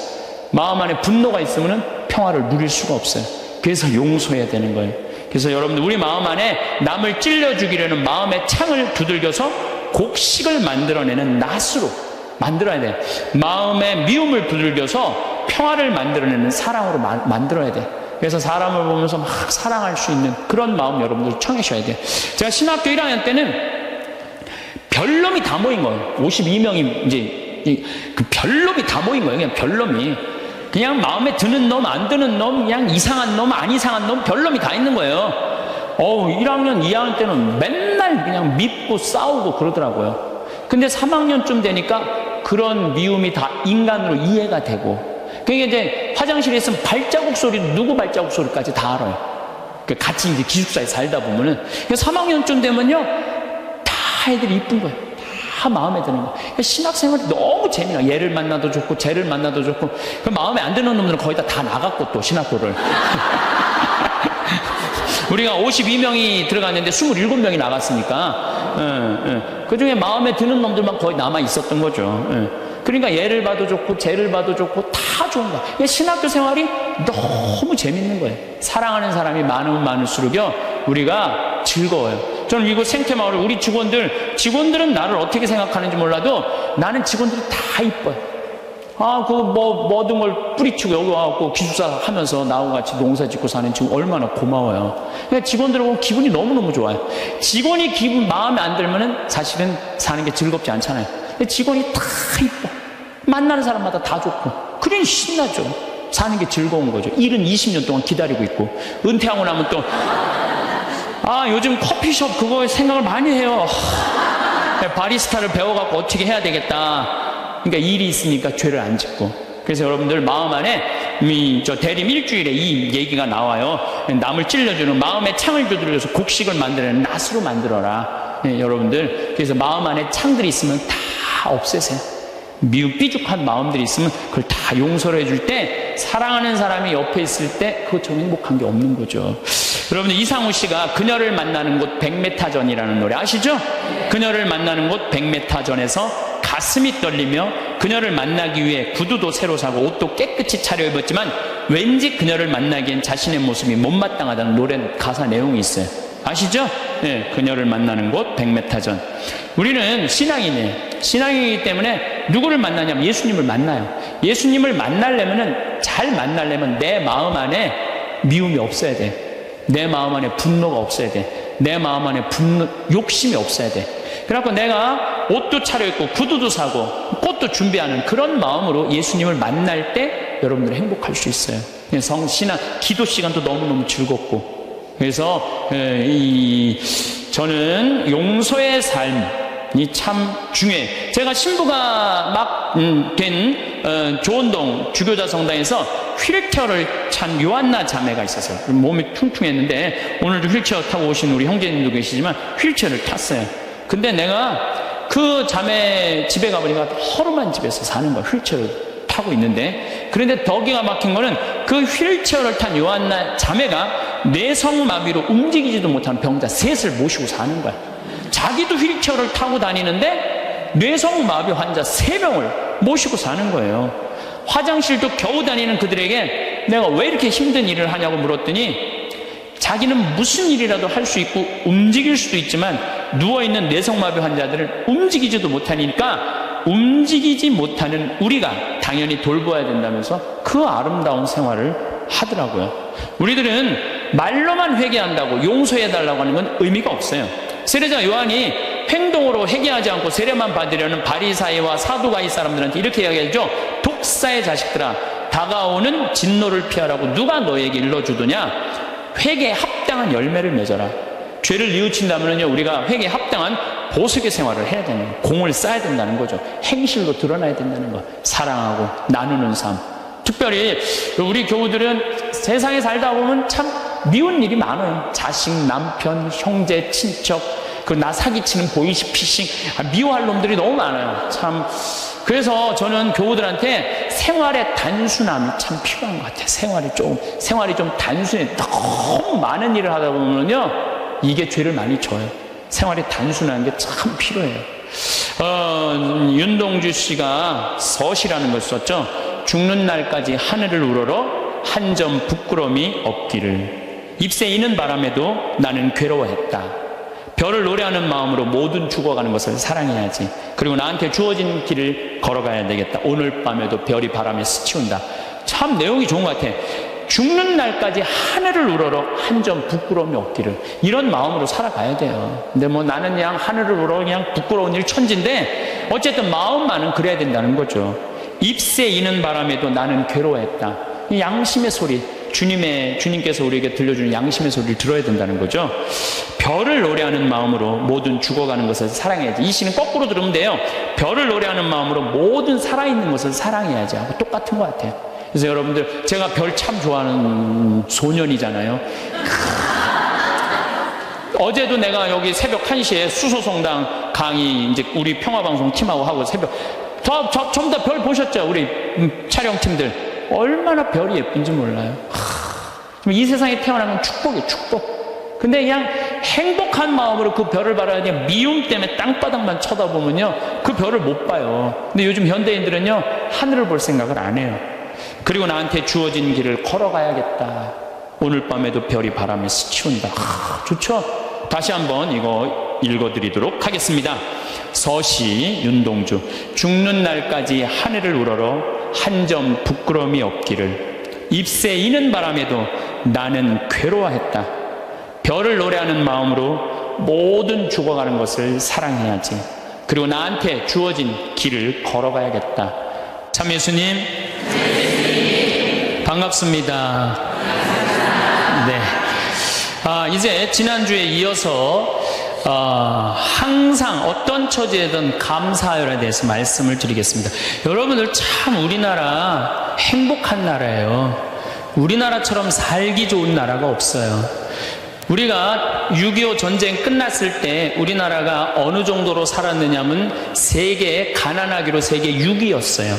마음 안에 분노가 있으면 평화를 누릴 수가 없어요. 그래서 용서해야 되는 거예요. 그래서 여러분들 우리 마음 안에 남을 찔러 죽이려는 마음의 창을 두들겨서 곡식을 만들어내는 낫으로 만들어야 돼. 마음의 미움을 두들겨서 평화를 만들어내는 사랑으로 만들어야 돼. 그래서 사람을 보면서 막 사랑할 수 있는 그런 마음 여러분들 청하셔야 돼요. 제가 신학교 1학년 때는 별놈이 다 모인 거예요. 52명이 이제 그 별놈이 다 모인 거예요. 그냥 별놈이. 그냥 마음에 드는 놈, 안 드는 놈, 그냥 이상한 놈, 안 이상한 놈, 별놈이 다 있는 거예요. 1학년, 2학년 때는 맨날 그냥 밉고 싸우고 그러더라고요. 근데 3학년쯤 되니까 그런 미움이 다 인간으로 이해가 되고, 그게 이제 화장실에 있으면 발자국 소리도 누구 발자국 소리까지 다 알아요. 같이 이제 기숙사에 살다 보면은. 3학년쯤 되면요, 다 애들이 이쁜 거예요. 다 마음에 드는 거예요. 신학생활이 너무 재미나. 얘를 만나도 좋고 쟤를 만나도 좋고. 그 마음에 안 드는 놈들은 거의 다 나갔고 또 신학교를. 우리가 52명이 들어갔는데 27명이 나갔으니까 그 중에 마음에 드는 놈들만 거의 남아 있었던 거죠. 그러니까 얘를 봐도 좋고 쟤를 봐도 좋고 다 좋은 거야. 그러니까 신학교 생활이 너무 재밌는 거예요. 사랑하는 사람이 많으면 많을수록요 우리가 즐거워요. 저는 이곳 생태마을 우리 직원들은 나를 어떻게 생각하는지 몰라도 나는 직원들이 다 이뻐요. 모든 걸 뿌리치고 여기 와갖고 기숙사 하면서 나하고 같이 농사 짓고 사는 지금 얼마나 고마워요. 그러니까 직원들 보면 기분이 너무너무 좋아요. 직원이 기분 마음에 안 들면은 사실은 사는 게 즐겁지 않잖아요. 근데 직원이 다 이뻐. 만나는 사람마다 다 좋고. 그러니 신나죠. 사는 게 즐거운 거죠. 일은 20년 동안 기다리고 있고. 은퇴하고 나면 또, 요즘 커피숍 그거 생각을 많이 해요. 바리스타를 배워갖고 어떻게 해야 되겠다. 그러니까 일이 있으니까 죄를 안 짓고. 그래서 여러분들 마음 안에 저 대림 일주일에 이 얘기가 나와요. 남을 찔러주는 마음에 창을 두드려서 곡식을 만들어내는 낫으로 만들어라. 여러분들 그래서 마음 안에 창들이 있으면 다 없애세요. 미움 삐죽한 마음들이 있으면 그걸 다 용서를 해줄 때 사랑하는 사람이 옆에 있을 때 그것처럼 행복한 게 없는 거죠. 여러분들 이상우 씨가 그녀를 만나는 곳 100m 전이라는 노래 아시죠? 그녀를 만나는 곳 100m 전에서 가슴이 떨리며 그녀를 만나기 위해 구두도 새로 사고 옷도 깨끗이 차려입었지만 왠지 그녀를 만나기엔 자신의 모습이 못마땅하다는 노래 가사 내용이 있어요. 아시죠? 네, 그녀를 만나는 곳 100m 전. 우리는 신앙이기 때문에 누구를 만나냐면 예수님을 만나요. 예수님을 잘 만나려면 내 마음 안에 미움이 없어야 돼. 내 마음 안에 분노가 없어야 돼. 내 마음 안에 욕심이 없어야 돼. 그래갖고 내가 옷도 차려입고 구두도 사고 꽃도 준비하는 그런 마음으로 예수님을 만날 때 여러분들 행복할 수 있어요. 성신앙 기도 시간도 너무너무 즐겁고. 그래서 저는 용서의 삶이 참 중요해요. 제가 신부가 막 된 조원동 주교자 성당에서 휠체어를 찬 요한나 자매가 있었어요. 몸이 퉁퉁했는데 오늘도 휠체어 타고 오신 우리 형제님도 계시지만 휠체어를 탔어요. 근데 내가 그 자매 집에 가보니까 허름한 집에서 사는 거야. 휠체어를 타고 있는데. 그런데 더 기가 막힌 거는 그 휠체어를 탄 요한나 자매가 뇌성마비로 움직이지도 못하는 병자 셋을 모시고 사는 거야. 자기도 휠체어를 타고 다니는데 뇌성마비 환자 3명을 모시고 사는 거예요. 화장실도 겨우 다니는 그들에게 내가 왜 이렇게 힘든 일을 하냐고 물었더니 자기는 무슨 일이라도 할 수 있고 움직일 수도 있지만 누워있는 뇌성마비 환자들을 움직이지도 못하니까 움직이지 못하는 우리가 당연히 돌봐야 된다면서 그 아름다운 생활을 하더라고요. 우리들은 말로만 회개한다고 용서해달라고 하는 건 의미가 없어요. 세례자 요한이 행동으로 회개하지 않고 세례만 받으려는 바리사이와 사두가이 사람들한테 이렇게 이야기하죠. 독사의 자식들아, 다가오는 진노를 피하라고 누가 너에게 일러주더냐? 회개에 합당한 열매를 맺어라. 죄를 뉘우친다면요, 우리가 회개에 합당한 보석의 생활을 해야 되는 거예요. 공을 쌓아야 된다는 거죠. 행실로 드러나야 된다는 거. 사랑하고 나누는 삶. 특별히 우리 교우들은 세상에 살다 보면 참 미운 일이 많아요. 자식, 남편, 형제, 친척, 나 사기치는 보이스피싱, 미워할 놈들이 너무 많아요. 참. 그래서 저는 교우들한테 생활의 단순함이 참 필요한 것 같아요. 생활이 좀 단순해. 너무 많은 일을 하다 보면요, 이게 죄를 많이 져요. 생활이 단순한 게 참 필요해요. 윤동주 씨가 서시라는 걸 썼죠. 죽는 날까지 하늘을 우러러 한 점 부끄러움이 없기를. 잎새 이는 바람에도 나는 괴로워했다. 별을 노래하는 마음으로 모든 죽어가는 것을 사랑해야지. 그리고 나한테 주어진 길을 걸어가야 되겠다. 오늘 밤에도 별이 바람에 스치운다. 참 내용이 좋은 것 같아. 죽는 날까지 하늘을 우러러 한 점 부끄러움이 없기를. 이런 마음으로 살아가야 돼요. 근데 나는 그냥 하늘을 우러러 그냥 부끄러운 일 천지인데 어쨌든 마음만은 그래야 된다는 거죠. 잎새 이는 바람에도 나는 괴로워했다. 이 양심의 소리, 주님께서 우리에게 들려주는 양심의 소리를 들어야 된다는 거죠. 별을 노래하는 마음으로 모든 죽어가는 것을 사랑해야지. 이 시는 거꾸로 들으면 돼요. 별을 노래하는 마음으로 모든 살아있는 것을 사랑해야지 하고 똑같은 것 같아요. 그래서 여러분들, 제가 별 참 좋아하는 소년이잖아요. 어제도 내가 여기 새벽 1시에 수소성당 강의 이제 우리 평화방송 팀하고 하고 새벽 전부 다 별 보셨죠? 우리 촬영팀들 얼마나 별이 예쁜지 몰라요. 이 세상에 태어난 건 축복이에요. 축복. 근데 그냥 행복한 마음으로 그 별을 바라야 돼. 미움 때문에 땅바닥만 쳐다보면요, 그 별을 못 봐요. 근데 요즘 현대인들은요, 하늘을 볼 생각을 안 해요. 그리고 나한테 주어진 길을 걸어가야겠다. 오늘 밤에도 별이 바람에 스치운다. 좋죠? 다시 한번 이거 읽어드리도록 하겠습니다. 서시 윤동주. 죽는 날까지 하늘을 우러러 한 점 부끄러움이 없기를. 잎새 이는 바람에도 나는 괴로워했다. 별을 노래하는 마음으로 모든 죽어가는 것을 사랑해야지. 그리고 나한테 주어진 길을 걸어가야겠다. 참 예수님, 반갑습니다. 네. 이제 지난주에 이어서 항상 어떤 처지에든 감사하여에 대해서 말씀을 드리겠습니다. 여러분들 참 우리나라 행복한 나라예요. 우리나라처럼 살기 좋은 나라가 없어요. 우리가 6.25 전쟁 끝났을 때 우리나라가 어느 정도로 살았느냐면 세계 가난하기로 세계 6위였어요.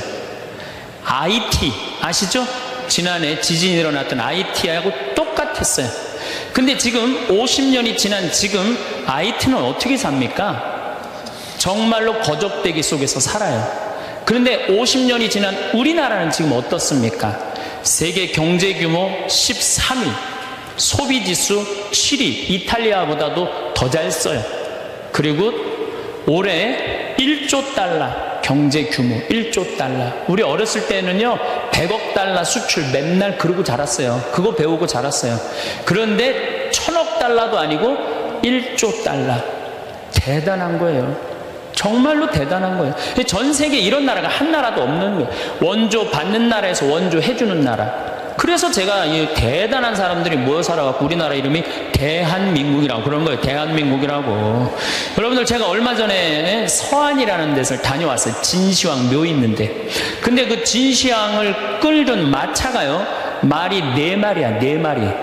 IT 아시죠? 지난해 지진이 일어났던 IT하고 똑같았어요. 근데 지금 50년이 지난 지금 IT는 어떻게 삽니까? 정말로 거적대기 속에서 살아요. 그런데 50년이 지난 우리나라는 지금 어떻습니까? 세계 경제 규모 13위, 소비지수 7위, 이탈리아보다도 더 잘 써요. 그리고 올해 1조 달러 경제 규모 1조 달러. 우리 어렸을 때는요 100억 달러 수출 맨날 그러고 자랐어요. 그거 배우고 자랐어요. 그런데 1000억 달러도 아니고 1조 달러. 대단한 거예요. 정말로 대단한 거예요. 전 세계에 이런 나라가 한 나라도 없는 거예요. 원조 받는 나라에서 원조 해주는 나라. 그래서 제가 이 대단한 사람들이 모여 살아갖고 우리나라 이름이 대한민국이라고 그런 거예요. 대한민국이라고. 여러분들 제가 얼마 전에 서안이라는 데서 다녀왔어요. 진시황 묘 있는데. 근데 그 진시황을 끌던 마차가요, 말이 4마리야, 4마리.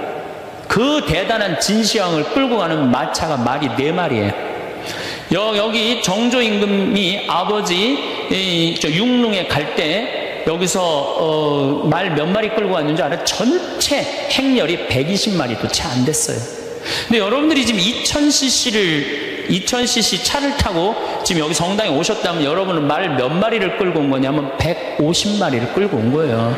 그 대단한 진시황을 끌고 가는 마차가 말이 4마리예요. 여기 정조 임금이 아버지 육릉에 갈 때 여기서 말 몇 마리 끌고 왔는지 알아요? 전체 행렬이 120마리도 채 안 됐어요. 근데 여러분들이 지금 2000cc 차를 타고 지금 여기 성당에 오셨다면 여러분은 말 몇 마리를 끌고 온 거냐면 150마리를 끌고 온 거예요.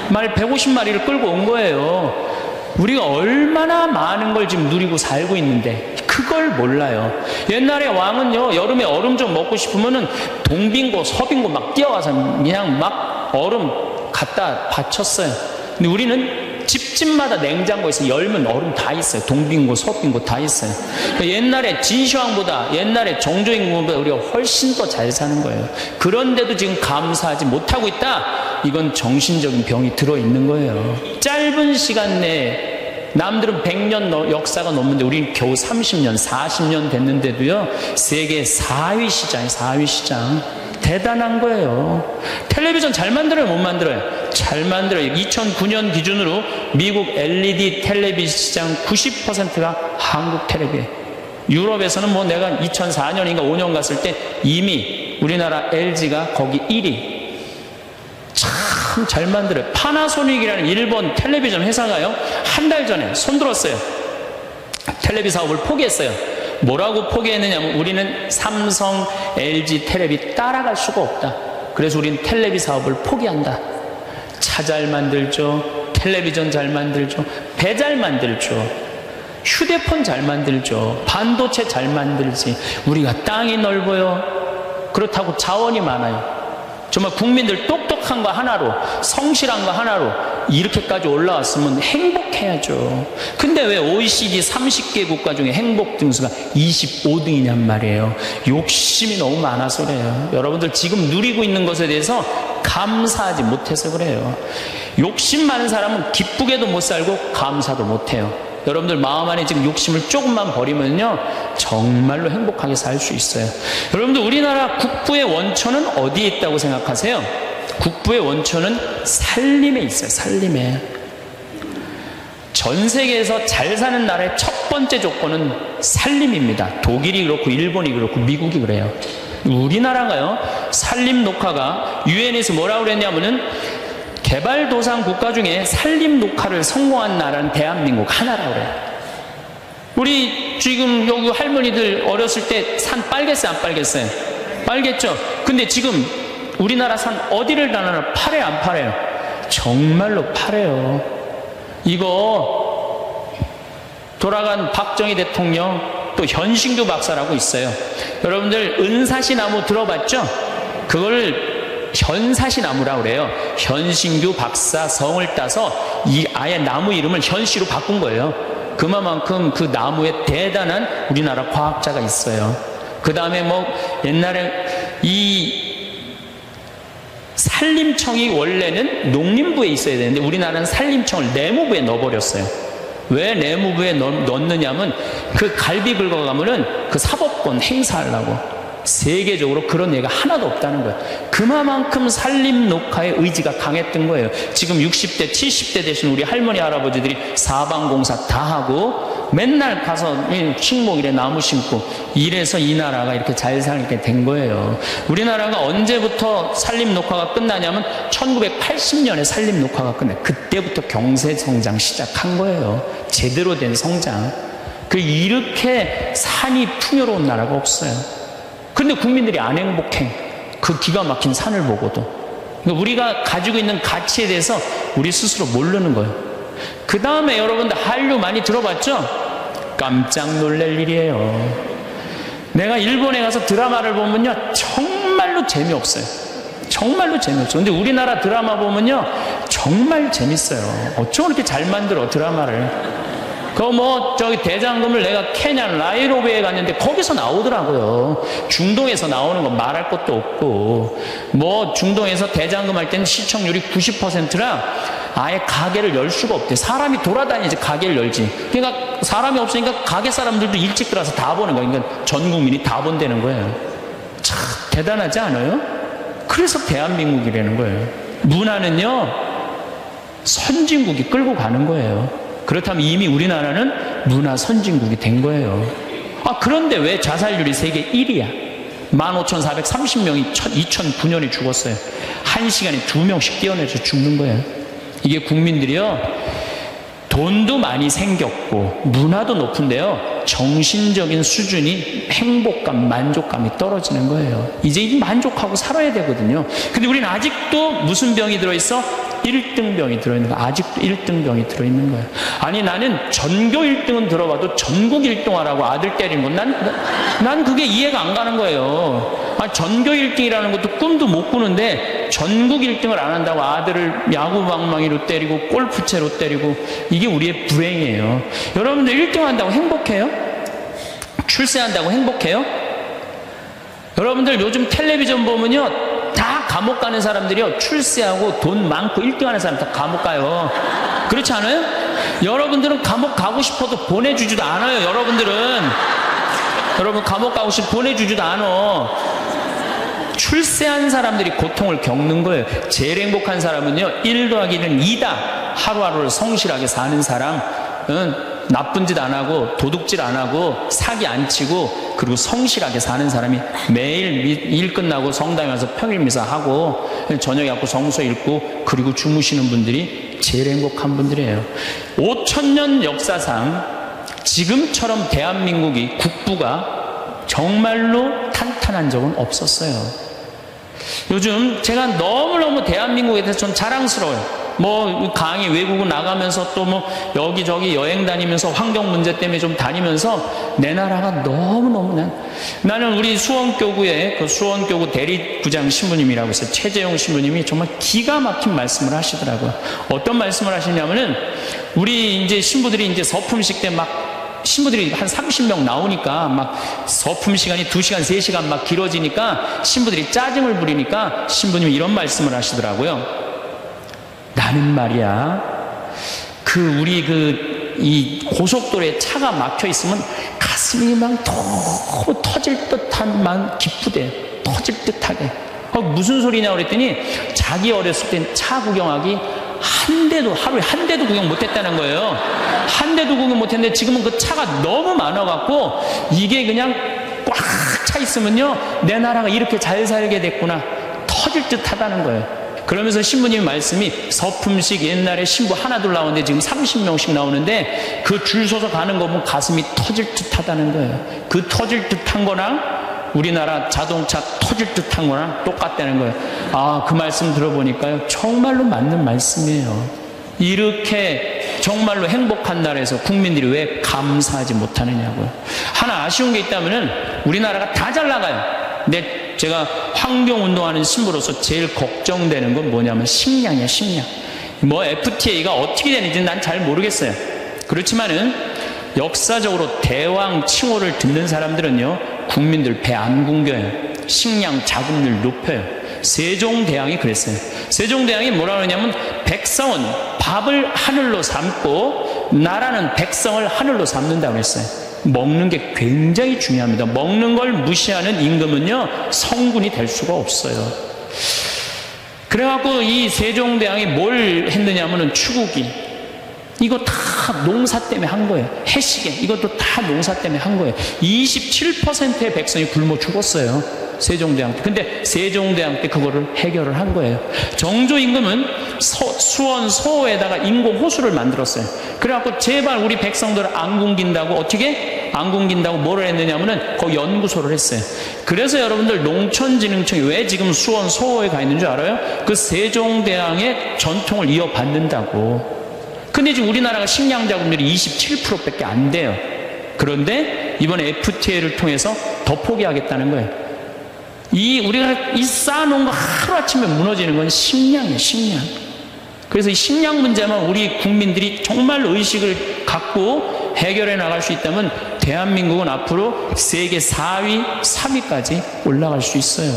말 150마리를 끌고 온 거예요. 우리가 얼마나 많은 걸 지금 누리고 살고 있는데 그걸 몰라요. 옛날에 왕은요, 여름에 얼음 좀 먹고 싶으면은 동빙고 서빙고 막 뛰어가서 그냥 막 얼음 갖다 바쳤어요. 근데 우리는 집집마다 냉장고에서 열면 얼음 다 있어요. 동빙고 서빙고 다 있어요. 옛날에 진시황보다, 옛날에 정조임금보다 우리가 훨씬 더 잘 사는 거예요. 그런데도 지금 감사하지 못하고 있다? 이건 정신적인 병이 들어있는 거예요. 짧은 시간 내에 남들은 100년 역사가 넘는데 우리는 겨우 30년, 40년 됐는데도요, 세계 4위 시장이에요. 4위 시장. 대단한 거예요. 텔레비전 잘 만들어요? 못 만들어요? 잘 만들어요. 2009년 기준으로 미국 LED 텔레비전 시장 90%가 한국 텔레비예요. 유럽에서는 뭐 내가 2004년인가 5년 갔을 때 이미 우리나라 LG가 거기 1위. 참 잘 만들어요. 파나소닉이라는 일본 텔레비전 회사가요, 한 달 전에 손들었어요. 텔레비 사업을 포기했어요. 뭐라고 포기했느냐면 우리는 삼성, LG 텔레비 따라갈 수가 없다. 그래서 우리는 텔레비 사업을 포기한다. 차 잘 만들죠. 텔레비전 잘 만들죠. 배 잘 만들죠. 휴대폰 잘 만들죠. 반도체 잘 만들지. 우리가 땅이 넓어요. 그렇다고 자원이 많아요. 정말 국민들 똑똑한 거 하나로, 성실한 거 하나로 이렇게까지 올라왔으면 행복해야죠. 근데 왜 OECD 30개 국가 중에 행복 등수가 25등이냔 말이에요. 욕심이 너무 많아서 그래요. 여러분들 지금 누리고 있는 것에 대해서 감사하지 못해서 그래요. 욕심 많은 사람은 기쁘게도 못 살고 감사도 못해요. 여러분들 마음 안에 지금 욕심을 조금만 버리면요, 정말로 행복하게 살 수 있어요. 여러분들 우리나라 국부의 원천은 어디에 있다고 생각하세요? 국부의 원천은 살림에 있어요. 살림에. 전 세계에서 잘 사는 나라의 첫 번째 조건은 살림입니다. 독일이 그렇고 일본이 그렇고 미국이 그래요. 우리나라가요, 살림 녹화가 유엔에서 뭐라고 그랬냐면은 개발도상 국가 중에 살림 녹화를 성공한 나라는 대한민국 하나라고 그래요. 우리 지금 여기 할머니들 어렸을 때 산 빨겠어요, 안 빨겠어요? 빨겠죠? 근데 지금 우리나라 산 어디를 가나 파래요, 안 파래요? 정말로 파래요. 이거 돌아간 박정희 대통령 또 현신규 박사라고 있어요. 여러분들 은사시나무 들어봤죠? 그걸 현사시나무라고 그래요. 현신규 박사 성을 따서 이 아예 나무 이름을 현씨로 바꾼 거예요. 그만큼 그 나무에 대단한 우리나라 과학자가 있어요. 그 다음에 뭐 옛날에 이 산림청이 원래는 농림부에 있어야 되는데 우리나라는 산림청을 내무부에 넣어버렸어요. 왜 내무부에 넣느냐면 그 갈비 긁어가면은 그 사법권 행사하려고. 세계적으로 그런 예가 하나도 없다는 거예요. 그만큼 산림 녹화의 의지가 강했던 거예요. 지금 60대, 70대 되신 우리 할머니, 할아버지들이 사방공사 다 하고 맨날 가서 식목일에 나무 심고 이래서 이 나라가 이렇게 잘 살게 된 거예요. 우리나라가 언제부터 산림 녹화가 끝나냐면 1980년에 산림 녹화가 끝나요. 그때부터 경제 성장 시작한 거예요. 제대로 된 성장. 이렇게 산이 풍요로운 나라가 없어요. 근데 국민들이 안 행복해. 그 기가 막힌 산을 보고도. 그러니까 우리가 가지고 있는 가치에 대해서 우리 스스로 모르는 거예요. 그 다음에 여러분들 한류 많이 들어봤죠? 깜짝 놀랄 일이에요. 내가 일본에 가서 드라마를 보면요, 정말로 재미없어요. 정말로 재미없어요. 근데 우리나라 드라마 보면요, 정말 재밌어요. 어쩜 그렇게 잘 만들어, 드라마를. 저기 대장금을 내가 케냐 나이로비에 갔는데 거기서 나오더라고요. 중동에서 나오는 건 말할 것도 없고, 중동에서 대장금 할 때는 시청률이 90%라 아예 가게를 열 수가 없대. 사람이 돌아다니지 가게를 열지. 그러니까 사람이 없으니까 가게 사람들도 일찍 들어와서 다 보는 거예요. 그러니까 전 국민이 다 본다는 거예요. 참 대단하지 않아요? 그래서 대한민국이라는 거예요. 문화는요, 선진국이 끌고 가는 거예요. 그렇다면 이미 우리나라는 문화 선진국이 된 거예요. 그런데 왜 자살률이 세계 1위야? 15,430명이 2009년에 죽었어요. 1시간에 2명씩 뛰어내서 죽는 거예요. 이게 국민들이요, 돈도 많이 생겼고 문화도 높은데요, 정신적인 수준이 행복감, 만족감이 떨어지는 거예요. 이제 만족하고 살아야 되거든요. 근데 우리는 아직도 무슨 병이 들어있어? 1등병이 들어있는 거야. 아직도 1등병이 들어있는 거야. 아니, 나는 전교 1등은 들어봐도 전국 1등 하라고 아들 때린 건 난 그게 이해가 안 가는 거예요. 전교 1등이라는 것도 꿈도 못 꾸는데 전국 1등을 안 한다고 아들을 야구방망이로 때리고 골프채로 때리고, 이게 우리의 불행이에요. 여러분들 1등 한다고 행복해요? 출세한다고 행복해요? 여러분들 요즘 텔레비전 보면요, 다 감옥 가는 사람들이요, 출세하고 돈 많고 1등 하는 사람 다 감옥 가요. 그렇지 않아요? 여러분들은 감옥 가고 싶어도 보내주지도 않아요. 여러분 감옥 가고 싶어 보내주지도 않아. 출세한 사람들이 고통을 겪는 거예요. 제일 행복한 사람은요, 1 더하기 1은 2다. 하루하루를 성실하게 사는 사람은 나쁜 짓 안 하고 도둑질 안 하고 사기 안 치고 그리고 성실하게 사는 사람이 매일 일 끝나고 성당에 가서 평일 미사하고 저녁에 갖고 성서 읽고 그리고 주무시는 분들이 제일 행복한 분들이에요. 5,000년 역사상 지금처럼 대한민국이 국부가 정말로 탄탄한 적은 없었어요. 요즘 제가 너무너무 대한민국에 대해서 좀 자랑스러워요. 강의 외국을 나가면서 또 여기저기 여행 다니면서 환경 문제 때문에 좀 다니면서 내 나라가 너무너무 나는 우리 수원교구의 그 수원교구 대리구장 신부님이라고 있어요. 최재용 신부님이 정말 기가 막힌 말씀을 하시더라고요. 어떤 말씀을 하시냐면은 우리 이제 신부들이 이제 서품식 때 신부들이 한 30명 나오니까 서품 시간이 2시간, 3시간 길어지니까 신부들이 짜증을 부리니까 신부님이 이런 말씀을 하시더라고요. 나는 말이야, 이 고속도로에 차가 막혀 있으면 가슴이 너무 터질 듯한 기쁘대. 터질 듯하게. 무슨 소리냐 그랬더니 자기 어렸을 땐 차 구경하기 하루에 한 대도 구경 못했다는 거예요. 한 대도 구경 못했는데 지금은 그 차가 너무 많아갖고 이게 그냥 꽉 차 있으면요, 내 나라가 이렇게 잘 살게 됐구나, 터질 듯 하다는 거예요. 그러면서 신부님 말씀이 서품식 옛날에 신부 하나둘 나오는데 지금 30명씩 나오는데 그 줄 서서 가는 거 보면 가슴이 터질 듯 하다는 거예요. 그 터질 듯한 거랑 우리나라 자동차 터질 듯한 거랑 똑같다는 거예요. 아, 그 말씀 들어보니까요, 정말로 맞는 말씀이에요. 이렇게 정말로 행복한 나라에서 국민들이 왜 감사하지 못하느냐고요. 하나 아쉬운 게 있다면은 우리나라가 다 잘 나가요. 근데 제가 환경운동하는 신부로서 제일 걱정되는 건 뭐냐면 식량이야, 식량. 뭐 FTA가 어떻게 되는지 난 잘 모르겠어요. 그렇지만은 역사적으로 대왕 칭호를 듣는 사람들은요, 국민들 배 안 굶겨요. 식량 자금률 높여요. 세종대왕이 그랬어요. 세종대왕이 뭐라 그러냐면 백성은 밥을 하늘로 삼고 나라는 백성을 하늘로 삼는다고 했어요. 먹는 게 굉장히 중요합니다. 먹는 걸 무시하는 임금은요, 성군이 될 수가 없어요. 그래갖고 이 세종대왕이 뭘 했느냐면은 추구기, 이거 다 농사 때문에 한 거예요. 해시계, 이것도 다 농사 때문에 한 거예요. 27%의 백성이 굶어 죽었어요, 세종대왕 때. 근데 세종대왕 때 그거를 해결을 한 거예요. 정조 임금은 수원 소호에다가 인공 호수를 만들었어요. 그래갖고 제발 우리 백성들 안 굶긴다고, 어떻게 안 굶긴다고 뭐를 했느냐면은 거기 연구소를 했어요. 그래서 여러분들 농촌진흥청이 왜 지금 수원 소호에 가 있는 줄 알아요? 그 세종대왕의 전통을 이어받는다고. 근데 지금 우리나라가 식량 자금률이 27%밖에 안 돼요. 그런데 이번에 FTA를 통해서 더 포기하겠다는 거예요. 우리가 쌓아놓은 거 하루아침에 무너지는 건 식량이에요, 식량. 그래서 이 식량 문제만 우리 국민들이 정말 의식을 갖고 해결해 나갈 수 있다면 대한민국은 앞으로 세계 4위, 3위까지 올라갈 수 있어요.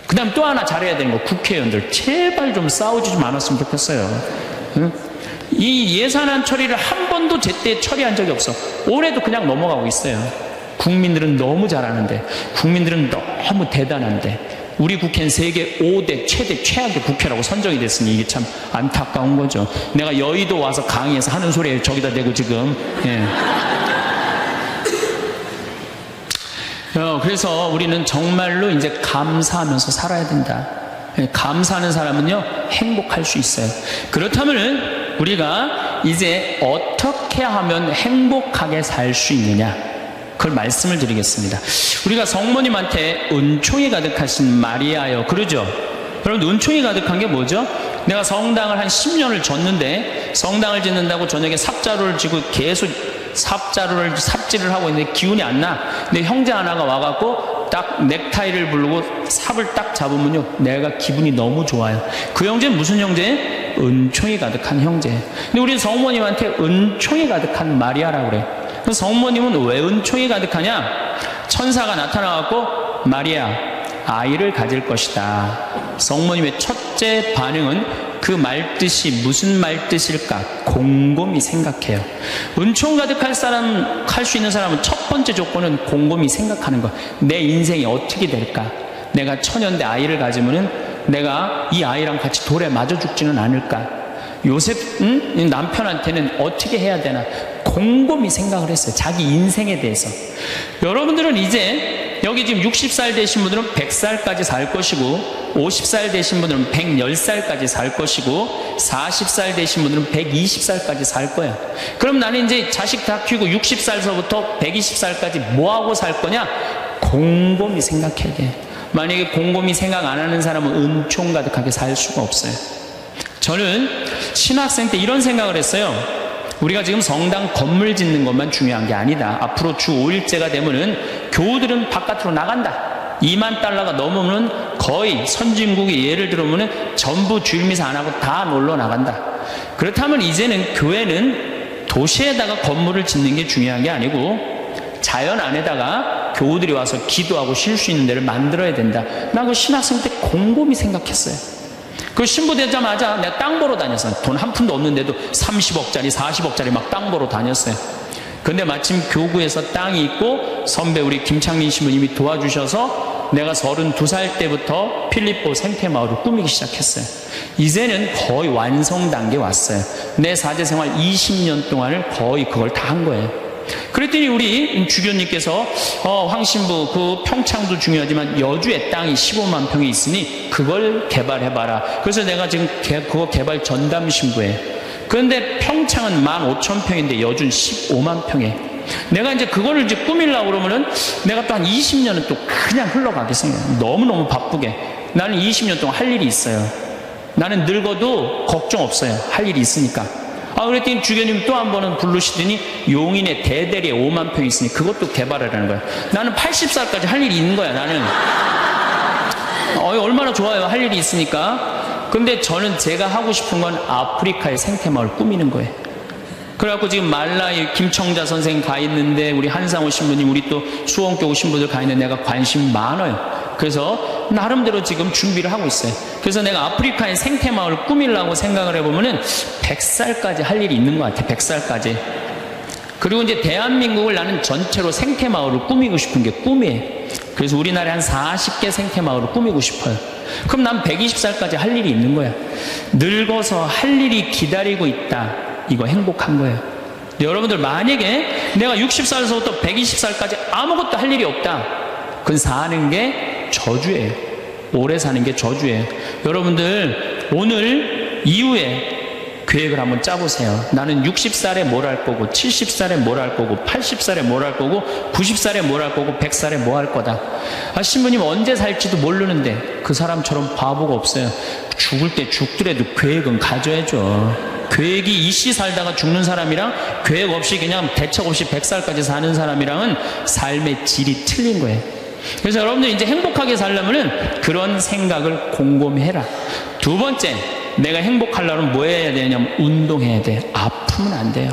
그 다음 또 하나 잘해야 되는 거, 국회의원들 제발 좀 싸우지 좀 않았으면 좋겠어요. 응? 이 예산안 처리를 한 번도 제때 처리한 적이 없어. 올해도 그냥 넘어가고 있어요. 국민들은 너무 잘하는데, 국민들은 너무 대단한데, 우리 국회는 세계 5대 최대 최악의 국회라고 선정이 됐으니 이게 참 안타까운 거죠. 내가 여의도 와서 강의해서 하는 소리에 저기다 대고 지금. 예. 그래서 우리는 정말로 이제 감사하면서 살아야 된다. 감사하는 사람은요, 행복할 수 있어요. 그렇다면은 우리가 이제 어떻게 하면 행복하게 살 수 있느냐, 그걸 말씀을 드리겠습니다. 우리가 성모님한테 은총이 가득하신 마리아여, 그러죠? 여러분, 은총이 가득한 게 뭐죠? 내가 성당을 한 10년을 졌는데, 성당을 짓는다고 저녁에 삽자루를 쥐고 계속 삽질을 하고 있는데 기운이 안 나. 근데 형제 하나가 와갖고 딱 넥타이를 부르고 삽을 딱 잡으면요, 내가 기분이 너무 좋아요. 그 형제는 무슨 형제? 은총이 가득한 형제. 근데 우리 성모님한테 은총이 가득한 마리아라고 그래. 그래서 성모님은 왜 은총이 가득하냐? 천사가 나타나갖고 마리아, 아이를 가질 것이다. 성모님의 첫째 반응은 그 말뜻이 무슨 말뜻일까? 곰곰이 생각해요. 은총 가득할 사람, 할 수 있는 사람은 첫 번째 조건은 곰곰이 생각하는 거. 내 인생이 어떻게 될까? 내가 처녀인데 아이를 가지면은 내가 이 아이랑 같이 돌에 맞아 죽지는 않을까? 요셉, 남편한테는 어떻게 해야 되나? 곰곰이 생각을 했어요. 자기 인생에 대해서. 여러분들은 이제 여기 지금 60살 되신 분들은 100살까지 살 것이고, 50살 되신 분들은 110살까지 살 것이고, 40살 되신 분들은 120살까지 살 거야. 그럼 나는 이제 자식 다 키우고 60살서부터 120살까지 뭐하고 살 거냐? 곰곰이 생각해야 돼. 만약에 곰곰이 생각 안 하는 사람은 은총 가득하게 살 수가 없어요. 저는 신학생 때 이런 생각을 했어요. 우리가 지금 성당 건물 짓는 것만 중요한 게 아니다. 앞으로 주 5일째가 되면은 교우들은 바깥으로 나간다. 2만 달러가 넘으면 거의 선진국이 예를 들어보면 전부 주일미사 안 하고 다 놀러 나간다. 그렇다면 이제는 교회는 도시에다가 건물을 짓는 게 중요한 게 아니고 자연 안에다가 교우들이 와서 기도하고 쉴 수 있는 데를 만들어야 된다. 나 그 신학생 때 곰곰이 생각했어요. 그 신부 되자마자 내가 땅 보러 다녔어요. 돈 한 푼도 없는데도 30억짜리 40억짜리 막 땅 보러 다녔어요. 근데 마침 교구에서 땅이 있고 선배 우리 김창민 신부님이 도와주셔서 내가 32살 때부터 필리포 생태마을을 꾸미기 시작했어요. 이제는 거의 완성 단계에 왔어요. 내 사제생활 20년 동안을 거의 그걸 다 한 거예요. 그랬더니 우리 주교님께서 황 신부 그 평창도 중요하지만 여주에 땅이 15만 평이 있으니 그걸 개발해봐라. 그래서 내가 지금 그거 개발 전담 신부예요. 그런데 평창은 15,000평인데 여주는 15만 평에. 내가 이제 그거를 이제 꾸밀려고 그러면은 내가 또 한 20년은 또 그냥 흘러가겠어요. 너무너무 바쁘게. 나는 20년 동안 할 일이 있어요. 나는 늙어도 걱정 없어요. 할 일이 있으니까. 그랬더니 주교님 또 한 번은 부르시더니 용인에 대대리에 5만 평이 있으니 그것도 개발하라는 거야. 나는 80살까지 할 일이 있는 거야. 나는 얼마나 좋아요. 할 일이 있으니까. 근데 저는 제가 하고 싶은 건 아프리카의 생태마을 꾸미는 거예요. 그래갖고 지금 말라이 김청자 선생님 가 있는데 우리 한상호 신부님 우리 또 수원교구 신부들 가 있는데 내가 관심 많아요. 그래서 나름대로 지금 준비를 하고 있어요. 그래서 내가 아프리카의 생태마을 꾸밀라고 생각을 해보면은 100살까지 할 일이 있는 것 같아. 100살까지. 그리고 이제 대한민국을 나는 전체로 생태마을을 꾸미고 싶은 게 꿈이에요. 그래서 우리나라에 한 40개 생태마을을 꾸미고 싶어요. 그럼 난 120살까지 할 일이 있는 거야. 늙어서 할 일이 기다리고 있다. 이거 행복한 거예요. 여러분들 만약에 내가 60살에서부터 120살까지 아무것도 할 일이 없다. 그건 사는 게 저주예요. 오래 사는 게 저주예요. 여러분들 오늘 이후에 계획을 한번 짜보세요. 나는 60살에 뭘 할 거고 70살에 뭘 할 거고 80살에 뭘 할 거고 90살에 뭘 할 거고 100살에 뭐 할 거다. 신부님 언제 살지도 모르는데 그 사람처럼 바보가 없어요. 죽을 때 죽더라도 계획은 가져야죠. 계획이 이씨 살다가 죽는 사람이랑 계획 없이 그냥 대책 없이 100살까지 사는 사람이랑은 삶의 질이 틀린 거예요. 그래서 여러분들 이제 행복하게 살려면은 그런 생각을 곰곰이 해라. 두 번째, 내가 행복하려면 뭐 해야 되냐면 운동해야 돼. 아프면 안 돼요.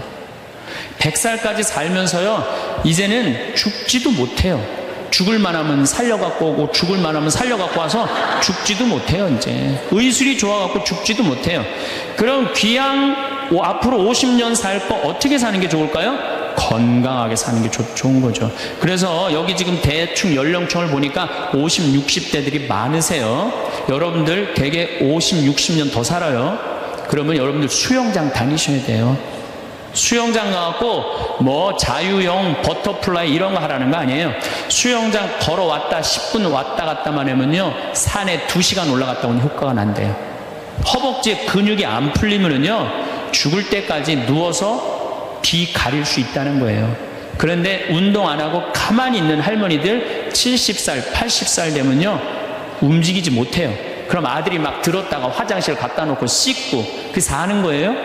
100살까지 살면서요, 이제는 죽지도 못해요. 죽을 만하면 살려갖고 오고 죽을 만하면 살려갖고 와서 죽지도 못해요. 이제 의술이 좋아갖고 죽지도 못해요. 그럼 귀양 앞으로 50년 살 거 어떻게 사는 게 좋을까요? 건강하게 사는 게 좋은 거죠. 그래서 여기 지금 대충 연령층을 보니까 50, 60대들이 많으세요. 여러분들 되게 50, 60년 더 살아요. 그러면 여러분들 수영장 다니셔야 돼요. 수영장 가갖고 뭐 자유형 버터플라이 이런 거 하라는 거 아니에요. 수영장 걸어왔다 10분 왔다 갔다만 하면요 산에 2시간 올라갔다 오니 효과가 난대요. 허벅지에 근육이 안 풀리면은요 죽을 때까지 누워서 비 가릴 수 있다는 거예요. 그런데 운동 안 하고 가만히 있는 할머니들 70살 80살 되면요 움직이지 못해요. 그럼 아들이 막 들었다가 화장실 갖다 놓고 씻고 그게 사는 거예요.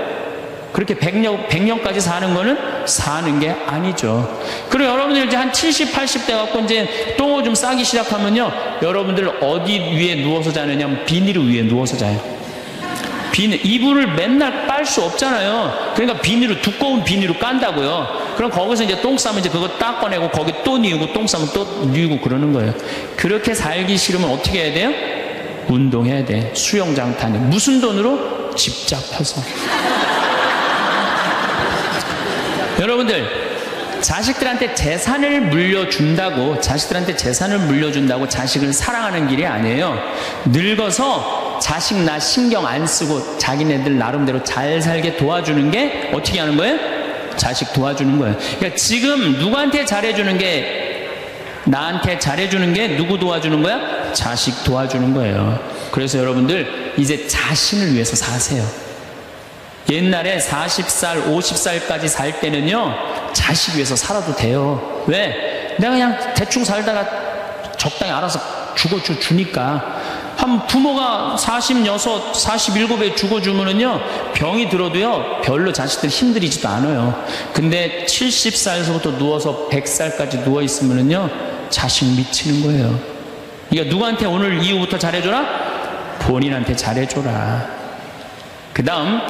그렇게 100년까지 사는 거는 사는 게 아니죠. 그리고 여러분들 이제 한 70, 80대 갖고 이제 똥 좀 싸기 시작하면요. 여러분들 어디 위에 누워서 자느냐면 비닐 위에 누워서 자요. 이불을 맨날 빨 수 없잖아요. 그러니까 두꺼운 비닐로 깐다고요. 그럼 거기서 이제 똥 싸면 이제 그거 딱 꺼내고 거기 또 뉘우고 똥 싸면 또 뉘우고 그러는 거예요. 그렇게 살기 싫으면 어떻게 해야 돼요? 운동해야 돼. 수영장 다니. 무슨 돈으로? 집 잡혀서. 여러분들 자식들한테 재산을 물려준다고 자식을 사랑하는 길이 아니에요. 늙어서 자식 나 신경 안 쓰고 자기네들 나름대로 잘 살게 도와주는 게 어떻게 하는 거예요? 자식 도와주는 거예요. 그러니까 지금 누구한테 잘해주는 게 나한테 잘해주는 게 누구 도와주는 거야? 자식 도와주는 거예요. 그래서 여러분들 이제 자신을 위해서 사세요. 옛날에 40살, 50살까지 살 때는요, 자식 위해서 살아도 돼요. 왜? 내가 그냥 대충 살다가 적당히 알아서 죽어주니까. 한 부모가 46, 47에 죽어주면은요, 병이 들어도요, 별로 자식들 힘들이지도 않아요. 근데 70살에서부터 누워서 100살까지 누워있으면은요, 자식 미치는 거예요. 그러니까 누구한테 오늘 이후부터 잘해줘라? 본인한테 잘해줘라. 그 다음,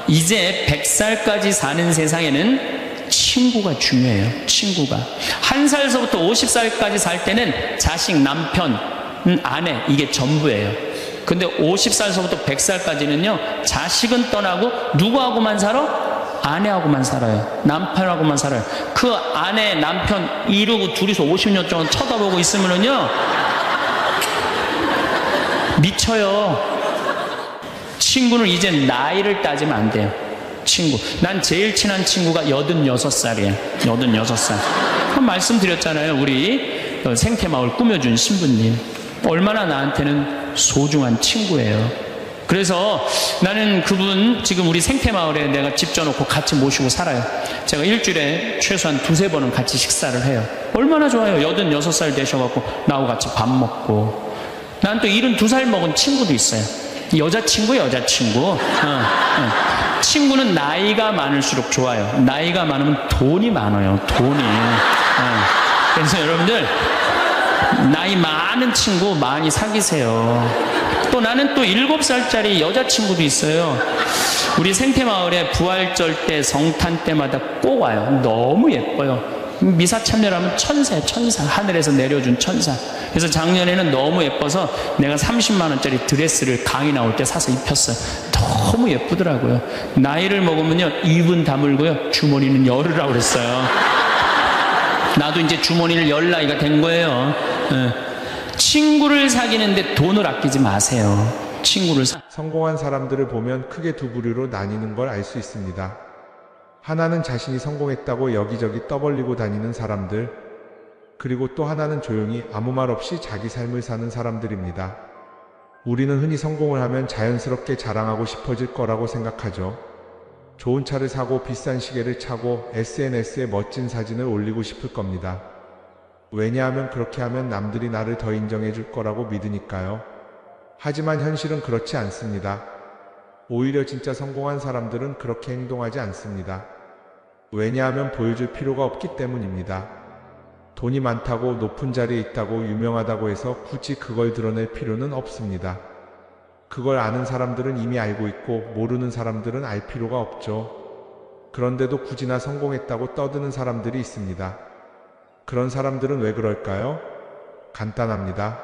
이제 100살까지 사는 세상에는 친구가 중요해요. 친구가. 1살서부터 50살까지 살 때는 자식, 남편, 아내 이게 전부예요. 근데 50살서부터 100살까지는요 자식은 떠나고 누구하고만 살아? 아내하고만 살아요. 남편하고만 살아요. 그 아내, 남편 이러고 둘이서 50년 동안 쳐다보고 있으면은요 미쳐요. 친구는 이제 나이를 따지면 안 돼요. 친구. 난 제일 친한 친구가 86살이에요. 86살. 그럼 말씀드렸잖아요. 우리 생태마을 꾸며준 신부님. 얼마나 나한테는 소중한 친구예요. 그래서 나는 그분 지금 우리 생태마을에 내가 집 져놓고 같이 모시고 살아요. 제가 일주일에 최소한 2-3번은 같이 식사를 해요. 얼마나 좋아요. 86살 되셔갖고 나하고 같이 밥 먹고. 난 또 72살 먹은 친구도 있어요. 여자친구. 친구는 나이가 많을수록 좋아요. 나이가 많으면 돈이 많아요. 돈이. 그래서 여러분들 나이 많은 친구 많이 사귀세요. 또 나는 또 7살짜리 여자친구도 있어요. 우리 생태마을에 부활절 때 성탄 때마다 꼭 와요. 너무 예뻐요. 미사 참여하면 천사 하늘에서 내려준 천사. 그래서 작년에는 너무 예뻐서 내가 30만 원짜리 드레스를 강의 나올 때 사서 입혔어요. 너무 예쁘더라고요. 나이를 먹으면요 입은 다물고요 주머니는 열으라고 그랬어요. 나도 이제 주머니를 열 나이가 된 거예요. 친구를 사귀는데 돈을 아끼지 마세요. 성공한 사람들을 보면 크게 두 부류로 나뉘는 걸 알 수 있습니다. 하나는 자신이 성공했다고 여기저기 떠벌리고 다니는 사람들, 그리고 또 하나는 조용히 아무 말 없이 자기 삶을 사는 사람들입니다. 우리는 흔히 성공을 하면 자연스럽게 자랑하고 싶어질 거라고 생각하죠. 좋은 차를 사고 비싼 시계를 차고 SNS에 멋진 사진을 올리고 싶을 겁니다. 왜냐하면 그렇게 하면 남들이 나를 더 인정해 줄 거라고 믿으니까요. 하지만 현실은 그렇지 않습니다. 오히려 진짜 성공한 사람들은 그렇게 행동하지 않습니다. 왜냐하면 보여줄 필요가 없기 때문입니다. 돈이 많다고 높은 자리에 있다고 유명하다고 해서 굳이 그걸 드러낼 필요는 없습니다. 그걸 아는 사람들은 이미 알고 있고 모르는 사람들은 알 필요가 없죠. 그런데도 굳이나 성공했다고 떠드는 사람들이 있습니다. 그런 사람들은 왜 그럴까요? 간단합니다.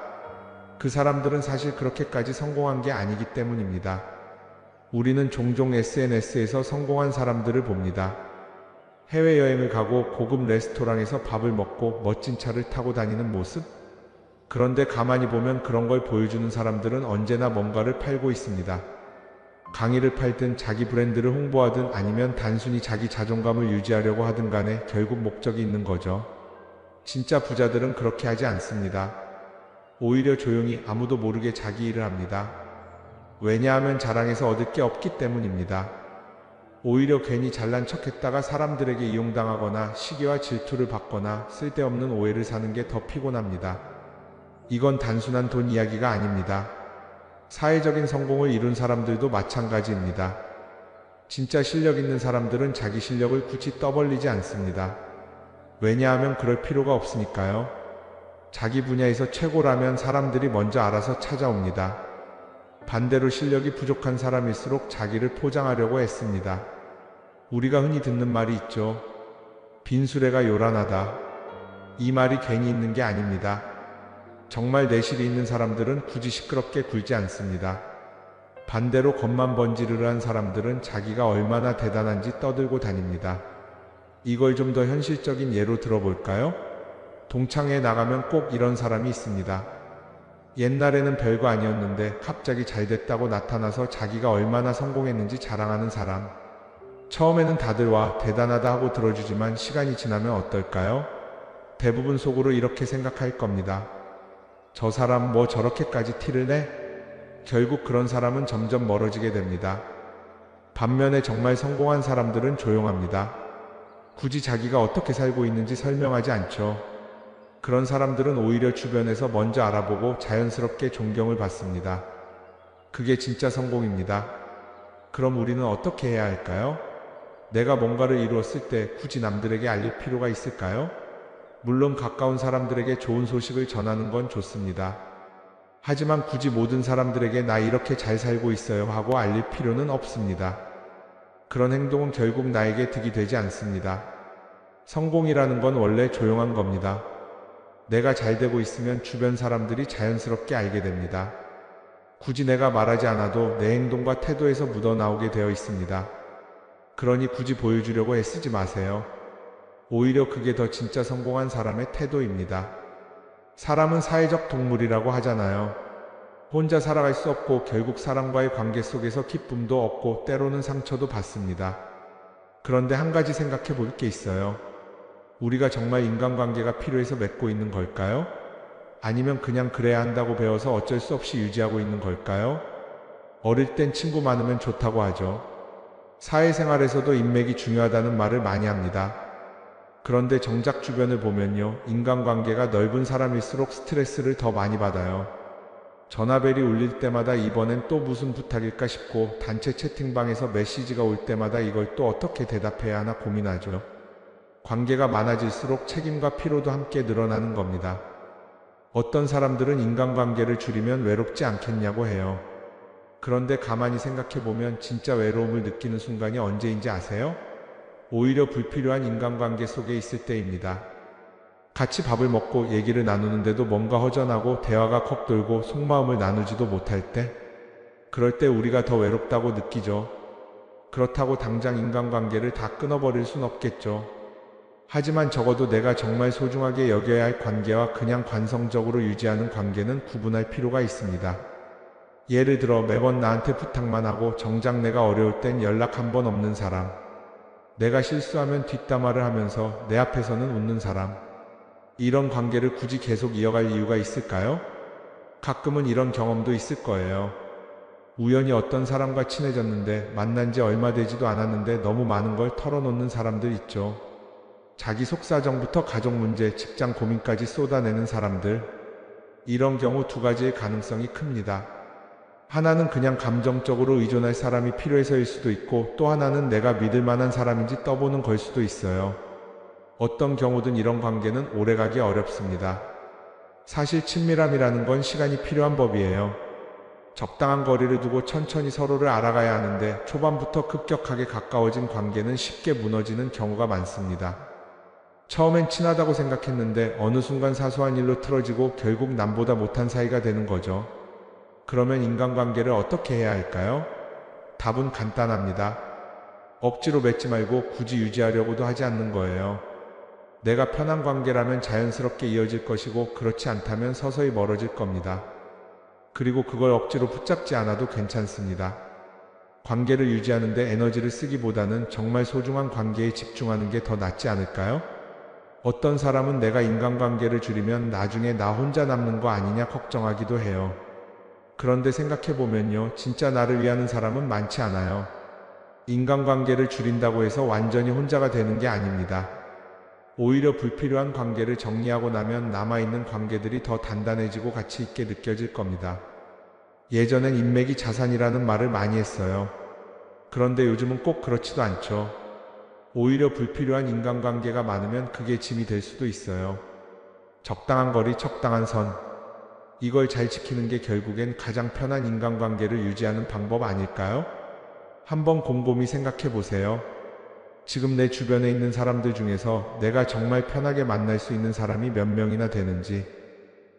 그 사람들은 사실 그렇게까지 성공한 게 아니기 때문입니다. 우리는 종종 SNS에서 성공한 사람들을 봅니다. 해외여행을 가고 고급 레스토랑에서 밥을 먹고 멋진 차를 타고 다니는 모습? 그런데 가만히 보면 그런 걸 보여주는 사람들은 언제나 뭔가를 팔고 있습니다. 강의를 팔든 자기 브랜드를 홍보하든 아니면 단순히 자기 자존감을 유지하려고 하든 간에 결국 목적이 있는 거죠. 진짜 부자들은 그렇게 하지 않습니다. 오히려 조용히 아무도 모르게 자기 일을 합니다. 왜냐하면 자랑해서 얻을 게 없기 때문입니다. 오히려 괜히 잘난 척했다가 사람들에게 이용당하거나 시기와 질투를 받거나 쓸데없는 오해를 사는 게 더 피곤합니다. 이건 단순한 돈 이야기가 아닙니다. 사회적인 성공을 이룬 사람들도 마찬가지입니다. 진짜 실력 있는 사람들은 자기 실력을 굳이 떠벌리지 않습니다. 왜냐하면 그럴 필요가 없으니까요. 자기 분야에서 최고라면 사람들이 먼저 알아서 찾아옵니다. 반대로 실력이 부족한 사람일수록 자기를 포장하려고 애씁니다. 우리가 흔히 듣는 말이 있죠. 빈수레가 요란하다. 이 말이 괜히 있는 게 아닙니다. 정말 내실이 있는 사람들은 굳이 시끄럽게 굴지 않습니다. 반대로 겉만 번지르르한 사람들은 자기가 얼마나 대단한지 떠들고 다닙니다. 이걸 좀 더 현실적인 예로 들어볼까요? 동창회에 나가면 꼭 이런 사람이 있습니다. 옛날에는 별거 아니었는데 갑자기 잘 됐다고 나타나서 자기가 얼마나 성공했는지 자랑하는 사람. 처음에는 다들 와 대단하다 하고 들어주지만 시간이 지나면 어떨까요? 대부분 속으로 이렇게 생각할 겁니다. 저 사람 뭐 저렇게까지 티를 내? 결국 그런 사람은 점점 멀어지게 됩니다. 반면에 정말 성공한 사람들은 조용합니다. 굳이 자기가 어떻게 살고 있는지 설명하지 않죠. 그런 사람들은 오히려 주변에서 먼저 알아보고 자연스럽게 존경을 받습니다. 그게 진짜 성공입니다. 그럼 우리는 어떻게 해야 할까요? 내가 뭔가를 이루었을 때 굳이 남들에게 알릴 필요가 있을까요? 물론 가까운 사람들에게 좋은 소식을 전하는 건 좋습니다. 하지만 굳이 모든 사람들에게 나 이렇게 잘 살고 있어요 하고 알릴 필요는 없습니다. 그런 행동은 결국 나에게 득이 되지 않습니다. 성공이라는 건 원래 조용한 겁니다. 내가 잘 되고 있으면 주변 사람들이 자연스럽게 알게 됩니다. 굳이 내가 말하지 않아도 내 행동과 태도에서 묻어나오게 되어 있습니다. 그러니 굳이 보여주려고 애쓰지 마세요. 오히려 그게 더 진짜 성공한 사람의 태도입니다. 사람은 사회적 동물이라고 하잖아요. 혼자 살아갈 수 없고 결국 사람과의 관계 속에서 기쁨도 얻고 때로는 상처도 받습니다. 그런데 한 가지 생각해 볼 게 있어요. 우리가 정말 인간관계가 필요해서 맺고 있는 걸까요? 아니면 그냥 그래야 한다고 배워서 어쩔 수 없이 유지하고 있는 걸까요? 어릴 땐 친구 많으면 좋다고 하죠. 사회생활에서도 인맥이 중요하다는 말을 많이 합니다. 그런데 정작 주변을 보면요, 인간관계가 넓은 사람일수록 스트레스를 더 많이 받아요. 전화벨이 울릴 때마다 이번엔 또 무슨 부탁일까 싶고, 단체 채팅방에서 메시지가 올 때마다 이걸 또 어떻게 대답해야 하나 고민하죠. 관계가 많아질수록 책임과 피로도 함께 늘어나는 겁니다. 어떤 사람들은 인간관계를 줄이면 외롭지 않겠냐고 해요. 그런데 가만히 생각해보면 진짜 외로움을 느끼는 순간이 언제인지 아세요? 오히려 불필요한 인간관계 속에 있을 때입니다. 같이 밥을 먹고 얘기를 나누는데도 뭔가 허전하고 대화가 컥 돌고 속마음을 나누지도 못할 때, 그럴 때 우리가 더 외롭다고 느끼죠. 그렇다고 당장 인간관계를 다 끊어버릴 순 없겠죠. 하지만 적어도 내가 정말 소중하게 여겨야 할 관계와 그냥 관성적으로 유지하는 관계는 구분할 필요가 있습니다. 예를 들어 매번 나한테 부탁만 하고 정작 내가 어려울 땐 연락 한 번 없는 사람, 내가 실수하면 뒷담화를 하면서 내 앞에서는 웃는 사람, 이런 관계를 굳이 계속 이어갈 이유가 있을까요? 가끔은 이런 경험도 있을 거예요. 우연히 어떤 사람과 친해졌는데 만난 지 얼마 되지도 않았는데 너무 많은 걸 털어놓는 사람들 있죠. 자기 속사정부터 가족 문제, 직장 고민까지 쏟아내는 사람들. 이런 경우 두 가지의 가능성이 큽니다. 하나는 그냥 감정적으로 의존할 사람이 필요해서일 수도 있고, 또 하나는 내가 믿을 만한 사람인지 떠보는 걸 수도 있어요. 어떤 경우든 이런 관계는 오래가기 어렵습니다. 사실 친밀함이라는 건 시간이 필요한 법이에요. 적당한 거리를 두고 천천히 서로를 알아가야 하는데, 초반부터 급격하게 가까워진 관계는 쉽게 무너지는 경우가 많습니다. 처음엔 친하다고 생각했는데 어느 순간 사소한 일로 틀어지고 결국 남보다 못한 사이가 되는 거죠. 그러면 인간관계를 어떻게 해야 할까요? 답은 간단합니다. 억지로 맺지 말고 굳이 유지하려고도 하지 않는 거예요. 내가 편한 관계라면 자연스럽게 이어질 것이고, 그렇지 않다면 서서히 멀어질 겁니다. 그리고 그걸 억지로 붙잡지 않아도 괜찮습니다. 관계를 유지하는데 에너지를 쓰기보다는 정말 소중한 관계에 집중하는 게 더 낫지 않을까요? 어떤 사람은 내가 인간관계를 줄이면 나중에 나 혼자 남는 거 아니냐 걱정하기도 해요. 그런데 생각해보면요, 진짜 나를 위하는 사람은 많지 않아요. 인간관계를 줄인다고 해서 완전히 혼자가 되는 게 아닙니다. 오히려 불필요한 관계를 정리하고 나면 남아있는 관계들이 더 단단해지고 가치 있게 느껴질 겁니다. 예전엔 인맥이 자산이라는 말을 많이 했어요. 그런데 요즘은 꼭 그렇지도 않죠. 오히려 불필요한 인간관계가 많으면 그게 짐이 될 수도 있어요. 적당한 거리, 적당한 선. 이걸 잘 지키는 게 결국엔 가장 편한 인간관계를 유지하는 방법 아닐까요? 한번 곰곰이 생각해 보세요. 지금 내 주변에 있는 사람들 중에서 내가 정말 편하게 만날 수 있는 사람이 몇 명이나 되는지,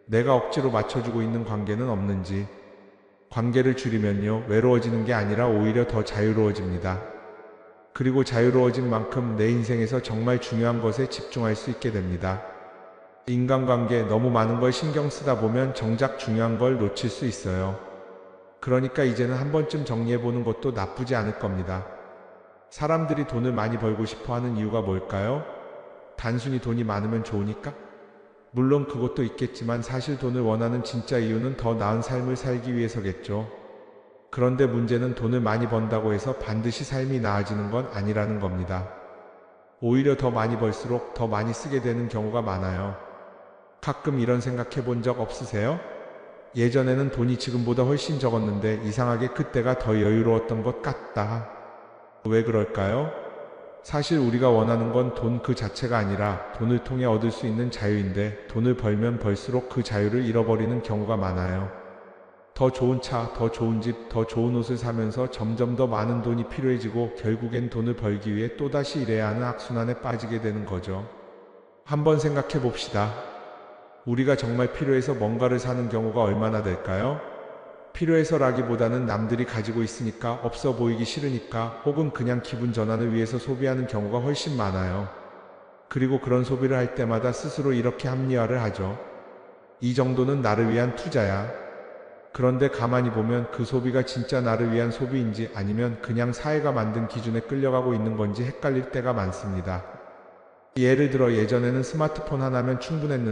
내가 억지로 맞춰주고 있는 관계는 없는지. 관계를 줄이면요, 외로워지는 게 아니라 오히려 더 자유로워집니다. 그리고 자유로워진 만큼 내 인생에서 정말 중요한 것에 집중할 수 있게 됩니다. 인간관계 너무 많은 걸 신경 쓰다 보면 정작 중요한 걸 놓칠 수 있어요. 그러니까 이제는 한 번쯤 정리해보는 것도 나쁘지 않을 겁니다. 사람들이 돈을 많이 벌고 싶어 하는 이유가 뭘까요? 단순히 돈이 많으면 좋으니까? 물론 그것도 있겠지만 사실 돈을 원하는 진짜 이유는 더 나은 삶을 살기 위해서겠죠. 그런데 문제는 돈을 많이 번다고 해서 반드시 삶이 나아지는 건 아니라는 겁니다. 오히려 더 많이 벌수록 더 많이 쓰게 되는 경우가 많아요. 가끔 이런 생각해 본 적 없으세요? 예전에는 돈이 지금보다 훨씬 적었는데 이상하게 그때가 더 여유로웠던 것 같다. 왜 그럴까요? 사실 우리가 원하는 건 돈 그 자체가 아니라 돈을 통해 얻을 수 있는 자유인데, 돈을 벌면 벌수록 그 자유를 잃어버리는 경우가 많아요. 더 좋은 차, 더 좋은 집, 더 좋은 옷을 사면서 점점 더 많은 돈이 필요해지고 결국엔 돈을 벌기 위해 또다시 일해야 하는 악순환에 빠지게 되는 거죠. 한번 생각해 봅시다. 우리가 정말 필요해서 뭔가를 사는 경우가 얼마나 될까요? 필요해서라기보다는 남들이 가지고 있으니까, 없어 보이기 싫으니까, 혹은 그냥 기분 전환을 위해서 소비하는 경우가 훨씬 많아요. 그리고 그런 소비를 할 때마다 스스로 이렇게 합리화를 하죠. 이 정도는 나를 위한 투자야. 그런데 가만히 보면 그 소비가 진짜 나를 위한 소비인지 아니면 그냥 사회가 만든 기준에 끌려가고 있는 건지 헷갈릴 때가 많습니다. 예를 들어 예전에는 스마트폰 하나면 충분했는데